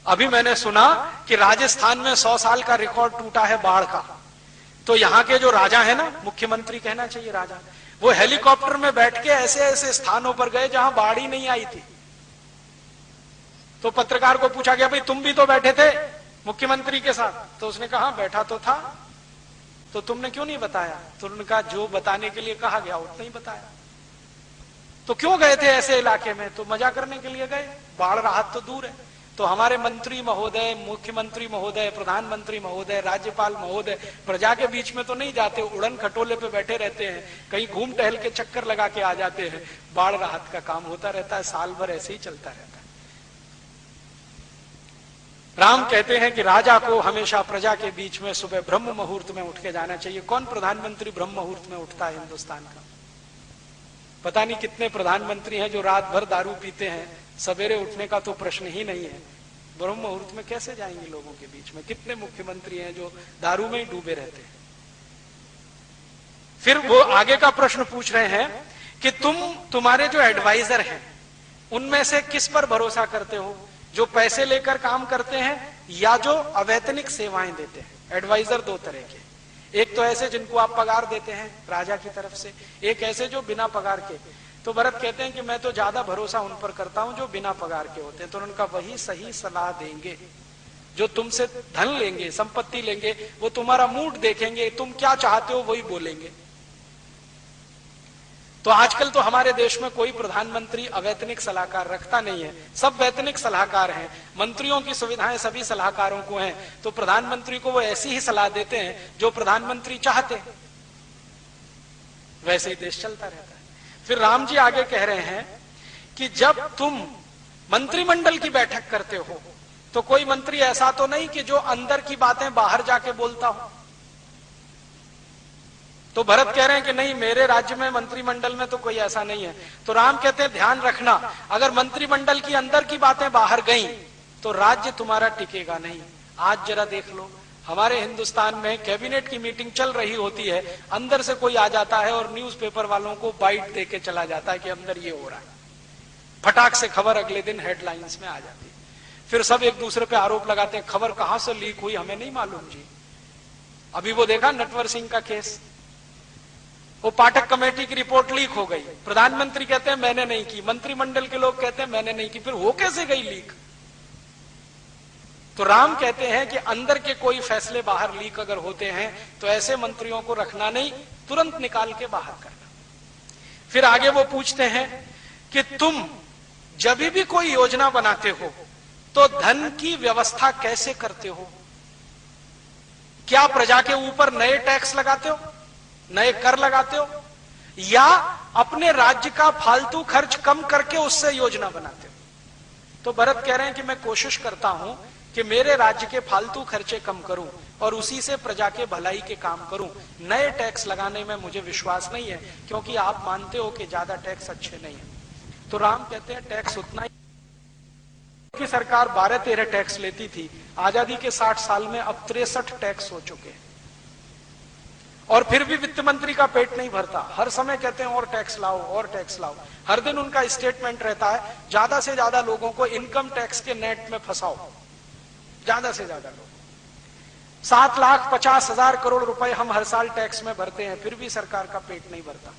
A: अभी मैंने सुना कि राजस्थान में 100 साल का रिकॉर्ड टूटा है बाढ़ का। तो यहाँ के जो राजा है ना, मुख्यमंत्री कहना चाहिए राजा, वो हेलीकॉप्टर में बैठ के ऐसे ऐसे स्थानों पर गए जहां बाढ़ ही नहीं आई थी। तो पत्रकार को पूछा गया, भाई तुम भी तो बैठे थे मुख्यमंत्री के साथ? तो उसने कहा बैठा तो था, तो तुमने क्यों नहीं बताया? तो उन्होंने कहा जो बताने के लिए कहा गया उतना ही बताया। तो क्यों गए थे ऐसे इलाके में? तो मजा करने के लिए गए, बाढ़ राहत तो दूर है। तो हमारे मंत्री महोदय, मुख्यमंत्री महोदय, प्रधानमंत्री महोदय, राज्यपाल महोदय प्रजा के बीच में तो नहीं जाते, उड़न खटोले पे बैठे रहते हैं, कहीं घूम टहल के चक्कर लगा के आ जाते हैं। बाढ़ राहत का काम होता रहता है, साल भर ऐसे ही चलता रहता है। राम कहते हैं कि राजा को हमेशा प्रजा के बीच में सुबह ब्रह्म मुहूर्त में उठ के जाना चाहिए। कौन प्रधानमंत्री ब्रह्म मुहूर्त में उठता है हिंदुस्तान का? पता नहीं कितने प्रधानमंत्री हैं जो रात भर दारू पीते हैं, सवेरे उठने का तो प्रश्न ही नहीं है। ब्रह्म मुहूर्त में कैसे जाएंगे लोगों के बीच में? कितने मुख्यमंत्री हैं जो दारू में ही डूबे रहते हैं। फिर वो आगे का प्रश्न पूछ रहे हैं कि तुम्हारे जो एडवाइजर हैं उनमें से किस पर भरोसा करते हो, जो पैसे लेकर काम करते हैं या जो अवैतनिक सेवाएं देते हैं? एडवाइजर दो तरह के, एक तो ऐसे जिनको आप पगार देते हैं राजा की तरफ से, एक ऐसे जो बिना पगार के। तो भरत कहते हैं कि मैं तो ज्यादा भरोसा उन पर करता हूं जो बिना पगार के होते हैं, तो उनका वही सही सलाह देंगे। जो तुमसे धन लेंगे, संपत्ति लेंगे, वो तुम्हारा मूड देखेंगे, तुम क्या चाहते हो वही बोलेंगे। तो आजकल तो हमारे देश में कोई प्रधानमंत्री अवैतनिक सलाहकार रखता नहीं है, सब वैतनिक सलाहकार हैं। मंत्रियों की सुविधाएं सभी सलाहकारों को हैं, तो प्रधानमंत्री को वो ऐसी ही सलाह देते हैं जो प्रधानमंत्री चाहते हैं, वैसे ही देश चलता रहता है। फिर राम जी आगे कह रहे हैं कि जब तुम मंत्रिमंडल की बैठक करते हो तो कोई मंत्री ऐसा तो नहीं कि जो अंदर की बातें बाहर जाके बोलता हो। तो भरत कह रहे हैं कि नहीं, मेरे राज्य में मंत्रिमंडल में तो कोई ऐसा नहीं है। तो राम कहते हैं ध्यान रखना, अगर मंत्रिमंडल की अंदर की बातें बाहर गई तो राज्य तुम्हारा टिकेगा नहीं। आज जरा देख लो, हमारे हिंदुस्तान में कैबिनेट की मीटिंग चल रही होती है, अंदर से कोई आ जाता है और न्यूज़पेपर वालों को बाइट दे के चला जाता है कि अंदर ये हो रहा है। फटाक से खबर अगले दिन हेडलाइंस में आ जाती है। फिर सब एक दूसरे पे आरोप लगाते हैं, खबर कहां से लीक हुई हमें नहीं मालूम जी। अभी वो देखा नटवर सिंह का केस, वो पाठक कमेटी की रिपोर्ट लीक हो गई, प्रधानमंत्री कहते हैं मैंने नहीं की, मंत्रिमंडल के लोग कहते हैं मैंने नहीं की, फिर वो कैसे गई लीक? तो राम कहते हैं कि अंदर के कोई फैसले बाहर लीक अगर होते हैं तो ऐसे मंत्रियों को रखना नहीं, तुरंत निकाल के बाहर करना। फिर आगे वो पूछते हैं कि तुम जब भी कोई योजना बनाते हो तो धन की व्यवस्था कैसे करते हो? क्या प्रजा के ऊपर नए टैक्स लगाते हो, नए कर लगाते हो, या अपने राज्य का फालतू खर्च कम करके उससे योजना बनाते हो? तो भरत कह रहे हैं कि मैं कोशिश करता हूं कि मेरे राज्य के फालतू खर्चे कम करूं और उसी से प्रजा के भलाई के काम करूं। नए टैक्स लगाने में मुझे विश्वास नहीं है, क्योंकि आप मानते हो कि ज्यादा टैक्स अच्छे नहीं है। तो राम कहते हैं टैक्स उतना ही की सरकार 12-13 टैक्स लेती थी, आजादी के 60 साल में अब 63 टैक्स हो चुके हैं और फिर भी वित्त मंत्री का पेट नहीं भरता। हर समय कहते हैं और टैक्स लाओ और टैक्स लाओ। हर दिन उनका स्टेटमेंट रहता है ज्यादा से ज्यादा लोगों को इनकम टैक्स के नेट में फंसाओ, ज्यादा से ज्यादा लोग। 7,50,000 करोड़ रुपए हम हर साल टैक्स में भरते हैं, फिर भी सरकार का पेट नहीं भरता।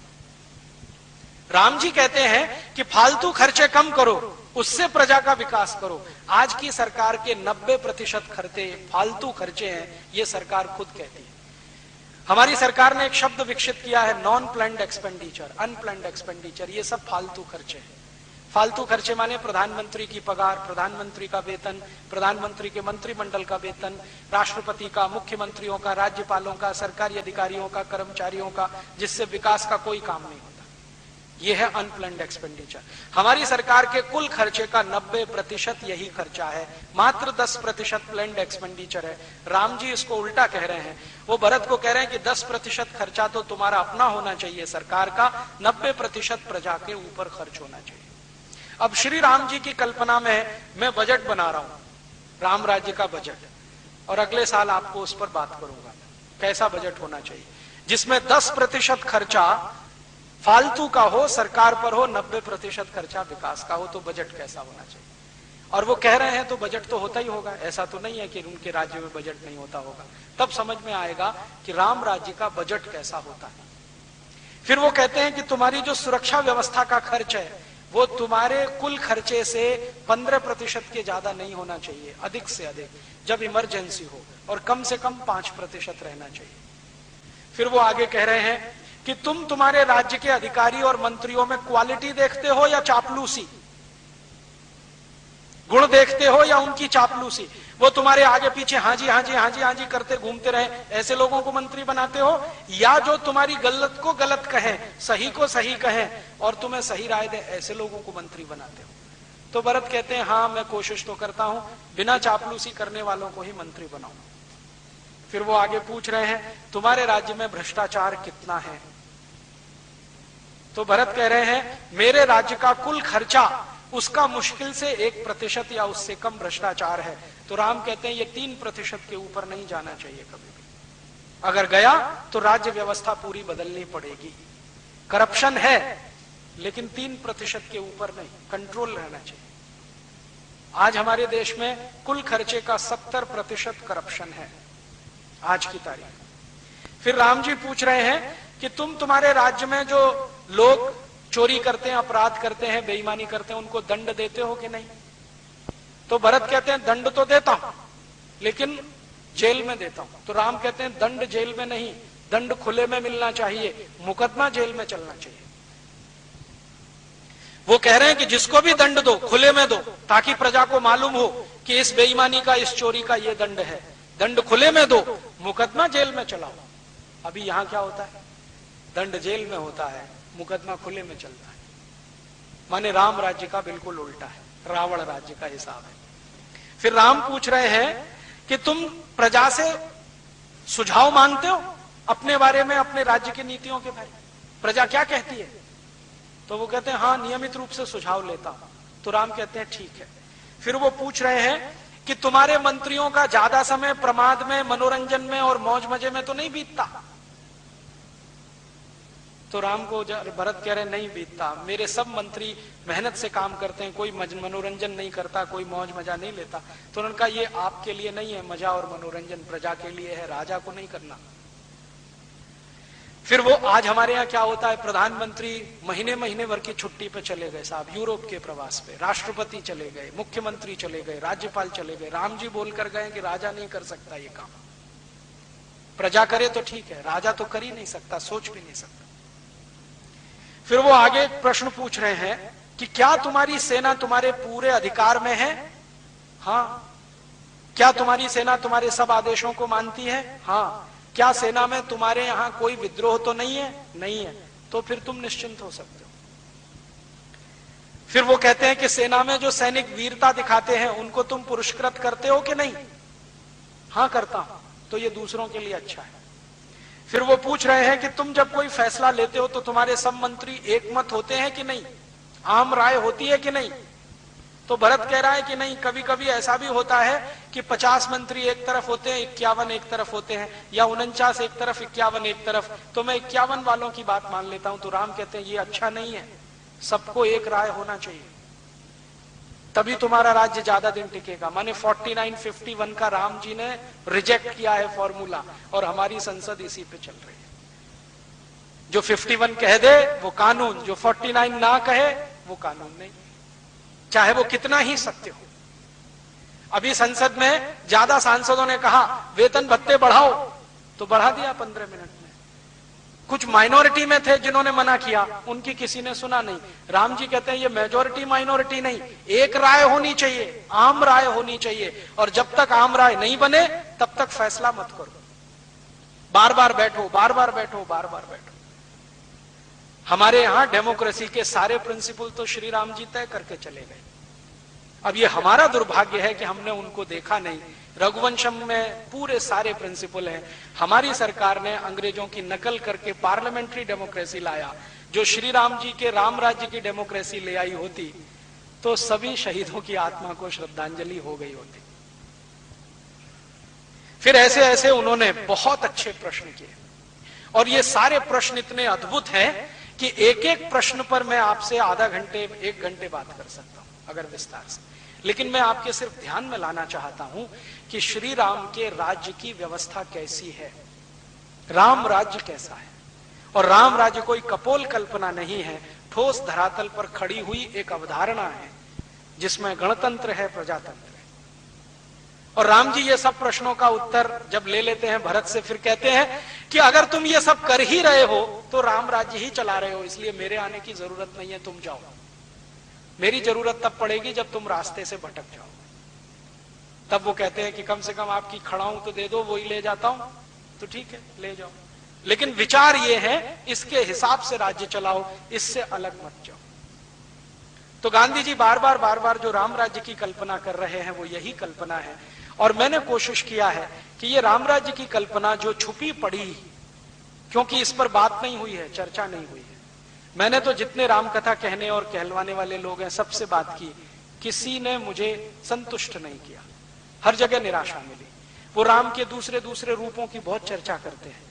A: राम जी कहते हैं कि फालतू खर्चे कम करो, उससे प्रजा का विकास करो। आज की सरकार के 90% खर्चे फालतू खर्चे हैं, ये सरकार खुद कहती है। हमारी सरकार ने एक शब्द विकसित किया है, non planned expenditure, unplanned expenditure. ये सब फालतू खर्चे हैं। फालतू खर्चे माने प्रधानमंत्री की पगार, प्रधानमंत्री का वेतन, प्रधानमंत्री के मंत्रिमंडल का वेतन, राष्ट्रपति का, मुख्यमंत्रियों का, राज्यपालों का, सरकारी अधिकारियों का, कर्मचारियों का, जिससे विकास का कोई काम नहीं होता। यह है अनप्लान्ड एक्सपेंडिचर। हमारी सरकार के कुल खर्चे का 90% यही खर्चा है, मात्र 10% प्लान्ड एक्सपेंडिचर है। राम जी इसको उल्टा कह रहे हैं। वो भरत को कह रहे हैं कि 10% खर्चा तो तुम्हारा अपना होना चाहिए सरकार का, 90% प्रजा के ऊपर खर्च होना चाहिए। अब श्री राम जी की कल्पना में मैं बजट बना रहा हूं, राम राज्य का बजट, और अगले साल आपको उस पर बात करूंगा कैसा बजट होना चाहिए, जिसमें 10% खर्चा फालतू का हो, सरकार पर हो, 90% खर्चा विकास का हो, तो बजट कैसा होना चाहिए। और वो कह रहे हैं तो बजट तो होता ही होगा, ऐसा तो नहीं है कि उनके राज्य में बजट नहीं होता होगा। तब समझ में आएगा कि राम राज्य का बजट कैसा होता है। फिर वो कहते हैं कि तुम्हारी जो सुरक्षा व्यवस्था का खर्च है वो तुम्हारे कुल खर्चे से 15% के ज्यादा नहीं होना चाहिए, अधिक से अधिक जब इमरजेंसी हो, और कम से कम 5% रहना चाहिए। फिर वो आगे कह रहे हैं कि तुम तुम्हारे राज्य के अधिकारी और मंत्रियों में क्वालिटी देखते हो या चापलूसी, गुण देखते हो या उनकी चापलूसी। वो तुम्हारे आगे पीछे हाँ जी हाँ जी हाँ जी हाँ जी करते घूमते रहे, ऐसे लोगों को मंत्री बनाते हो, या जो तुम्हारी गलत को गलत कहें, सही को सही कहें और तुम्हें सही राय दे, ऐसे लोगों को मंत्री बनाते हो। तो भरत कहते हैं हाँ मैं कोशिश तो करता हूं, बिना चापलूसी करने वालों को ही मंत्री बनाऊं। फिर वो आगे पूछ रहे हैं तुम्हारे राज्य में भ्रष्टाचार कितना है। तो भरत कह रहे हैं मेरे राज्य का कुल खर्चा उसका मुश्किल से 1% या उससे कम भ्रष्टाचार है। तो राम कहते हैं ये 3% के ऊपर नहीं जाना चाहिए कभी भी। अगर गया तो राज्य व्यवस्था पूरी बदलनी पड़ेगी। करप्शन है लेकिन 3% के ऊपर नहीं, कंट्रोल रहना चाहिए। आज हमारे देश में कुल खर्चे का 70% करप्शन है आज की तारीख। फिर राम जी पूछ रहे हैं कि तुम्हारे राज्य में जो लोग चोरी करते हैं, अपराध करते हैं, बेईमानी करते हैं, उनको दंड देते हो कि नहीं? तो भरत कहते हैं दंड तो देता हूं लेकिन जेल में देता हूं। तो राम कहते हैं दंड जेल में नहीं, दंड खुले में मिलना चाहिए, मुकदमा जेल में चलना चाहिए। वो कह रहे हैं कि जिसको भी दंड दो खुले में दो, ताकि प्रजा को मालूम हो कि इस बेईमानी का, इस चोरी का ये दंड है। दंड खुले में दो, मुकदमा जेल में चलाओ। अभी यहां क्या होता है? दंड जेल में होता है, मुकदमा खुले में चलता है। माने राम राज्य का बिल्कुल उल्टा है, रावण राज्य का हिसाब है। फिर राम पूछ रहे हैं कि तुम प्रजा से सुझाव मांगते हो अपने बारे में, अपने राज्य की नीतियों के बारे में, प्रजा क्या कहती है? तो वो कहते हैं हाँ, नियमित रूप से सुझाव लेता हूं। तो राम कहते हैं ठीक है। फिर वो पूछ रहे हैं कि तुम्हारे मंत्रियों का ज्यादा समय प्रमाद में, मनोरंजन में और मौज मजे में तो नहीं बीतता? तो राम को भरत कह रहे नहीं बीतता, मेरे सब मंत्री मेहनत से काम करते हैं, कोई मनोरंजन नहीं करता, कोई मौज मजा नहीं लेता। तो उन्होंने कहा ये आपके लिए नहीं है मजा और मनोरंजन, प्रजा के लिए है, राजा को नहीं करना। फिर वो आज हमारे यहाँ क्या होता है, प्रधानमंत्री महीने महीने भर की छुट्टी पे चले गए साहब, यूरोप के प्रवास पे, राष्ट्रपति चले गए, मुख्यमंत्री चले गए, राज्यपाल चले गए। राम जी बोलकर गए कि राजा नहीं कर सकता ये काम, प्रजा करे तो ठीक है, राजा तो कर ही नहीं सकता, सोच भी नहीं सकता। फिर वो आगे प्रश्न पूछ रहे हैं कि क्या तुम्हारी सेना तुम्हारे पूरे अधिकार में है? हाँ। क्या तुम्हारी सेना तुम्हारे सब आदेशों को मानती है? हाँ। क्या सेना में तुम्हारे यहां कोई विद्रोह तो नहीं है? नहीं है। तो फिर तुम निश्चिंत हो सकते हो। फिर वो कहते हैं कि सेना में जो सैनिक वीरता दिखाते हैं उनको तुम पुरस्कृत करते हो कि नहीं? हाँ करता हूं। तो ये दूसरों के लिए अच्छा है। फिर वो पूछ रहे हैं कि तुम जब कोई फैसला लेते हो तो तुम्हारे सब मंत्री एक मत होते हैं कि नहीं, आम राय होती है कि नहीं? तो भरत कह रहा है कि नहीं, कभी कभी ऐसा भी होता है कि 50 मंत्री एक तरफ होते हैं, 51 एक तरफ होते हैं, या 49 एक तरफ, 51 एक तरफ, तो मैं 51 वालों की बात मान लेता हूं। तो राम कहते हैं ये अच्छा नहीं है, सबको एक राय होना चाहिए, तभी तुम्हारा राज्य ज्यादा दिन टिकेगा। माने 49-51 का राम जी ने रिजेक्ट किया है फॉर्मूला, और हमारी संसद इसी पे चल रही है। जो 51 कह दे वो कानून, जो 49 ना कहे वो कानून नहीं, चाहे वो कितना ही सत्य हो। अभी संसद में ज्यादा सांसदों ने कहा वेतन भत्ते बढ़ाओ, तो बढ़ा दिया 15 मिनट में। कुछ माइनॉरिटी में थे जिन्होंने मना किया, उनकी किसी ने सुना नहीं। राम जी कहते हैं ये मेजॉरिटी माइनॉरिटी नहीं, एक राय होनी चाहिए, आम राय होनी चाहिए, और जब तक आम राय नहीं बने तब तक फैसला मत करो। बार बार बैठो, बार बार बैठो, बार बार बैठो। हमारे यहां डेमोक्रेसी के सारे प्रिंसिपल तो श्री राम जी तय करके चले गए। अब ये हमारा दुर्भाग्य है कि हमने उनको देखा नहीं। रघुवंशम में पूरे सारे प्रिंसिपल हैं। हमारी सरकार ने अंग्रेजों की नकल करके पार्लियामेंट्री डेमोक्रेसी लाया। जो श्री राम जी के राम राज्य की डेमोक्रेसी ले आई होती तो सभी शहीदों की आत्मा को श्रद्धांजलि हो गई होती। फिर ऐसे ऐसे उन्होंने बहुत अच्छे प्रश्न किए, और ये सारे प्रश्न इतने अद्भुत हैं कि एक एक प्रश्न पर मैं आपसे आधा घंटे, 1 घंटे बात कर सकता हूं अगर विस्तार से। लेकिन मैं आपके सिर्फ ध्यान में लाना चाहता हूं कि श्री राम के राज्य की व्यवस्था कैसी है, राम राज्य कैसा है। और राम राज्य कोई कपोल कल्पना नहीं है, ठोस धरातल पर खड़ी हुई एक अवधारणा है जिसमें गणतंत्र है, प्रजातंत्र है। और राम जी ये सब प्रश्नों का उत्तर जब ले लेते हैं भरत से, फिर कहते हैं कि अगर तुम ये सब कर ही रहे हो तो राम राज्य ही चला रहे हो, इसलिए मेरे आने की जरूरत नहीं है, तुम जाओ। मेरी जरूरत तब पड़ेगी जब तुम रास्ते से भटक जाओ। तब वो कहते हैं कि कम से कम आपकी खड़ाऊं तो दे दो, वो ही ले जाता हूं। तो ठीक है, ले जाओ, लेकिन विचार ये है इसके हिसाब से राज्य चलाओ, इससे अलग मत जाओ। तो गांधी जी बार बार जो राम राज्य की कल्पना कर रहे हैं वो यही कल्पना है। और मैंने कोशिश किया है कि ये राम राज्य की कल्पना जो छुपी पड़ी, क्योंकि इस पर बात नहीं हुई है, चर्चा नहीं हुई है, मैंने तो जितने रामकथा कहने और कहलवाने वाले लोग हैं सबसे बात की, किसी ने मुझे संतुष्ट नहीं किया, हर जगह निराशा मिली। वो राम के दूसरे दूसरे रूपों की बहुत चर्चा करते हैं।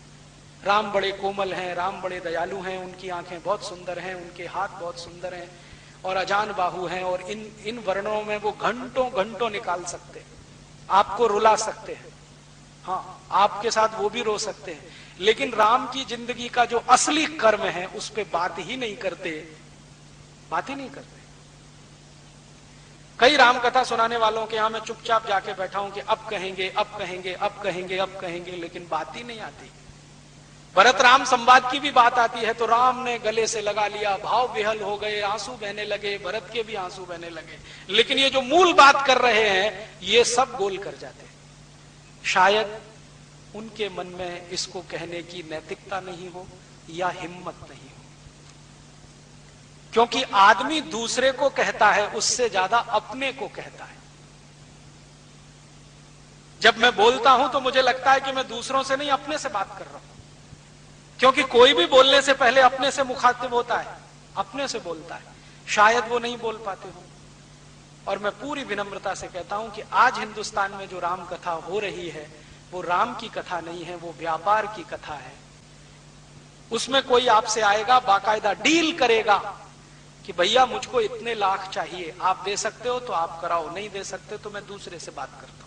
A: राम बड़े कोमल हैं, राम बड़े दयालु हैं, उनकी आंखें बहुत सुंदर हैं, उनके हाथ बहुत सुंदर हैं और अजान बाहु हैं, और इन वर्णों में वो घंटों घंटों निकाल सकते हैं, आपको रुला सकते हैं, हाँ आपके साथ वो भी रो सकते हैं, लेकिन राम की जिंदगी का जो असली कर्म है उस पे बात ही नहीं करते, बात ही नहीं करते। कई राम कथा सुनाने वालों के यहां मैं चुपचाप जाके बैठा हूं कि अब कहेंगे, अब कहेंगे, अब कहेंगे, अब कहेंगे, लेकिन बात ही नहीं आती। भरत राम संवाद की भी बात आती है तो राम ने गले से लगा लिया, भाव विहल हो गए, आंसू बहने लगे, भरत के भी आंसू बहने लगे, लेकिन ये जो मूल बात कर रहे हैं ये सब गोल कर जाते हैं। शायद उनके मन में इसको कहने की नैतिकता नहीं हो या हिम्मत नहीं हो, क्योंकि आदमी दूसरे को कहता है उससे ज्यादा अपने को कहता है। जब मैं बोलता हूं तो मुझे लगता है कि मैं दूसरों से नहीं अपने से बात कर रहा हूं, क्योंकि कोई भी बोलने से पहले अपने से मुखातिब होता है, अपने से बोलता है। शायद वो नहीं बोल पाते हो, और मैं पूरी विनम्रता से कहता हूं कि आज हिंदुस्तान में जो राम कथा हो रही है वो राम की कथा नहीं है, वो व्यापार की कथा है। उसमें कोई आपसे आएगा, बाकायदा डील करेगा कि भैया मुझको इतने लाख चाहिए, आप दे सकते हो तो आप कराओ, नहीं दे सकते तो मैं दूसरे से बात करता हूं।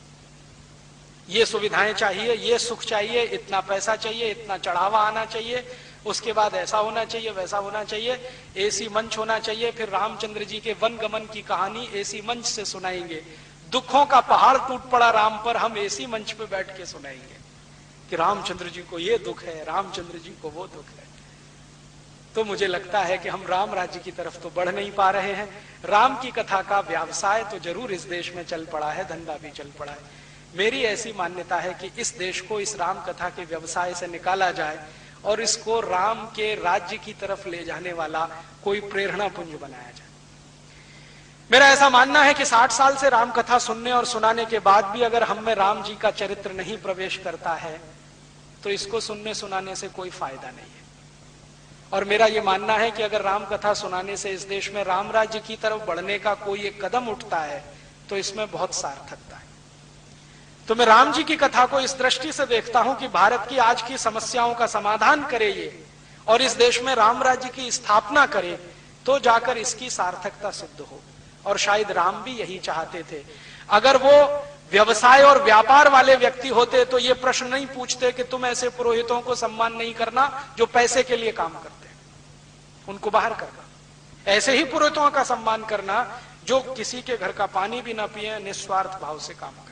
A: ये सुविधाएं चाहिए, ये सुख चाहिए, इतना पैसा चाहिए, इतना चढ़ावा आना चाहिए, उसके बाद ऐसा होना चाहिए, वैसा होना चाहिए, एसी मंच होना चाहिए। फिर रामचंद्र जी के वन गमन की कहानी एसी मंच से सुनाएंगे। दुखों का पहाड़ टूट पड़ा राम पर, हम एसी मंच पे बैठ के सुनाएंगे कि रामचंद्र जी को ये दुख है, रामचंद्र जी को वो दुख है। तो मुझे लगता है कि हम राम राज्य की तरफ तो बढ़ नहीं पा रहे हैं। राम की कथा का व्यवसाय तो जरूर इस देश में चल पड़ा है, धंधा भी चल पड़ा है। मेरी ऐसी मान्यता है कि इस देश को इस राम कथा के व्यवसाय से निकाला जाए और इसको राम के राज्य की तरफ ले जाने वाला कोई प्रेरणा पुंज बनाया जाए। मेरा ऐसा मानना है कि 60 साल से राम कथा सुनने और सुनाने के बाद भी अगर हम में राम जी का चरित्र नहीं प्रवेश करता है तो इसको सुनने सुनाने से कोई फायदा नहीं है। और मेरा यह मानना है कि अगर राम कथा सुनाने से इस देश में राम राज्य की तरफ बढ़ने का कोई एक कदम उठता है तो इसमें बहुत सार्थकता है। तो मैं राम जी की कथा को इस दृष्टि से देखता हूं कि भारत की आज की समस्याओं का समाधान करे ये, और इस देश में राम राज्य की स्थापना करे, तो जाकर इसकी सार्थकता सिद्ध हो। और शायद राम भी यही चाहते थे। अगर वो व्यवसाय और व्यापार वाले व्यक्ति होते तो ये प्रश्न नहीं पूछते कि तुम ऐसे पुरोहितों को सम्मान नहीं करना जो पैसे के लिए काम करते हैं, उनको बाहर करना। ऐसे ही पुरोहितों का सम्मान करना जो किसी के घर का पानी भी ना पिए, निस्वार्थ भाव से काम करें।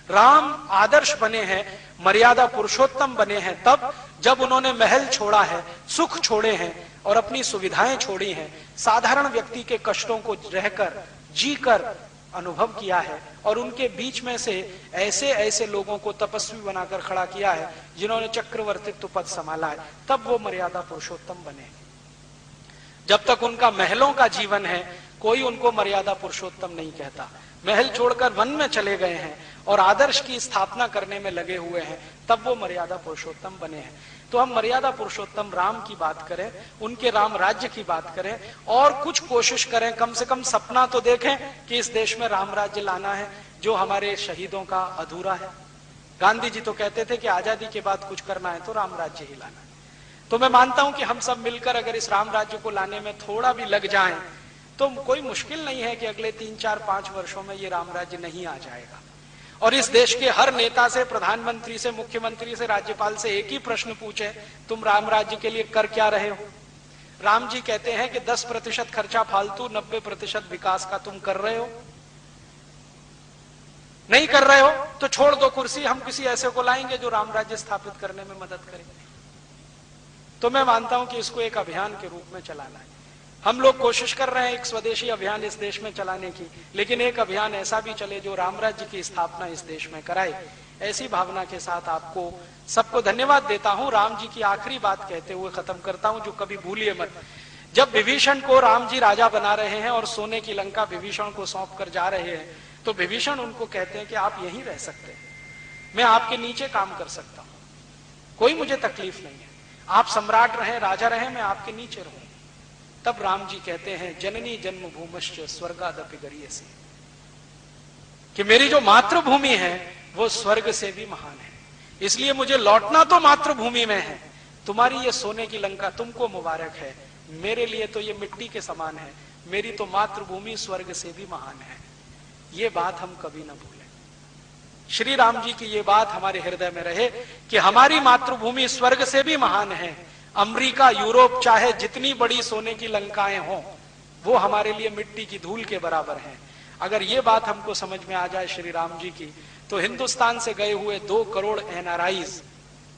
A: राम आदर्श बने हैं, मर्यादा पुरुषोत्तम बने हैं तब जब उन्होंने महल छोड़ा है, सुख छोड़े हैं और अपनी सुविधाएं छोड़ी हैं, साधारण व्यक्ति के कष्टों को रहकर जीकर अनुभव किया है, और उनके बीच में से ऐसे ऐसे लोगों को तपस्वी बनाकर खड़ा किया है जिन्होंने चक्रवर्तित्व पद संभाला है, तब वो मर्यादा पुरुषोत्तम बने। जब तक उनका महलों का जीवन है कोई उनको मर्यादा पुरुषोत्तम नहीं कहता। महल छोड़कर वन में चले गए हैं और आदर्श की स्थापना करने में लगे हुए हैं, तब वो मर्यादा पुरुषोत्तम बने हैं। तो हम मर्यादा पुरुषोत्तम राम की बात करें, उनके राम राज्य की बात करें, और कुछ कोशिश करें, कम से कम सपना तो देखें कि इस देश में राम राज्य लाना है जो हमारे शहीदों का अधूरा है। गांधी जी तो कहते थे कि आजादी के बाद कुछ करना है तो राम राज्य ही लाना है। तो मैं मानता हूं कि हम सब मिलकर अगर इस राम राज्य को लाने में थोड़ा भी लग जाएं तो कोई मुश्किल नहीं है कि अगले 3, 4, 5 वर्षों में ये राम राज्य नहीं आ जाएगा। और इस देश के हर नेता से, प्रधानमंत्री से, मुख्यमंत्री से, राज्यपाल से एक ही प्रश्न पूछे, तुम राम राज्य के लिए कर क्या रहे हो? राम जी कहते हैं कि 10% खर्चा फालतू, 90% विकास का तुम कर रहे हो। नहीं कर रहे हो तो छोड़ दो कुर्सी, हम किसी ऐसे को लाएंगे जो राम राज्य स्थापित करने में मदद करेंगे। तो मैं मानता हूं कि इसको एक अभियान के रूप में चलाना है। हम लोग कोशिश कर रहे हैं एक स्वदेशी अभियान इस देश में चलाने की, लेकिन एक अभियान ऐसा भी चले जो राम राज्य की स्थापना इस देश में कराए। ऐसी भावना के साथ आपको सबको धन्यवाद देता हूं। राम जी की आखिरी बात कहते हुए खत्म करता हूं, जो कभी भूलिए मत। जब विभीषण को राम जी राजा बना रहे हैं और सोने की लंका विभीषण को सौंप कर जा रहे हैं, तो विभीषण उनको कहते हैं कि आप यहीं रह सकते हैं, मैं आपके नीचे काम कर सकता हूं, कोई मुझे तकलीफ नहीं है, आप सम्राट रहें, राजा रहें, मैं आपके नीचे रहूं। तब राम जी कहते हैं जननी जन्मभूमश्च स्वर्गादपि गरीयसी, कि मेरी जो मातृभूमि है वो स्वर्ग से भी महान है, इसलिए मुझे लौटना तो मातृभूमि में है। तुम्हारी ये सोने की लंका तुमको मुबारक है, मेरे लिए तो ये मिट्टी के समान है, मेरी तो मातृभूमि स्वर्ग से भी महान है। ये बात हम कभी ना भूलें। श्री राम जी की ये बात हमारे हृदय में रहे कि हमारी मातृभूमि स्वर्ग से भी महान है। अमेरिका, यूरोप, चाहे जितनी बड़ी सोने की लंकाएं हों, वो हमारे लिए मिट्टी की धूल के बराबर हैं। अगर ये बात हमको समझ में आ जाए श्री राम जी की, तो हिंदुस्तान से गए हुए 2 करोड़ एनआरआईज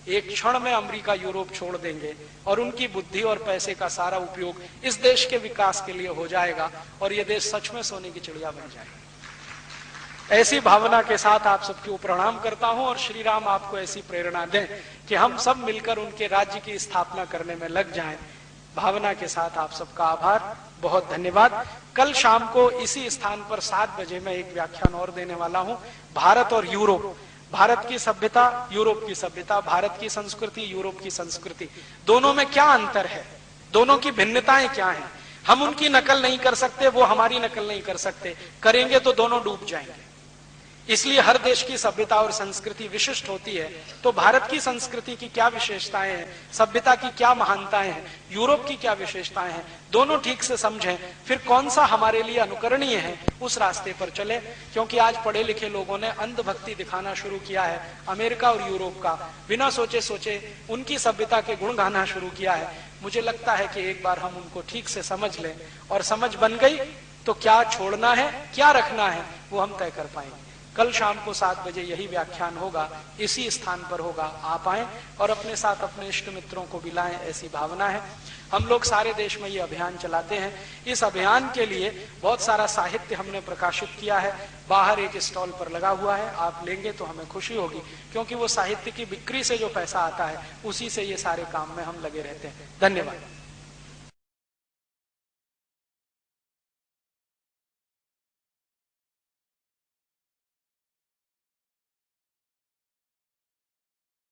A: एक क्षण में अमेरिका, यूरोप छोड़ देंगे और उनकी बुद्धि और पैसे का सारा उपयोग इस देश के विकास के लिए हो जाएगा और ये देश सच में सोने की चिड़िया बन जाएगा। ऐसी भावना के साथ आप सबको प्रणाम करता हूं और श्री राम आपको ऐसी प्रेरणा दें कि हम सब मिलकर उनके राज्य की स्थापना करने में लग जाएं। भावना के साथ आप सबका आभार, बहुत धन्यवाद। कल शाम को इसी स्थान पर 7 बजे मैं एक व्याख्यान और देने वाला हूं, भारत और यूरोप, भारत की सभ्यता, यूरोप की सभ्यता, भारत की संस्कृति, यूरोप की संस्कृति, दोनों में क्या अंतर है, दोनों की भिन्नताएं क्या हैं। हम उनकी नकल नहीं कर सकते, वो हमारी नकल नहीं कर सकते, करेंगे तो दोनों डूब जाएंगे। इसलिए हर देश की सभ्यता और संस्कृति विशिष्ट होती है। तो भारत की संस्कृति की क्या विशेषताएं हैं, सभ्यता की क्या महानताएं हैं, यूरोप की क्या विशेषताएं हैं, दोनों ठीक से समझें, फिर कौन सा हमारे लिए अनुकरणीय है उस रास्ते पर चले। क्योंकि आज पढ़े लिखे लोगों ने अंधभक्ति दिखाना शुरू किया है अमेरिका और यूरोप का, बिना सोचे सोचे उनकी सभ्यता के गुण गाना शुरू किया है। मुझे लगता है कि एक बार हम उनको ठीक से समझ लें और समझ बन गई तो क्या छोड़ना है क्या रखना है वो हम तय कर पाएंगे। कल शाम को 7 बजे यही व्याख्यान होगा, इसी स्थान पर होगा। आप आएं और अपने साथ अपने इष्ट मित्रों को भी लाएं, ऐसी भावना है। हम लोग सारे देश में ये अभियान चलाते हैं। इस अभियान के लिए बहुत सारा साहित्य हमने प्रकाशित किया है, बाहर एक स्टॉल पर लगा हुआ है, आप लेंगे तो हमें खुशी होगी, क्योंकि वो साहित्य की बिक्री से जो पैसा आता है उसी से ये सारे काम में हम लगे रहते हैं। धन्यवाद।